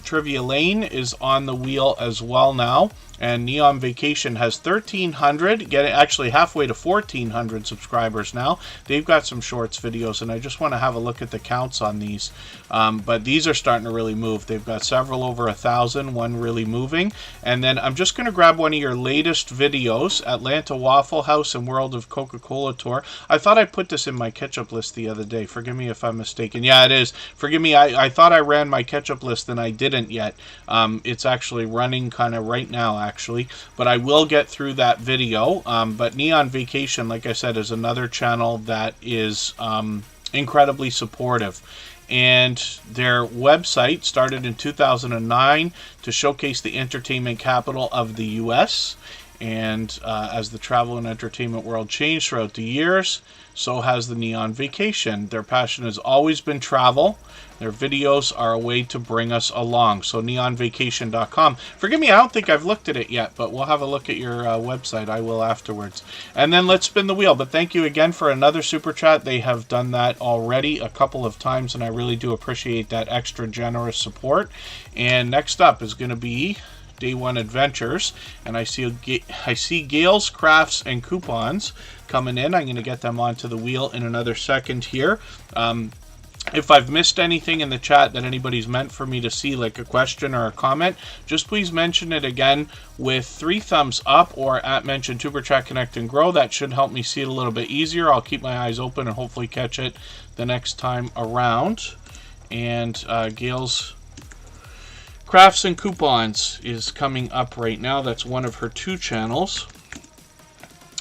Trivia Lane is on the wheel as well now. And Neon Vacation has 1,300, getting actually halfway to 1,400 subscribers now. They've got some shorts videos, and I just want to have a look at the counts on these. But these are starting to really move. They've got several over 1,000, one really moving. And then I'm just going to grab one of your latest videos, Atlanta Waffle House and World of Coca-Cola Tour. I thought I put this in my catch-up list the other day. Forgive me if I'm mistaken. Yeah, it is. Forgive me, I thought I ran my catch-up list, and I didn't yet. It's actually running kind of right now, actually, but I will get through that video. But Neon Vacation, like I said, is another channel that is incredibly supportive. And their website started in 2009 to showcase the entertainment capital of the U.S. And as the travel and entertainment world changed throughout the years, so has the Neon Vacation. Their passion has always been travel. Their videos are a way to bring us along. So neonvacation.com. Forgive me, I don't think I've looked at it yet, but we'll have a look at your website. I will afterwards. And then let's spin the wheel. But thank you again for another super chat. They have done that already a couple of times, and I really do appreciate that extra generous support. And next up is going to be Day One Adventures, and I see Gail's Crafts and Coupons coming in. I'm going to get them onto the wheel in another second here. If I've missed anything in the chat that anybody's meant for me to see, like a question or a comment, just please mention it again with 3 thumbs up or at mention Superchat Connect and Grow. That should help me see it a little bit easier. I'll keep my eyes open and hopefully catch it the next time around. And Gail's Crafts and Coupons is coming up right now. That's one of her 2 channels.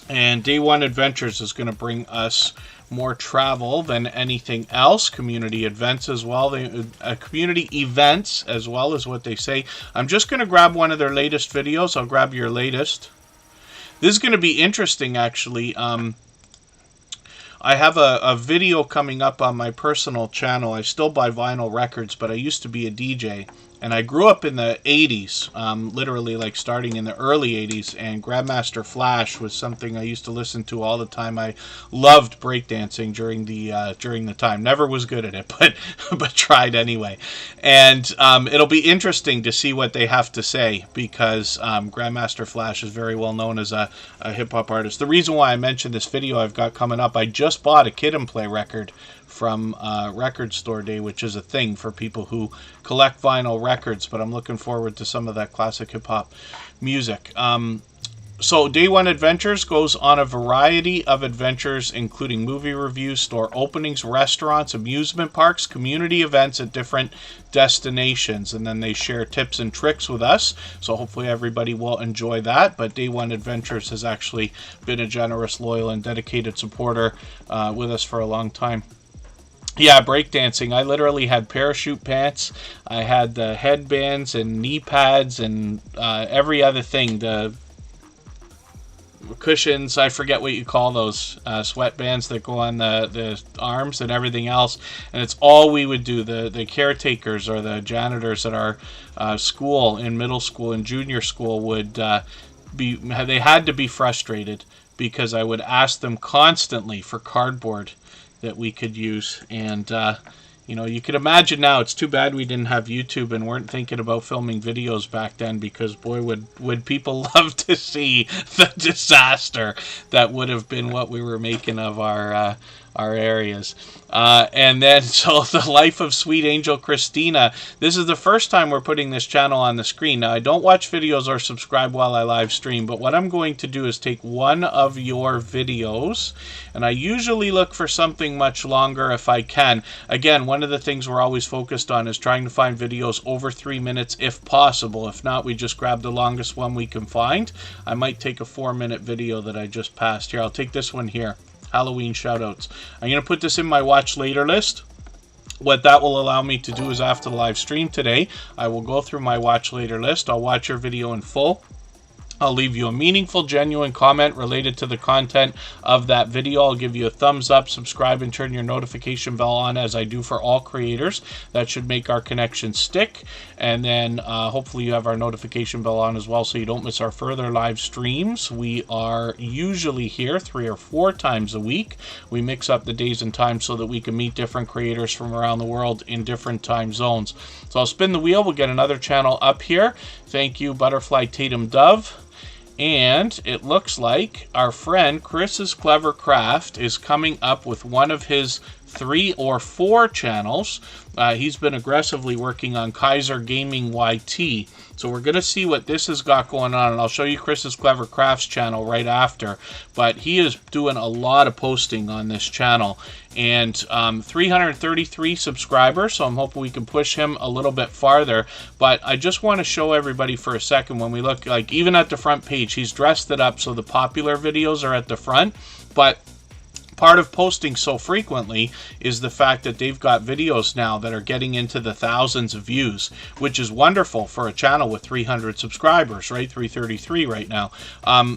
And Day One Adventures is going to bring us more travel than anything else. Community events as well. Community events as well is what they say. I'm just going to grab one of their latest videos. I'll grab your latest. This is going to be interesting, actually. I have a video coming up on my personal channel. I still buy vinyl records, but I used to be a DJ. And I grew up in the 80s, literally like starting in the early 80s, and Grandmaster Flash was something I used to listen to all the time. I loved breakdancing during the time. Never was good at it, but tried anyway. And it'll be interesting to see what they have to say, because Grandmaster Flash is very well known as a hip-hop artist. The reason why I mentioned this video I've got coming up, I just bought a Kid and Play record from Record Store Day, which is a thing for people who collect vinyl records, but I'm looking forward to some of that classic hip-hop music. So Day One Adventures goes on a variety of adventures, including movie reviews, store openings, restaurants, amusement parks, community events at different destinations, and then they share tips and tricks with us, so hopefully everybody will enjoy that. But Day One Adventures has actually been a generous, loyal, and dedicated supporter with us for a long time. Yeah, breakdancing. I literally had parachute pants. I had the headbands and knee pads and every other thing. The cushions, I forget what you call those, sweatbands that go on the arms and everything else. And it's all we would do. The caretakers or the janitors at our school, in middle school and junior school, would they had to be frustrated because I would ask them constantly for cardboard that we could use. And you know, you could imagine now, it's too bad we didn't have YouTube and weren't thinking about filming videos back then, because boy, would people love to see the disaster that would have been what we were making of our areas. And then, so the life of Sweet Angel Christina. This is the first time we're putting this channel on the screen. Now, I don't watch videos or subscribe while I live stream, but what I'm going to do is take one of your videos, and I usually look for something much longer if I can. Again, one of the things we're always focused on is trying to find videos over 3 minutes if possible. If not, we just grab the longest one we can find. I might take a 4-minute video that I just passed here. I'll take this one here. Halloween shoutouts. I'm going to put this in my watch later list. What that will allow me to do is, after the live stream today, I will go through my watch later list. I'll watch your video in full. I'll leave you a meaningful, genuine comment related to the content of that video. I'll give you a thumbs up, subscribe, and turn your notification bell on, as I do for all creators. That should make our connection stick. And then hopefully you have our notification bell on as well, so you don't miss our further live streams. We are usually here 3 or 4 times a week. We mix up the days and times so that we can meet different creators from around the world in different time zones. So I'll spin the wheel. We'll get another channel up here. Thank you, Butterfly Tatum Dove. And it looks like our friend Chris's Clever Craft is coming up with one of his 3 or 4 channels. He's been aggressively working on Kaiser Gaming YT. So we're going to see what this has got going on, and I'll show you Chris's Clever Crafts channel right after. But he is doing a lot of posting on this channel, and 333 subscribers, so I'm hoping we can push him a little bit farther. But I just want to show everybody for a second, when we look, like, even at the front page, he's dressed it up so the popular videos are at the front. But part of posting so frequently is the fact that they've got videos now that are getting into the thousands of views, which is wonderful for a channel with 300 subscribers, right? 333 right now.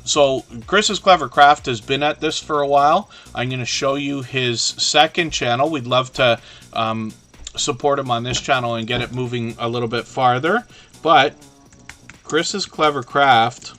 So Chris's Clever Craft has been at this for a while. I'm going to show you his second channel. We'd love to support him on this channel and get it moving a little bit farther. But Chris's Clever Craft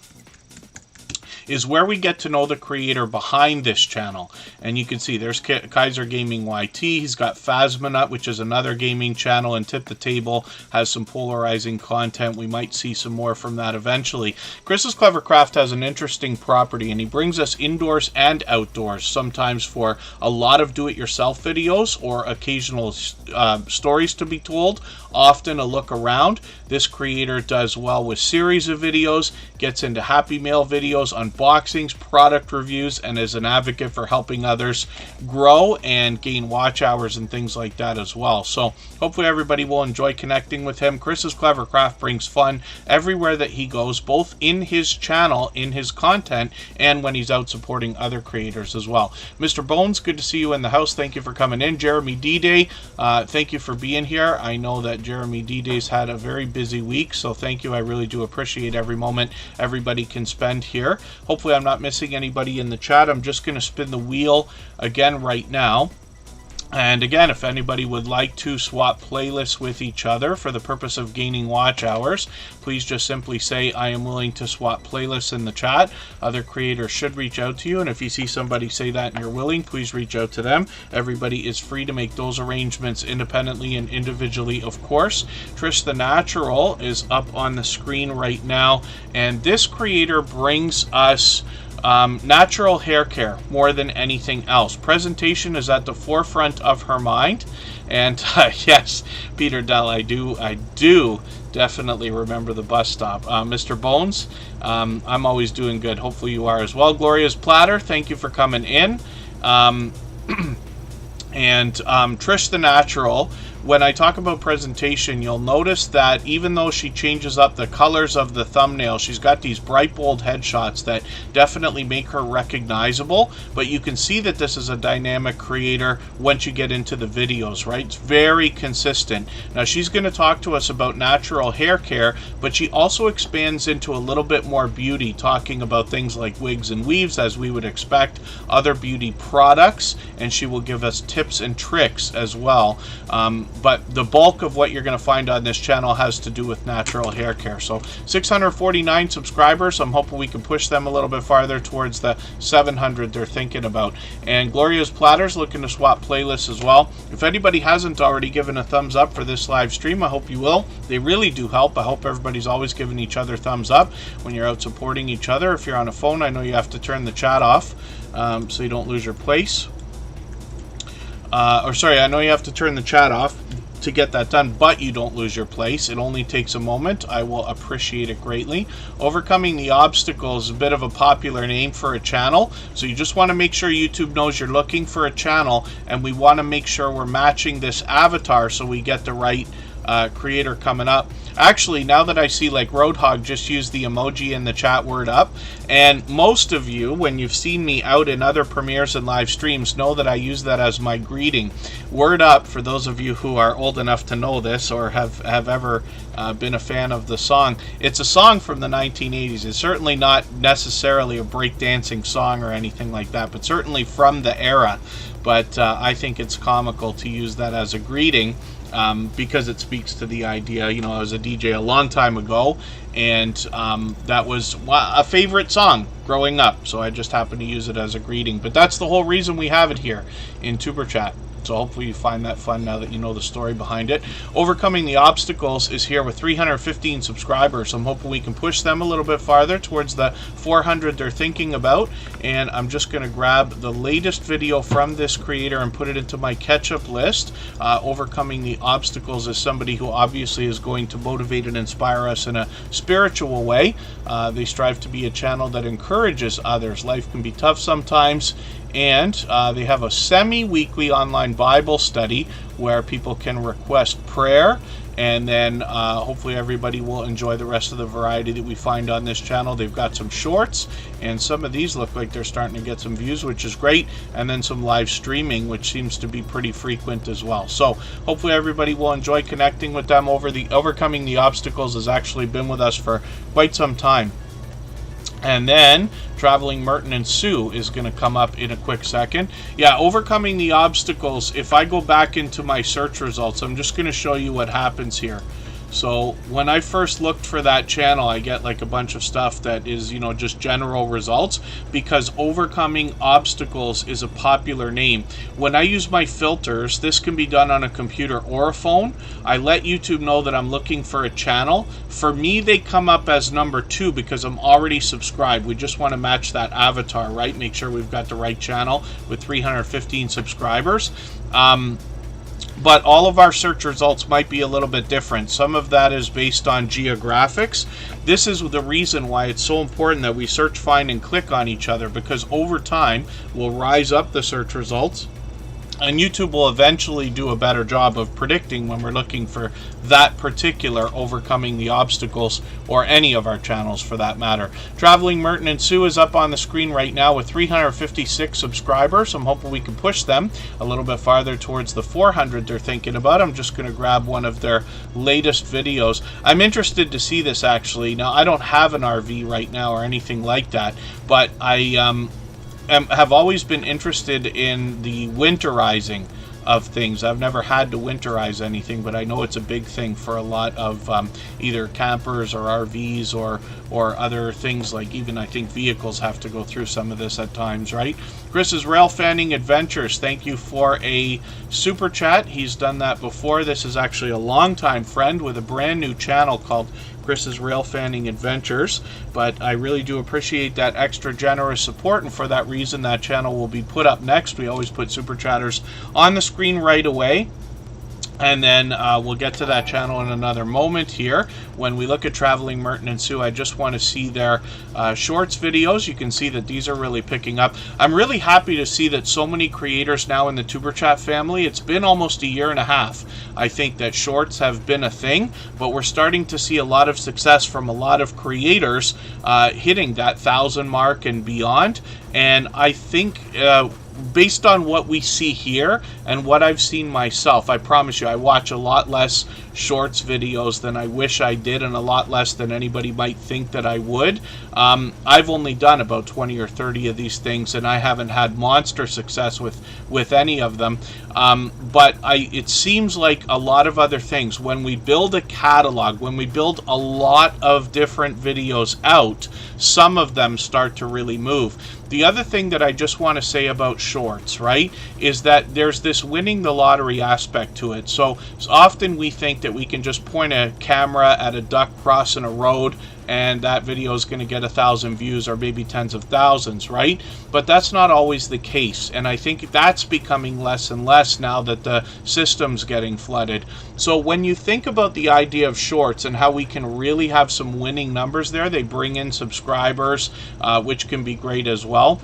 is where we get to know the creator behind this channel. And you can see there's Kaiser Gaming YT. He's got Phasma, which is another gaming channel, and Tip the Table has some polarizing content. We might see some more from that eventually. Chris's Clever Craft has an interesting property, and he brings us indoors and outdoors, sometimes for a lot of do-it-yourself videos or occasional stories to be told, often a look around. This creator does well with series of videos, gets into Happy Mail videos, unboxings, product reviews, and is an advocate for helping others grow and gain watch hours and things like that as well. So hopefully everybody will enjoy connecting with him. Chris's Clever Craft brings fun everywhere that he goes, both in his channel, in his content, and when he's out supporting other creators as well. Mr. Bones, good to see you in the house. Thank you for coming in. Jeremy D-Day, thank you for being here. I know that Jeremy D-Day's had a very busy week, so thank you. I really do appreciate every moment everybody can spend here. Hopefully I'm not missing anybody in the chat. I'm just going to spin the wheel again right now. And again, if anybody would like to swap playlists with each other for the purpose of gaining watch hours, please just simply say, I am willing to swap playlists in the chat. Other creators should reach out to you, and if you see somebody say that and you're willing, please reach out to them. Everybody is free to make those arrangements independently and individually, of course. Trish the Natural is up on the screen right now, and this creator brings us natural hair care more than anything else. Presentation is at the forefront of her mind, and yes, Peter Dell, I do definitely remember the bus stop. Mr. Bones, I'm always doing good. Hopefully you are as well. Gloria's Platter, thank you for coming in. And Trish the Natural, when I talk about presentation, you'll notice that even though she changes up the colors of the thumbnail, she's got these bright, bold headshots that definitely make her recognizable, but you can see that this is a dynamic creator once you get into the videos, right? It's very consistent. Now, she's going to talk to us about natural hair care, but she also expands into a little bit more beauty, talking about things like wigs and weaves, as we would expect, other beauty products, and she will give us tips and tricks as well. But the bulk of what you're going to find on this channel has to do with natural hair care. So 649 subscribers. I'm hoping we can push them a little bit farther towards the 700 they're thinking about. And Gloria's Platters looking to swap playlists as well. If anybody hasn't already given a thumbs up for this live stream, I hope you will. They really do help. I hope everybody's always giving each other thumbs up when you're out supporting each other. If you're on a phone, I know you have to turn the chat off so you don't lose your place. I know you have to turn the chat off to get that done, but you don't lose your place. It only takes a moment. I will appreciate it greatly. Overcoming the Obstacles is a bit of a popular name for a channel, so you just want to make sure YouTube knows you're looking for a channel, and we want to make sure we're matching this avatar so we get the right creator coming up. Actually, now that I see, like, Roadhog just used the emoji in the chat, word up, and most of you, when you've seen me out in other premieres and live streams, know that I use that as my greeting. Word up, for those of you who are old enough to know this or have ever been a fan of the song, it's a song from the 1980s. It's certainly not necessarily a breakdancing song or anything like that, but certainly from the era. But I think it's comical to use that as a greeting. Because it speaks to the idea, you know, I was a DJ a long time ago, and that was a favorite song growing up, so I just happened to use it as a greeting. But that's the whole reason we have it here in Tuber Chat. So hopefully you find that fun now that you know the story behind it. Overcoming the Obstacles is here with 315 subscribers. I'm hoping we can push them a little bit farther towards the 400 they're thinking about. And I'm just going to grab the latest video from this creator and put it into my catch-up list. Overcoming the Obstacles is somebody who obviously is going to motivate and inspire us in a spiritual way. They strive to be a channel that encourages others. Life can be tough sometimes. And they have a semi-weekly online Bible study where people can request prayer, and then hopefully everybody will enjoy the rest of the variety that we find on this channel. They've got some shorts, and some of these look like they're starting to get some views, which is great, and then some live streaming, which seems to be pretty frequent as well. So hopefully everybody will enjoy connecting with them. Overcoming the Obstacles has actually been with us for quite some time. And then Traveling Merton and Sue is going to come up in a quick second. Yeah, Overcoming the Obstacles, if I go back into my search results, I'm just going to show you what happens here. So when I first looked for that channel, I get like a bunch of stuff that is, you know, just general results, because overcoming obstacles is a popular name. When I use my filters, this can be done on a computer or a phone. I let YouTube know that I'm looking for a channel. For me, they come up as number 2 because I'm already subscribed. We just want to match that avatar, right? Make sure we've got the right channel with 315 subscribers. But all of our search results might be a little bit different. Some of that is based on geographics. This is the reason why it's so important that we search, find, and click on each other, because over time we'll rise up the search results, and YouTube will eventually do a better job of predicting when we're looking for that particular overcoming the obstacles, or any of our channels for that matter. Traveling Merton and Sue is up on the screen right now with 356 subscribers. I'm hoping we can push them a little bit farther towards the 400 they're thinking about. I'm just going to grab one of their latest videos. I'm interested to see this actually. Now, I don't have an RV right now or anything like that, but I have always been interested in the winterizing of things. I've never had to winterize anything, but I know it's a big thing for a lot of either campers or RVs or other things, like even I think vehicles have to go through some of this at times, right? Chris's Rail Fanning Adventures, thank you for a super chat. He's done that before. This is actually a longtime friend with a brand new channel called Chris's Rail Fanning Adventures, but I really do appreciate that extra generous support, and for that reason that channel will be put up next. We always put super chatters on the screen right away, and then we'll get to that channel in another moment here. When we look at Traveling Merton and Sue, I just want to see their shorts videos. You can see that these are really picking up. I'm really happy to see that so many creators now in the TuberChat family. It's been almost a year and a half, I think, that shorts have been a thing, but we're starting to see a lot of success from a lot of creators hitting that 1,000 mark and beyond. And I think based on what we see here and what I've seen myself, I promise you I watch a lot less shorts videos than I wish I did, and a lot less than anybody might think that I would. I've only done about 20 or 30 of these things, and I haven't had monster success with any of them. But it seems like a lot of other things, when we build a catalog, when we build a lot of different videos out, some of them start to really move. The other thing that I just want to say about shorts, right, is that there's this winning the lottery aspect to it. So often we think that we can just point a camera at a duck crossing a road and that video is going to get 1,000 views or maybe tens of thousands, right? But that's not always the case, and I think that's becoming less and less now that the system's getting flooded. So when you think about the idea of shorts and how we can really have some winning numbers there, they bring in subscribers, which can be great as well.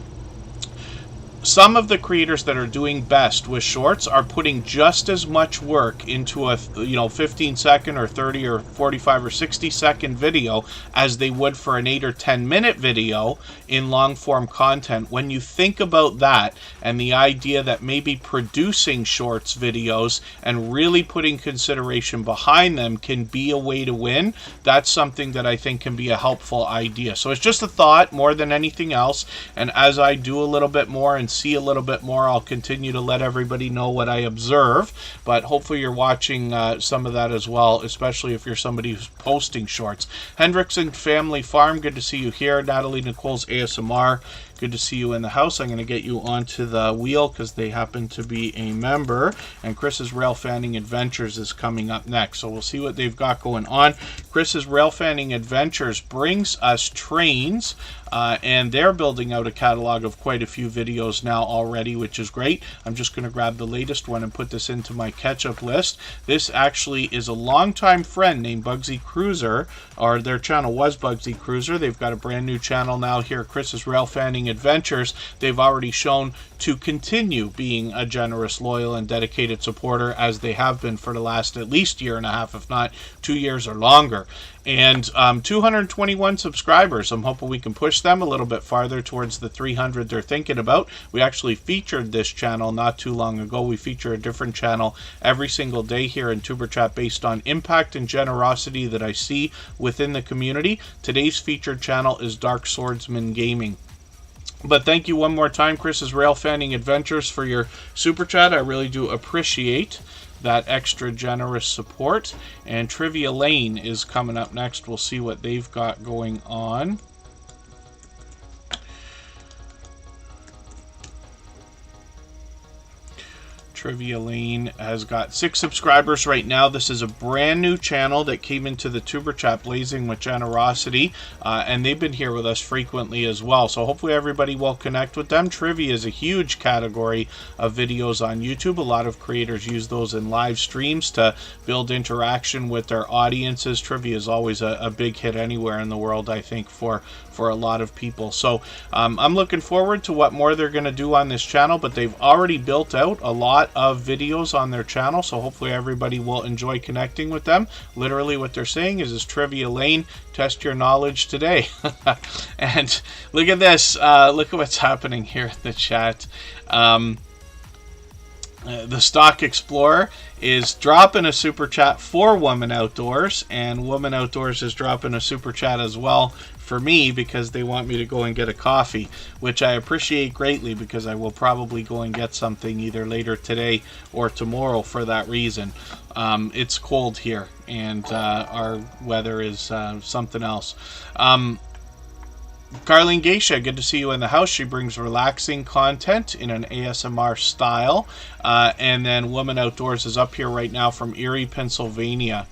Some of the creators that are doing best with shorts are putting just as much work into a 15-second or 30 or 45 or 60-second video as they would for an 8 or 10-minute video in long-form content. When you think about that and the idea that maybe producing shorts videos and really putting consideration behind them can be a way to win, that's something that I think can be a helpful idea. So it's just a thought more than anything else, and as I do a little bit more and see a little bit more, I'll continue to let everybody know what I observe, but hopefully you're watching some of that as well, especially if you're somebody who's posting shorts. Hendrickson Family Farm, good to see you here. Natalie Nicole's ASMR, good to see you in the house. I'm going to get you onto the wheel because they happen to be a member. And Chris's Rail Fanning Adventures is coming up next. So we'll see what they've got going on. Chris's Rail Fanning Adventures brings us trains, and they're building out a catalog of quite a few videos now already, which is great. I'm just going to grab the latest one and put this into my catch-up list. This actually is a longtime friend named Bugsy Cruiser, or their channel was Bugsy Cruiser. They've got a brand new channel now here, Chris's Rail Fanning Adventures. They've already shown to continue being a generous, loyal, and dedicated supporter, as they have been for the last at least year and a half, if not 2 years or longer. And 221 subscribers. I'm hoping we can push them a little bit farther towards the 300 they're thinking about. We actually featured this channel not too long ago. We feature a different channel every single day here in TuberChat based on impact and generosity that I see within the community. Today's featured channel is Dark Swordsman Gaming. But thank you one more time, Chris's Rail Fanning Adventures, for your super chat. I really do appreciate that extra generous support. And Trivia Lane is coming up next. We'll see what they've got going on. Trivia Lane has got 6 subscribers right now. This is a brand new channel that came into the Tuber Chat blazing with generosity, and they've been here with us frequently as well. So hopefully everybody will connect with them. Trivia is a huge category of videos on YouTube. A lot of creators use those in live streams to build interaction with their audiences. Trivia is always a big hit anywhere in the world, I think, for a lot of people. So I'm looking forward to what more they're going to do on this channel, but they've already built out a lot of videos on their channel, so hopefully everybody will enjoy connecting with them. Literally what they're saying is Trivia Lane, test your knowledge today. And look at this, look at what's happening here in the chat. The Stock Explorer is dropping a super chat for Woman Outdoors, and Woman Outdoors is dropping a super chat as well for me because they want me to go and get a coffee, which I appreciate greatly because I will probably go and get something either later today or tomorrow for that reason. It's cold here, and our weather is something else. Carlene Geisha, good to see you in the house. She brings relaxing content in an ASMR style. And then Woman Outdoors is up here right now from Erie, Pennsylvania.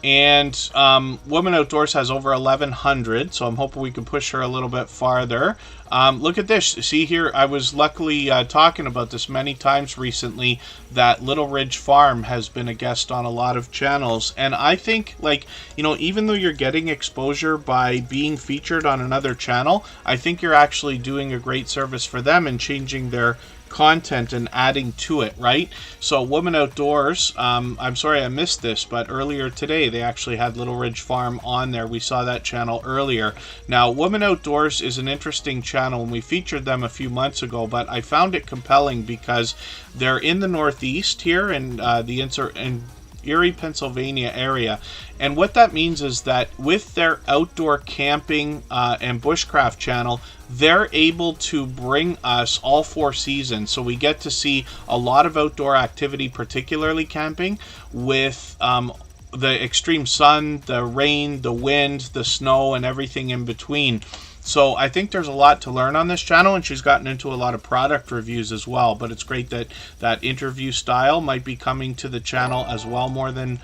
And Woman Outdoors has over 1,100, so I'm hoping we can push her a little bit farther. Look at this. See here, I was luckily talking about this many times recently, that Little Ridge Farm has been a guest on a lot of channels. And I think, like, you know, even though you're getting exposure by being featured on another channel, I think you're actually doing a great service for them and changing their content and adding to it, right? So Woman Outdoors, I'm sorry I missed this, but earlier today they actually had Little Ridge Farm on there. We saw that channel earlier. Now, Woman Outdoors is an interesting channel, and we featured them a few months ago, but I found it compelling because they're in the Northeast here in the Erie, Pennsylvania area. And what that means is that with their outdoor camping and bushcraft channel, they're able to bring us all 4 seasons. So we get to see a lot of outdoor activity, particularly camping, with the extreme sun, the rain, the wind, the snow, and everything in between. So I think there's a lot to learn on this channel, and she's gotten into a lot of product reviews as well. But it's great that that interview style might be coming to the channel as well, more than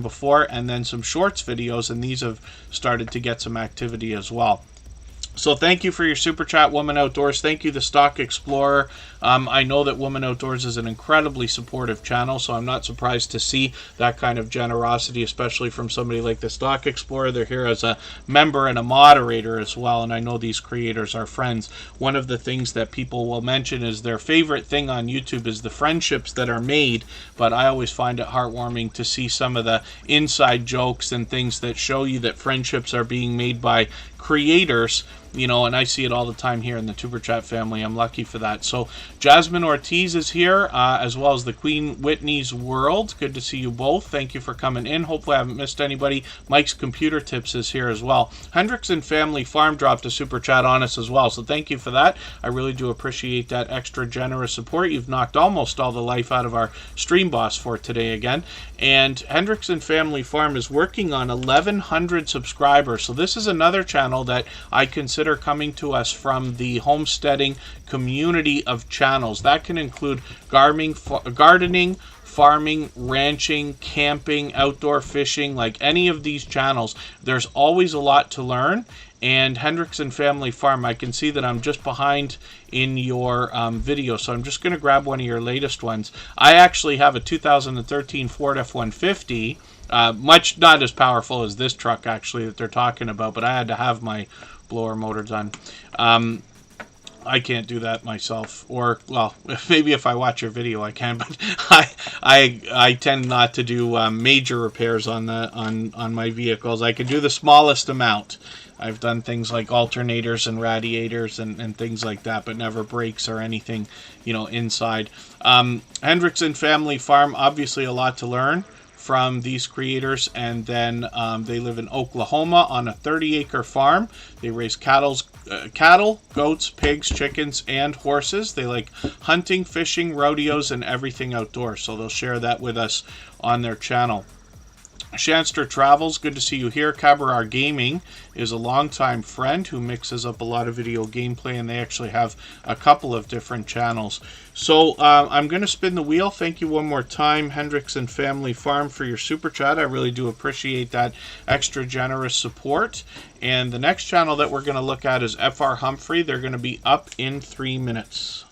before, and then some shorts videos, and these have started to get some activity as well. So thank you for your super chat, Woman Outdoors. Thank you, the Stock Explorer. I know that Woman Outdoors is an incredibly supportive channel, so I'm not surprised to see that kind of generosity, especially from somebody like the Stock Explorer. They're here as a member and a moderator as well, and I know these creators are friends. One of the things that people will mention is their favorite thing on YouTube is the friendships that are made, but I always find it heartwarming to see some of the inside jokes and things that show you that friendships are being made by creators, you know, and I see it all the time here in the Tuber Chat family. I'm lucky for that. So Jasmine Ortiz is here, as well as the Queen Whitney's World. Good to see you both. Thank you for coming in. Hopefully I haven't missed anybody. Mike's Computer Tips is here as well. Hendrickson Family Farm dropped a super chat on us as well, so thank you for that. I really do appreciate that extra generous support. You've knocked almost all the life out of our stream boss for today again. And Hendrickson Family Farm is working on 1,100 subscribers, so this is another channel that I consider coming to us from the homesteading community of channels. That can include gardening, farming, ranching, camping, outdoor fishing, like any of these channels. There's always a lot to learn. And Hendrickson Family Farm, I can see that I'm just behind in your video, so I'm just going to grab one of your latest ones. I actually have a 2013 Ford F-150, much not as powerful as this truck actually that they're talking about, but I had to have my blower motor done. I can't do that myself, or well, maybe if I watch your video I can, but I tend not to do major repairs on my vehicles. I can do the smallest amount. I've done things like alternators and radiators and things like that, but never brakes or anything, you know, inside. Hendrickson Family Farm, obviously a lot to learn from these creators, and then they live in Oklahoma on a 30-acre farm. They raise cattle, goats, pigs, chickens, and horses. They like hunting, fishing, rodeos, and everything outdoors. So they'll share that with us on their channel. Shanster Travels, good to see you here. Cabarar Gaming is a longtime friend who mixes up a lot of video gameplay, and they actually have a couple of different channels. So I'm going to spin the wheel. Thank you one more time, Hendricks and Family Farm, for your super chat. I really do appreciate that extra generous support. And the next channel that we're going to look at is FR Humphrey. They're going to be up in 3 minutes.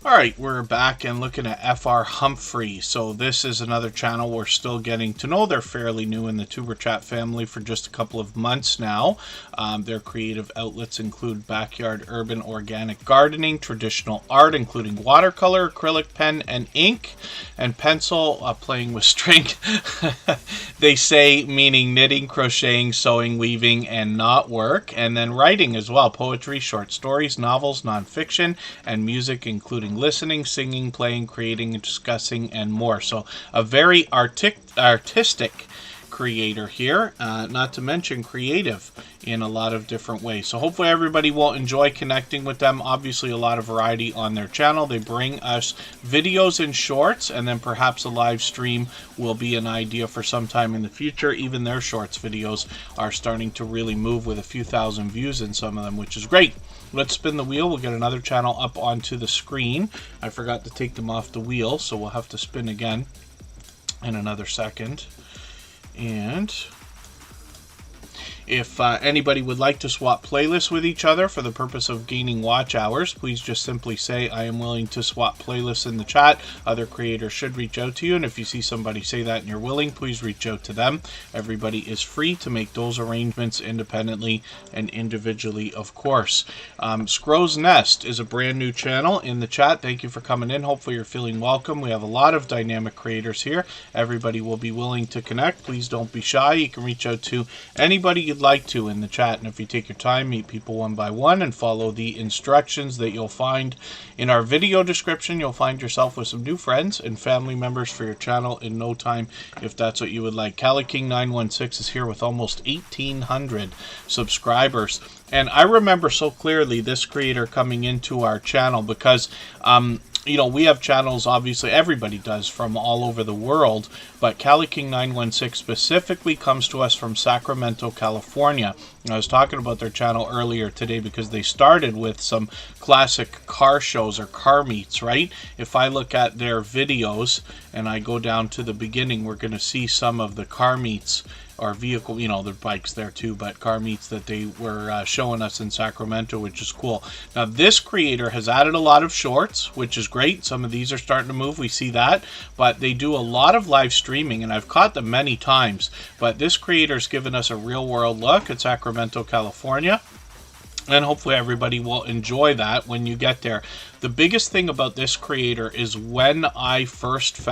Alright, we're back and looking at FR Humphrey. So this is another channel we're still getting to know. They're fairly new in the Tuber Chat family for just a couple of months now. Their creative outlets include backyard urban organic gardening, traditional art including watercolor, acrylic pen and ink, and pencil, playing with string. They say, meaning knitting, crocheting, sewing, weaving, and knot work. And then writing as well, poetry, short stories, novels, nonfiction, and music including listening, singing, playing, creating, discussing, and more. So a very artistic creator here, not to mention creative in a lot of different ways. So hopefully everybody will enjoy connecting with them. Obviously a lot of variety on their channel. They bring us videos and shorts, and then perhaps a live stream will be an idea for some time in the future. Even their shorts videos are starting to really move with a few thousand views in some of them, which is great. Let's spin the wheel. We'll get another channel up onto the screen. I forgot to take them off the wheel, so we'll have to spin again in another second. And if anybody would like to swap playlists with each other for the purpose of gaining watch hours, please just simply say, I am willing to swap playlists in the chat. Other creators should reach out to you, and if you see somebody say that and you're willing, please reach out to them. Everybody is free to make those arrangements independently and individually, of course. Scrow's Nest is a brand new channel in the chat. Thank you for coming in. Hopefully you're feeling welcome. We have a lot of dynamic creators here. Everybody will be willing to connect. Please don't be shy. You can reach out to anybody you'd like to in the chat, and if you take your time, meet people one by one and follow the instructions that you'll find in our video description, you'll find yourself with some new friends and family members for your channel in no time, if that's what you would like. CaliKing916 is here with almost 1,800 subscribers, and I remember so clearly this creator coming into our channel because you know, we have channels, obviously everybody does, from all over the world, but CaliKing916 specifically comes to us from Sacramento, California. And I was talking about their channel earlier today because they started with some classic car shows or car meets, right? If I look at their videos and I go down to the beginning, we're going to see some of the car meets or vehicle, you know, their bikes there too, but car meets that they were showing us in Sacramento, which is cool. Now, this creator has added a lot of shorts, which is great. Some of these are starting to move. We see that, but they do a lot of live streaming, and I've caught them many times. But this creator's given us a real world look at Sacramento, California. And hopefully everybody will enjoy that when you get there. The biggest thing about this creator is when they first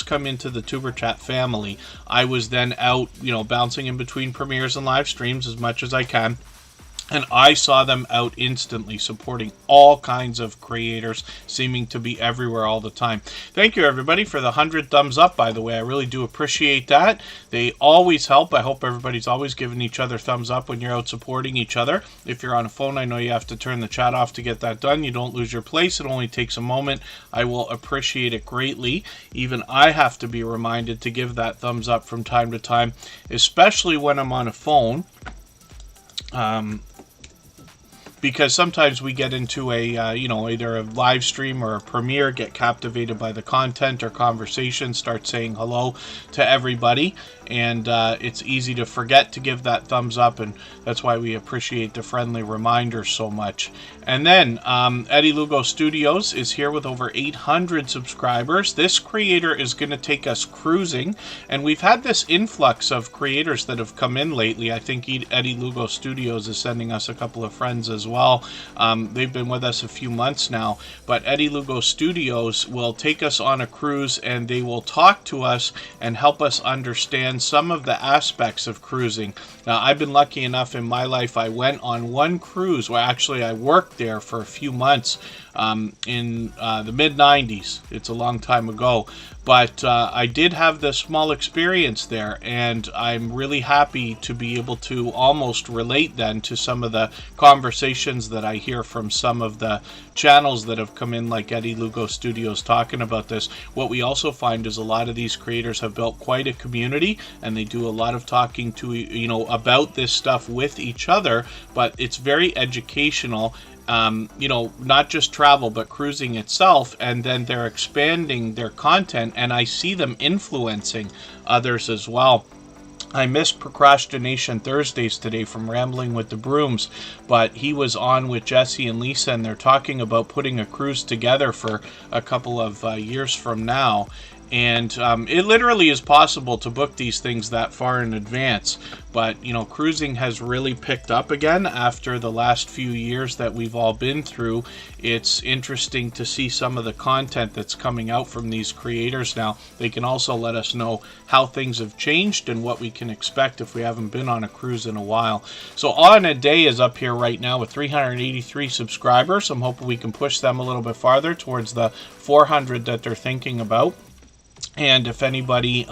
come into the Tuber Chat family, I was then out, you know, bouncing in between premieres and live streams as much as I can. And I saw them out instantly, supporting all kinds of creators, seeming to be everywhere all the time. Thank you, everybody, for the 100 thumbs up, by the way. I really do appreciate that. They always help. I hope everybody's always giving each other thumbs up when you're out supporting each other. If you're on a phone, I know you have to turn the chat off to get that done. You don't lose your place. It only takes a moment. I will appreciate it greatly. Even I have to be reminded to give that thumbs up from time to time, especially when I'm on a phone. Because sometimes we get into a, you know, either a live stream or a premiere, get captivated by the content or conversation, start saying hello to everybody, and it's easy to forget to give that thumbs up, and that's why we appreciate the friendly reminders so much. And then Eddie Lugo Studios is here with over 800 subscribers. This creator is going to take us cruising, and we've had this influx of creators that have come in lately. I think Eddie Lugo Studios is sending us a couple of friends as well. They've been with us a few months now, but Eddie Lugo Studios will take us on a cruise, and they will talk to us and help us understand some of the aspects of cruising. Now, I've been lucky enough in my life, I went on one cruise, well, actually I worked there for a few months in the mid-90s. It's a long time ago, but I did have this small experience there, and I'm really happy to be able to almost relate then to some of the conversations that I hear from some of the channels that have come in, like Eddie Lugo Studios, talking about this. What we also find is a lot of these creators have built quite a community, and they do a lot of talking to, you know, about this stuff with each other, but it's very educational. You know, not just travel, but cruising itself, and then they're expanding their content, and I see them influencing others as well. I missed Procrastination Thursdays today from Rambling with the Brooms, but he was on with Jesse and Lisa, and they're talking about putting a cruise together for a couple of years from now. And it literally is possible to book these things that far in advance. But, you know, cruising has really picked up again after the last few years that we've all been through. It's interesting to see some of the content that's coming out from these creators now. They can also let us know how things have changed and what we can expect if we haven't been on a cruise in a while. So On a Day is up here right now with 383 subscribers. I'm hoping we can push them a little bit farther towards the 400 that they're thinking about. And if anybody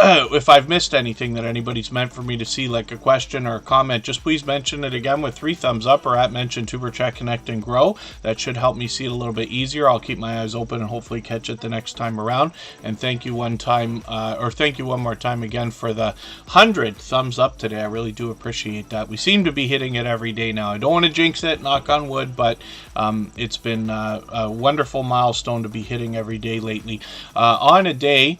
if I've missed anything that anybody's meant for me to see, like a question or a comment, just please mention it again with 3 thumbs up or at mention Tuber Chat Connect and Grow. That should help me see it a little bit easier. I'll keep my eyes open and hopefully catch it the next time around. And thank you one more time again for the 100 thumbs up today. I really do appreciate that. We seem to be hitting it every day now. I don't want to jinx it, knock on wood, but it's been a wonderful milestone to be hitting every day lately. On a day,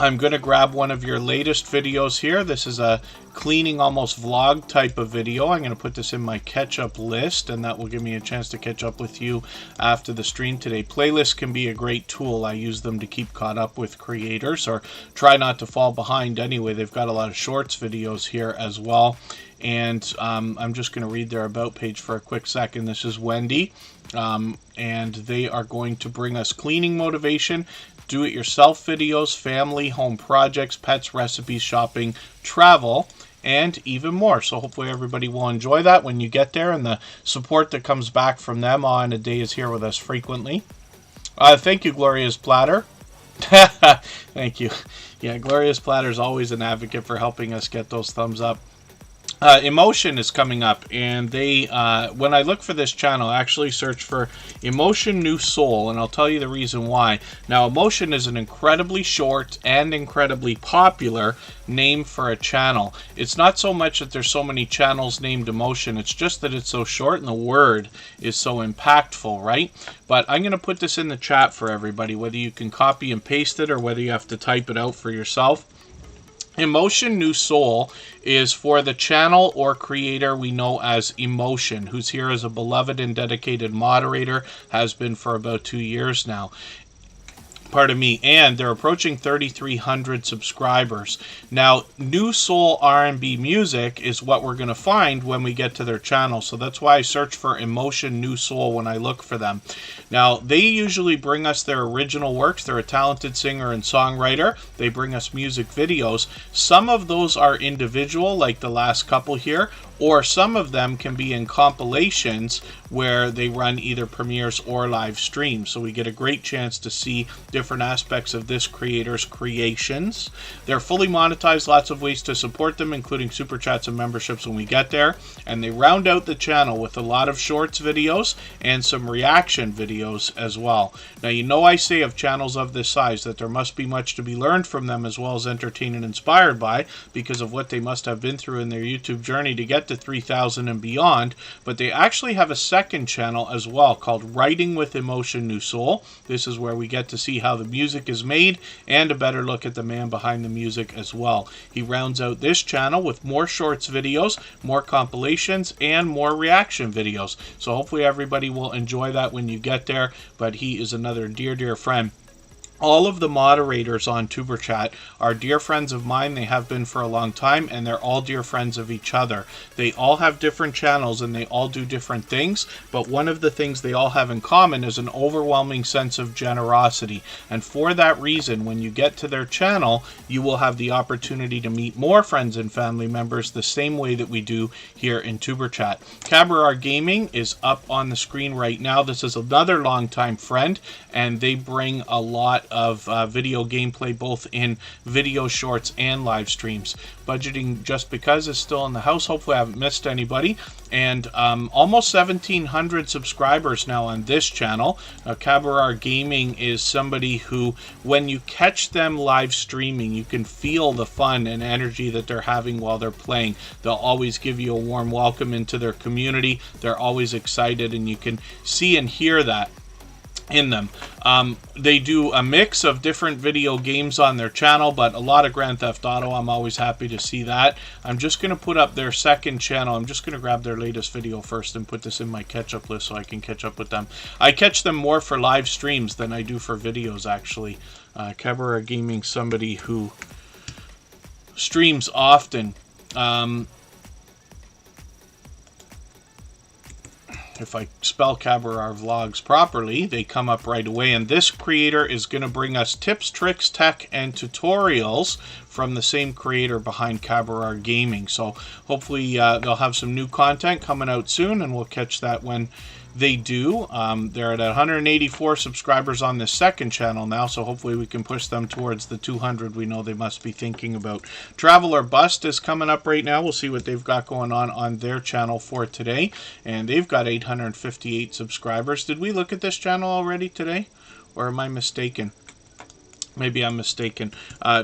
I'm going to grab one of your latest videos here. This is a cleaning, almost vlog type of video. I'm going to put this in my catch-up list, and that will give me a chance to catch up with you after the stream today. Playlists can be a great tool. I use them to keep caught up with creators, or try not to fall behind anyway. They've got a lot of shorts videos here as well. And I'm just going to read their about page for a quick second. This is Wendy, and they are going to bring us cleaning motivation, do-it-yourself videos, family, home projects, pets, recipes, shopping, travel, and even more. So hopefully everybody will enjoy that when you get there, and the support that comes back from them on a day is here with us frequently. Thank you, Gloria's Platter. Thank you. Yeah, Gloria's Platter is always an advocate for helping us get those thumbs up. Emotion is coming up, and they when I look for this channel, I actually search for Emotion New Soul, and I'll tell you the reason why. Now, Emotion is an incredibly short and incredibly popular name for a channel. It's not so much that there's so many channels named Emotion, it's just that it's so short and the word is so impactful, right? But I'm going to put this in the chat for everybody, whether you can copy and paste it or whether you have to type it out for yourself. Emotion New Soul is for the channel or creator we know as Emotion, who's here as a beloved and dedicated moderator, has been for about 2 years now. Pardon me, and they're approaching 3,300 subscribers. Now, New Soul R&B music is what we're going to find when we get to their channel, so that's why I search for Emotion New Soul when I look for them. Now, they usually bring us their original works. They're a talented singer and songwriter. They bring us music videos. Some of those are individual, like the last couple here, or some of them can be in compilations where they run either premieres or live streams. So we get a great chance to see different aspects of this creator's creations. They're fully monetized, lots of ways to support them, including super chats and memberships when we get there. And they round out the channel with a lot of shorts videos and some reaction videos as well. Now, you know I say of channels of this size that there must be much to be learned from them, as well as entertained and inspired by, because of what they must have been through in their YouTube journey to get to 3,000 and beyond. But they actually have a second channel as well called Writing with Emotion New Soul. This is where we get to see how the music is made and a better look at the man behind the music as well. He rounds out this channel with more shorts videos, more compilations, and more reaction videos. So hopefully everybody will enjoy that when you get there. But he is another dear friend. All of the moderators on Tuber Chat are dear friends of mine. They have been for a long time, and they're all dear friends of each other. They all have different channels, and they all do different things, but one of the things they all have in common is an overwhelming sense of generosity. And for that reason, when you get to their channel, you will have the opportunity to meet more friends and family members the same way that we do here in Tuber Chat. Cabaret Gaming is up on the screen right now. This is another longtime friend, and they bring a lot of video gameplay, both in video shorts and live streams. Budgeting Just Because is still in the house. Hopefully I haven't missed anybody. And almost 1,700 subscribers now on this channel. Cabaret Gaming is somebody who, when you catch them live streaming, you can feel the fun and energy that they're having while they're playing. They'll always give you a warm welcome into their community. They're always excited, and you can see and hear that in them. They do a mix of different video games on their channel, but a lot of Grand Theft Auto. I'm always happy to see that. I'm just going to put up their second channel. I'm just going to grab their latest video first and put this in my catch-up list so I can catch up with them. I catch them more for live streams than I do for videos, actually. Cabaret Gaming, somebody who streams often. If I spell Cabaret Vlogs properly, they come up right away. And this creator is going to bring us tips, tricks, tech, and tutorials from the same creator behind Cabaret Gaming. So hopefully they'll have some new content coming out soon, and we'll catch that when they do. They're at 184 subscribers on the second channel now, so hopefully we can push them towards the 200 we know they must be thinking about. Travel or Bust is coming up right now. We'll see what they've got going on their channel for today, and they've got 858 subscribers. Did we look at this channel already today, or am I mistaken? Maybe I'm mistaken.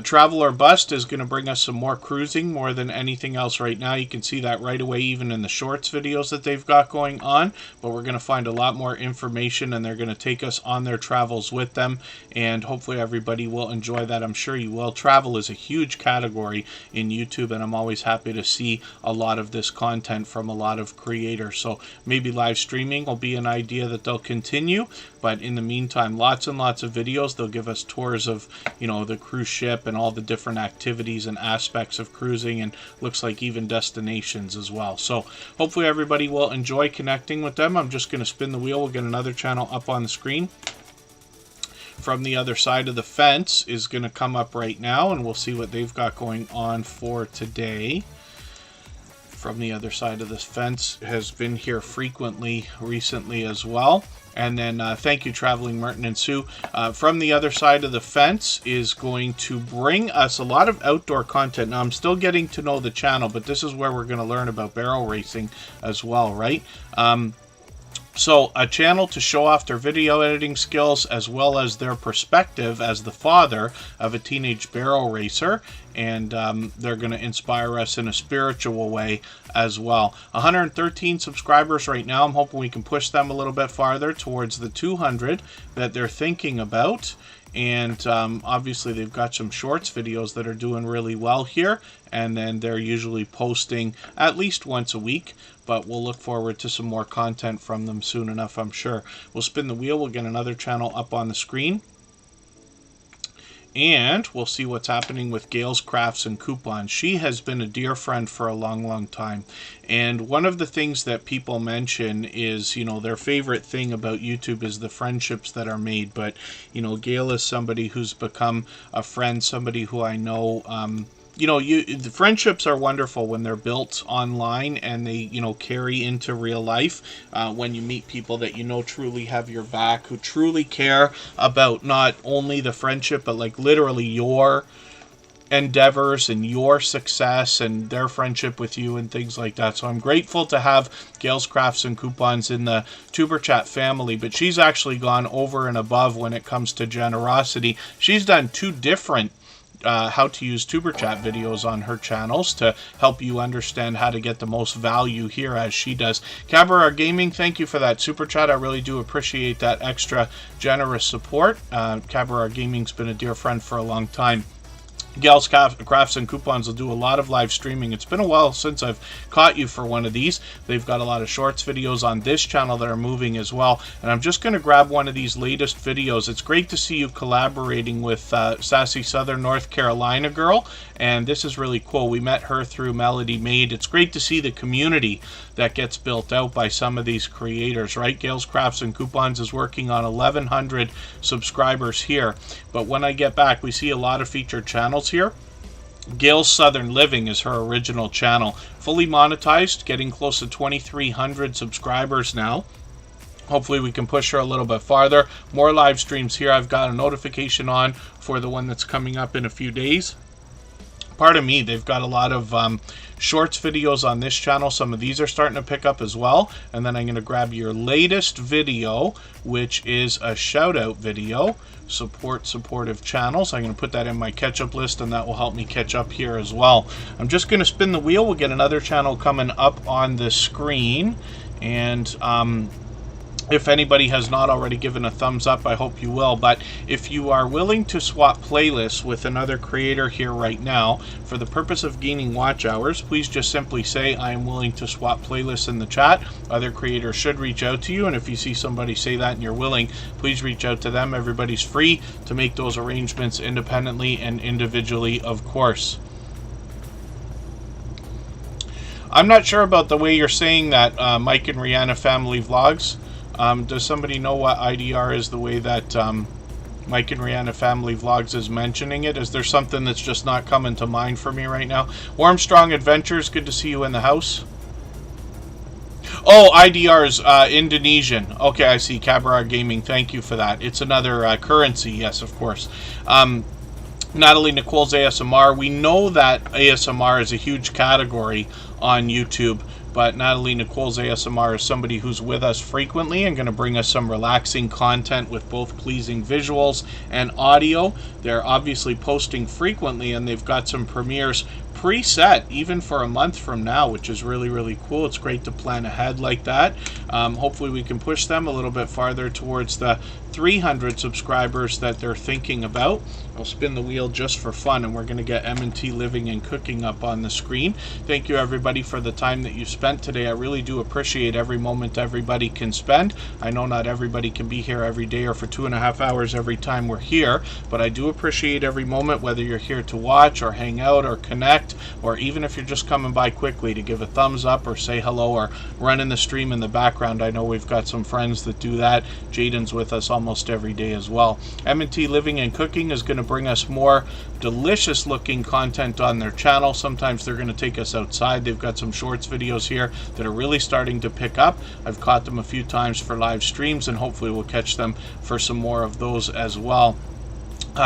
Travel or Bust is going to bring us some more cruising more than anything else right now. You can see that right away even in the shorts videos that they've got going on. But we're going to find a lot more information, and they're going to take us on their travels with them. And hopefully everybody will enjoy that. I'm sure you will. Travel is a huge category in YouTube, and I'm always happy to see a lot of this content from a lot of creators. So maybe live streaming will be an idea that they'll continue. But in the meantime, lots and lots of videos. They'll give us tours of, you know, the cruise ship and all the different activities and aspects of cruising, and looks like even destinations as well. So hopefully everybody will enjoy connecting with them. I'm just going to spin the wheel. We'll get another channel up on the screen. From the Other Side of the Fence is going to come up right now, and we'll see what they've got going on for today. From the Other Side of the Fence has been here frequently recently as well. And then thank you, Traveling Merton and Sue. From the Other Side of the Fence is going to bring us a lot of outdoor content. Now, I'm still getting to know the channel, but this is where we're going to learn about barrel racing as well, right? So a channel to show off their video editing skills as well as their perspective as the father of a teenage barrel racer. And they're going to inspire us in a spiritual way as well. 113 subscribers right now. I'm hoping we can push them a little bit farther towards the 200 that they're thinking about. And obviously they've got some shorts videos that are doing really well here. And then they're usually posting at least once a week. But we'll look forward to some more content from them soon enough, I'm sure. We'll spin the wheel. We'll get another channel up on the screen. And we'll see what's happening with Gail's Crafts and Coupons. She has been a dear friend for a long, long time. And one of the things that people mention is, you know, their favorite thing about YouTube is the friendships that are made. But, you know, Gail is somebody who's become a friend, somebody who I know, you know, the friendships are wonderful when they're built online and they, you know, carry into real life. When you meet people that you know truly have your back, who truly care about not only the friendship, but like literally your endeavors and your success and their friendship with you and things like that. So I'm grateful to have Gail's Crafts and Coupons in the Superchat family, but she's actually gone over and above when it comes to generosity. She's done 2 different how to use Superchat videos on her channels to help you understand how to get the most value here as she does. Cabaret Gaming, thank you for that super chat. I really do appreciate that extra generous support. Cabaret Gaming's been a dear friend for a long time. Gail's Crafts and Coupons will do a lot of live streaming. It's been a while since I've caught you for one of these. They've got a lot of shorts videos on this channel that are moving as well. And I'm just going to grab one of these latest videos. It's great to see you collaborating with Sassy Southern North Carolina girl. And this is really cool. We met her through Melody Made. It's great to see the community that gets built out by some of these creators, right? Gail's Crafts and Coupons is working on 1,100 subscribers here. But when I get back, we see a lot of featured channels here. Gail's Southern Living is her original channel. Fully monetized, getting close to 2,300 subscribers now. Hopefully we can push her a little bit farther. More live streams here. I've got a notification on for the one that's coming up in a few days. Pardon me, they've got a lot of shorts videos on this channel. Some of these are starting to pick up as well. And then I'm going to grab your latest video, which is a shout out video. Support supportive channels. I'm going to put that in my catch up list, and that will help me catch up here as well. I'm just going to spin the wheel. We'll get another channel coming up on the screen. And if anybody has not already given a thumbs up, I hope you will. But if you are willing to swap playlists with another creator here right now, for the purpose of gaining watch hours, please just simply say, I am willing to swap playlists in the chat. Other creators should reach out to you. And if you see somebody say that and you're willing, please reach out to them. Everybody's free to make those arrangements independently and individually, of course. I'm not sure about the way you're saying that, Mike and Rihanna Family Vlogs. Does somebody know what IDR is the way that Mike and Rihanna Family Vlogs is mentioning it? Is there something that's just not coming to mind for me right now? Warmstrong Adventures, good to see you in the house. Oh, IDR's Indonesian. Okay, I see. Cabra Gaming, thank you for that. It's another currency, yes, of course. Natalie Nicole's ASMR. We know that ASMR is a huge category on YouTube, but Natalie Nicole's ASMR is somebody who's with us frequently and going to bring us some relaxing content with both pleasing visuals and audio. They're obviously posting frequently, and they've got some premieres preset even for a month from now, which is really, really cool. It's great to plan ahead like that. Hopefully we can push them a little bit farther towards the 300 subscribers that they're thinking about. I'll spin the wheel just for fun, and we're going to get M&T Living and Cooking up on the screen. Thank you, everybody, for the time that you spent today. I really do appreciate every moment everybody can spend. I know not everybody can be here every day or for 2.5 hours every time we're here, but I do appreciate every moment, whether you're here to watch or hang out or connect, or even if you're just coming by quickly to give a thumbs up or say hello or run in the stream in the background. I know we've got some friends that do that. Jaden's with us almost every day as well. M&T Living and Cooking is going to bring us more delicious looking content on their channel. Sometimes they're going to take us outside. They've got some shorts videos here that are really starting to pick up. I've caught them a few times for live streams, and hopefully we'll catch them for some more of those as well.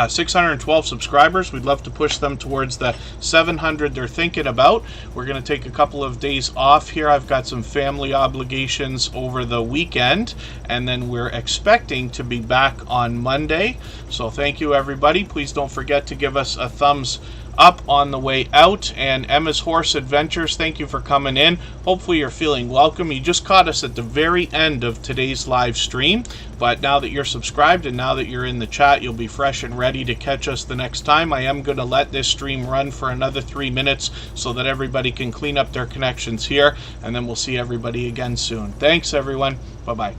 612 subscribers. We'd love to push them towards the 700 they're thinking about. We're going to take a couple of days off here. I've got some family obligations over the weekend, and then we're expecting to be back on Monday. So thank you, everybody. Please don't forget to give us a thumbs up on the way out. And Emma's Horse Adventures, thank you for coming in. Hopefully you're feeling welcome. You just caught us at the very end of today's live stream, but now that you're subscribed and now that you're in the chat, you'll be fresh and ready to catch us the next time. I am going to let this stream run for another 3 minutes so that everybody can clean up their connections here, and then we'll see everybody again soon. Thanks, everyone. Bye-bye.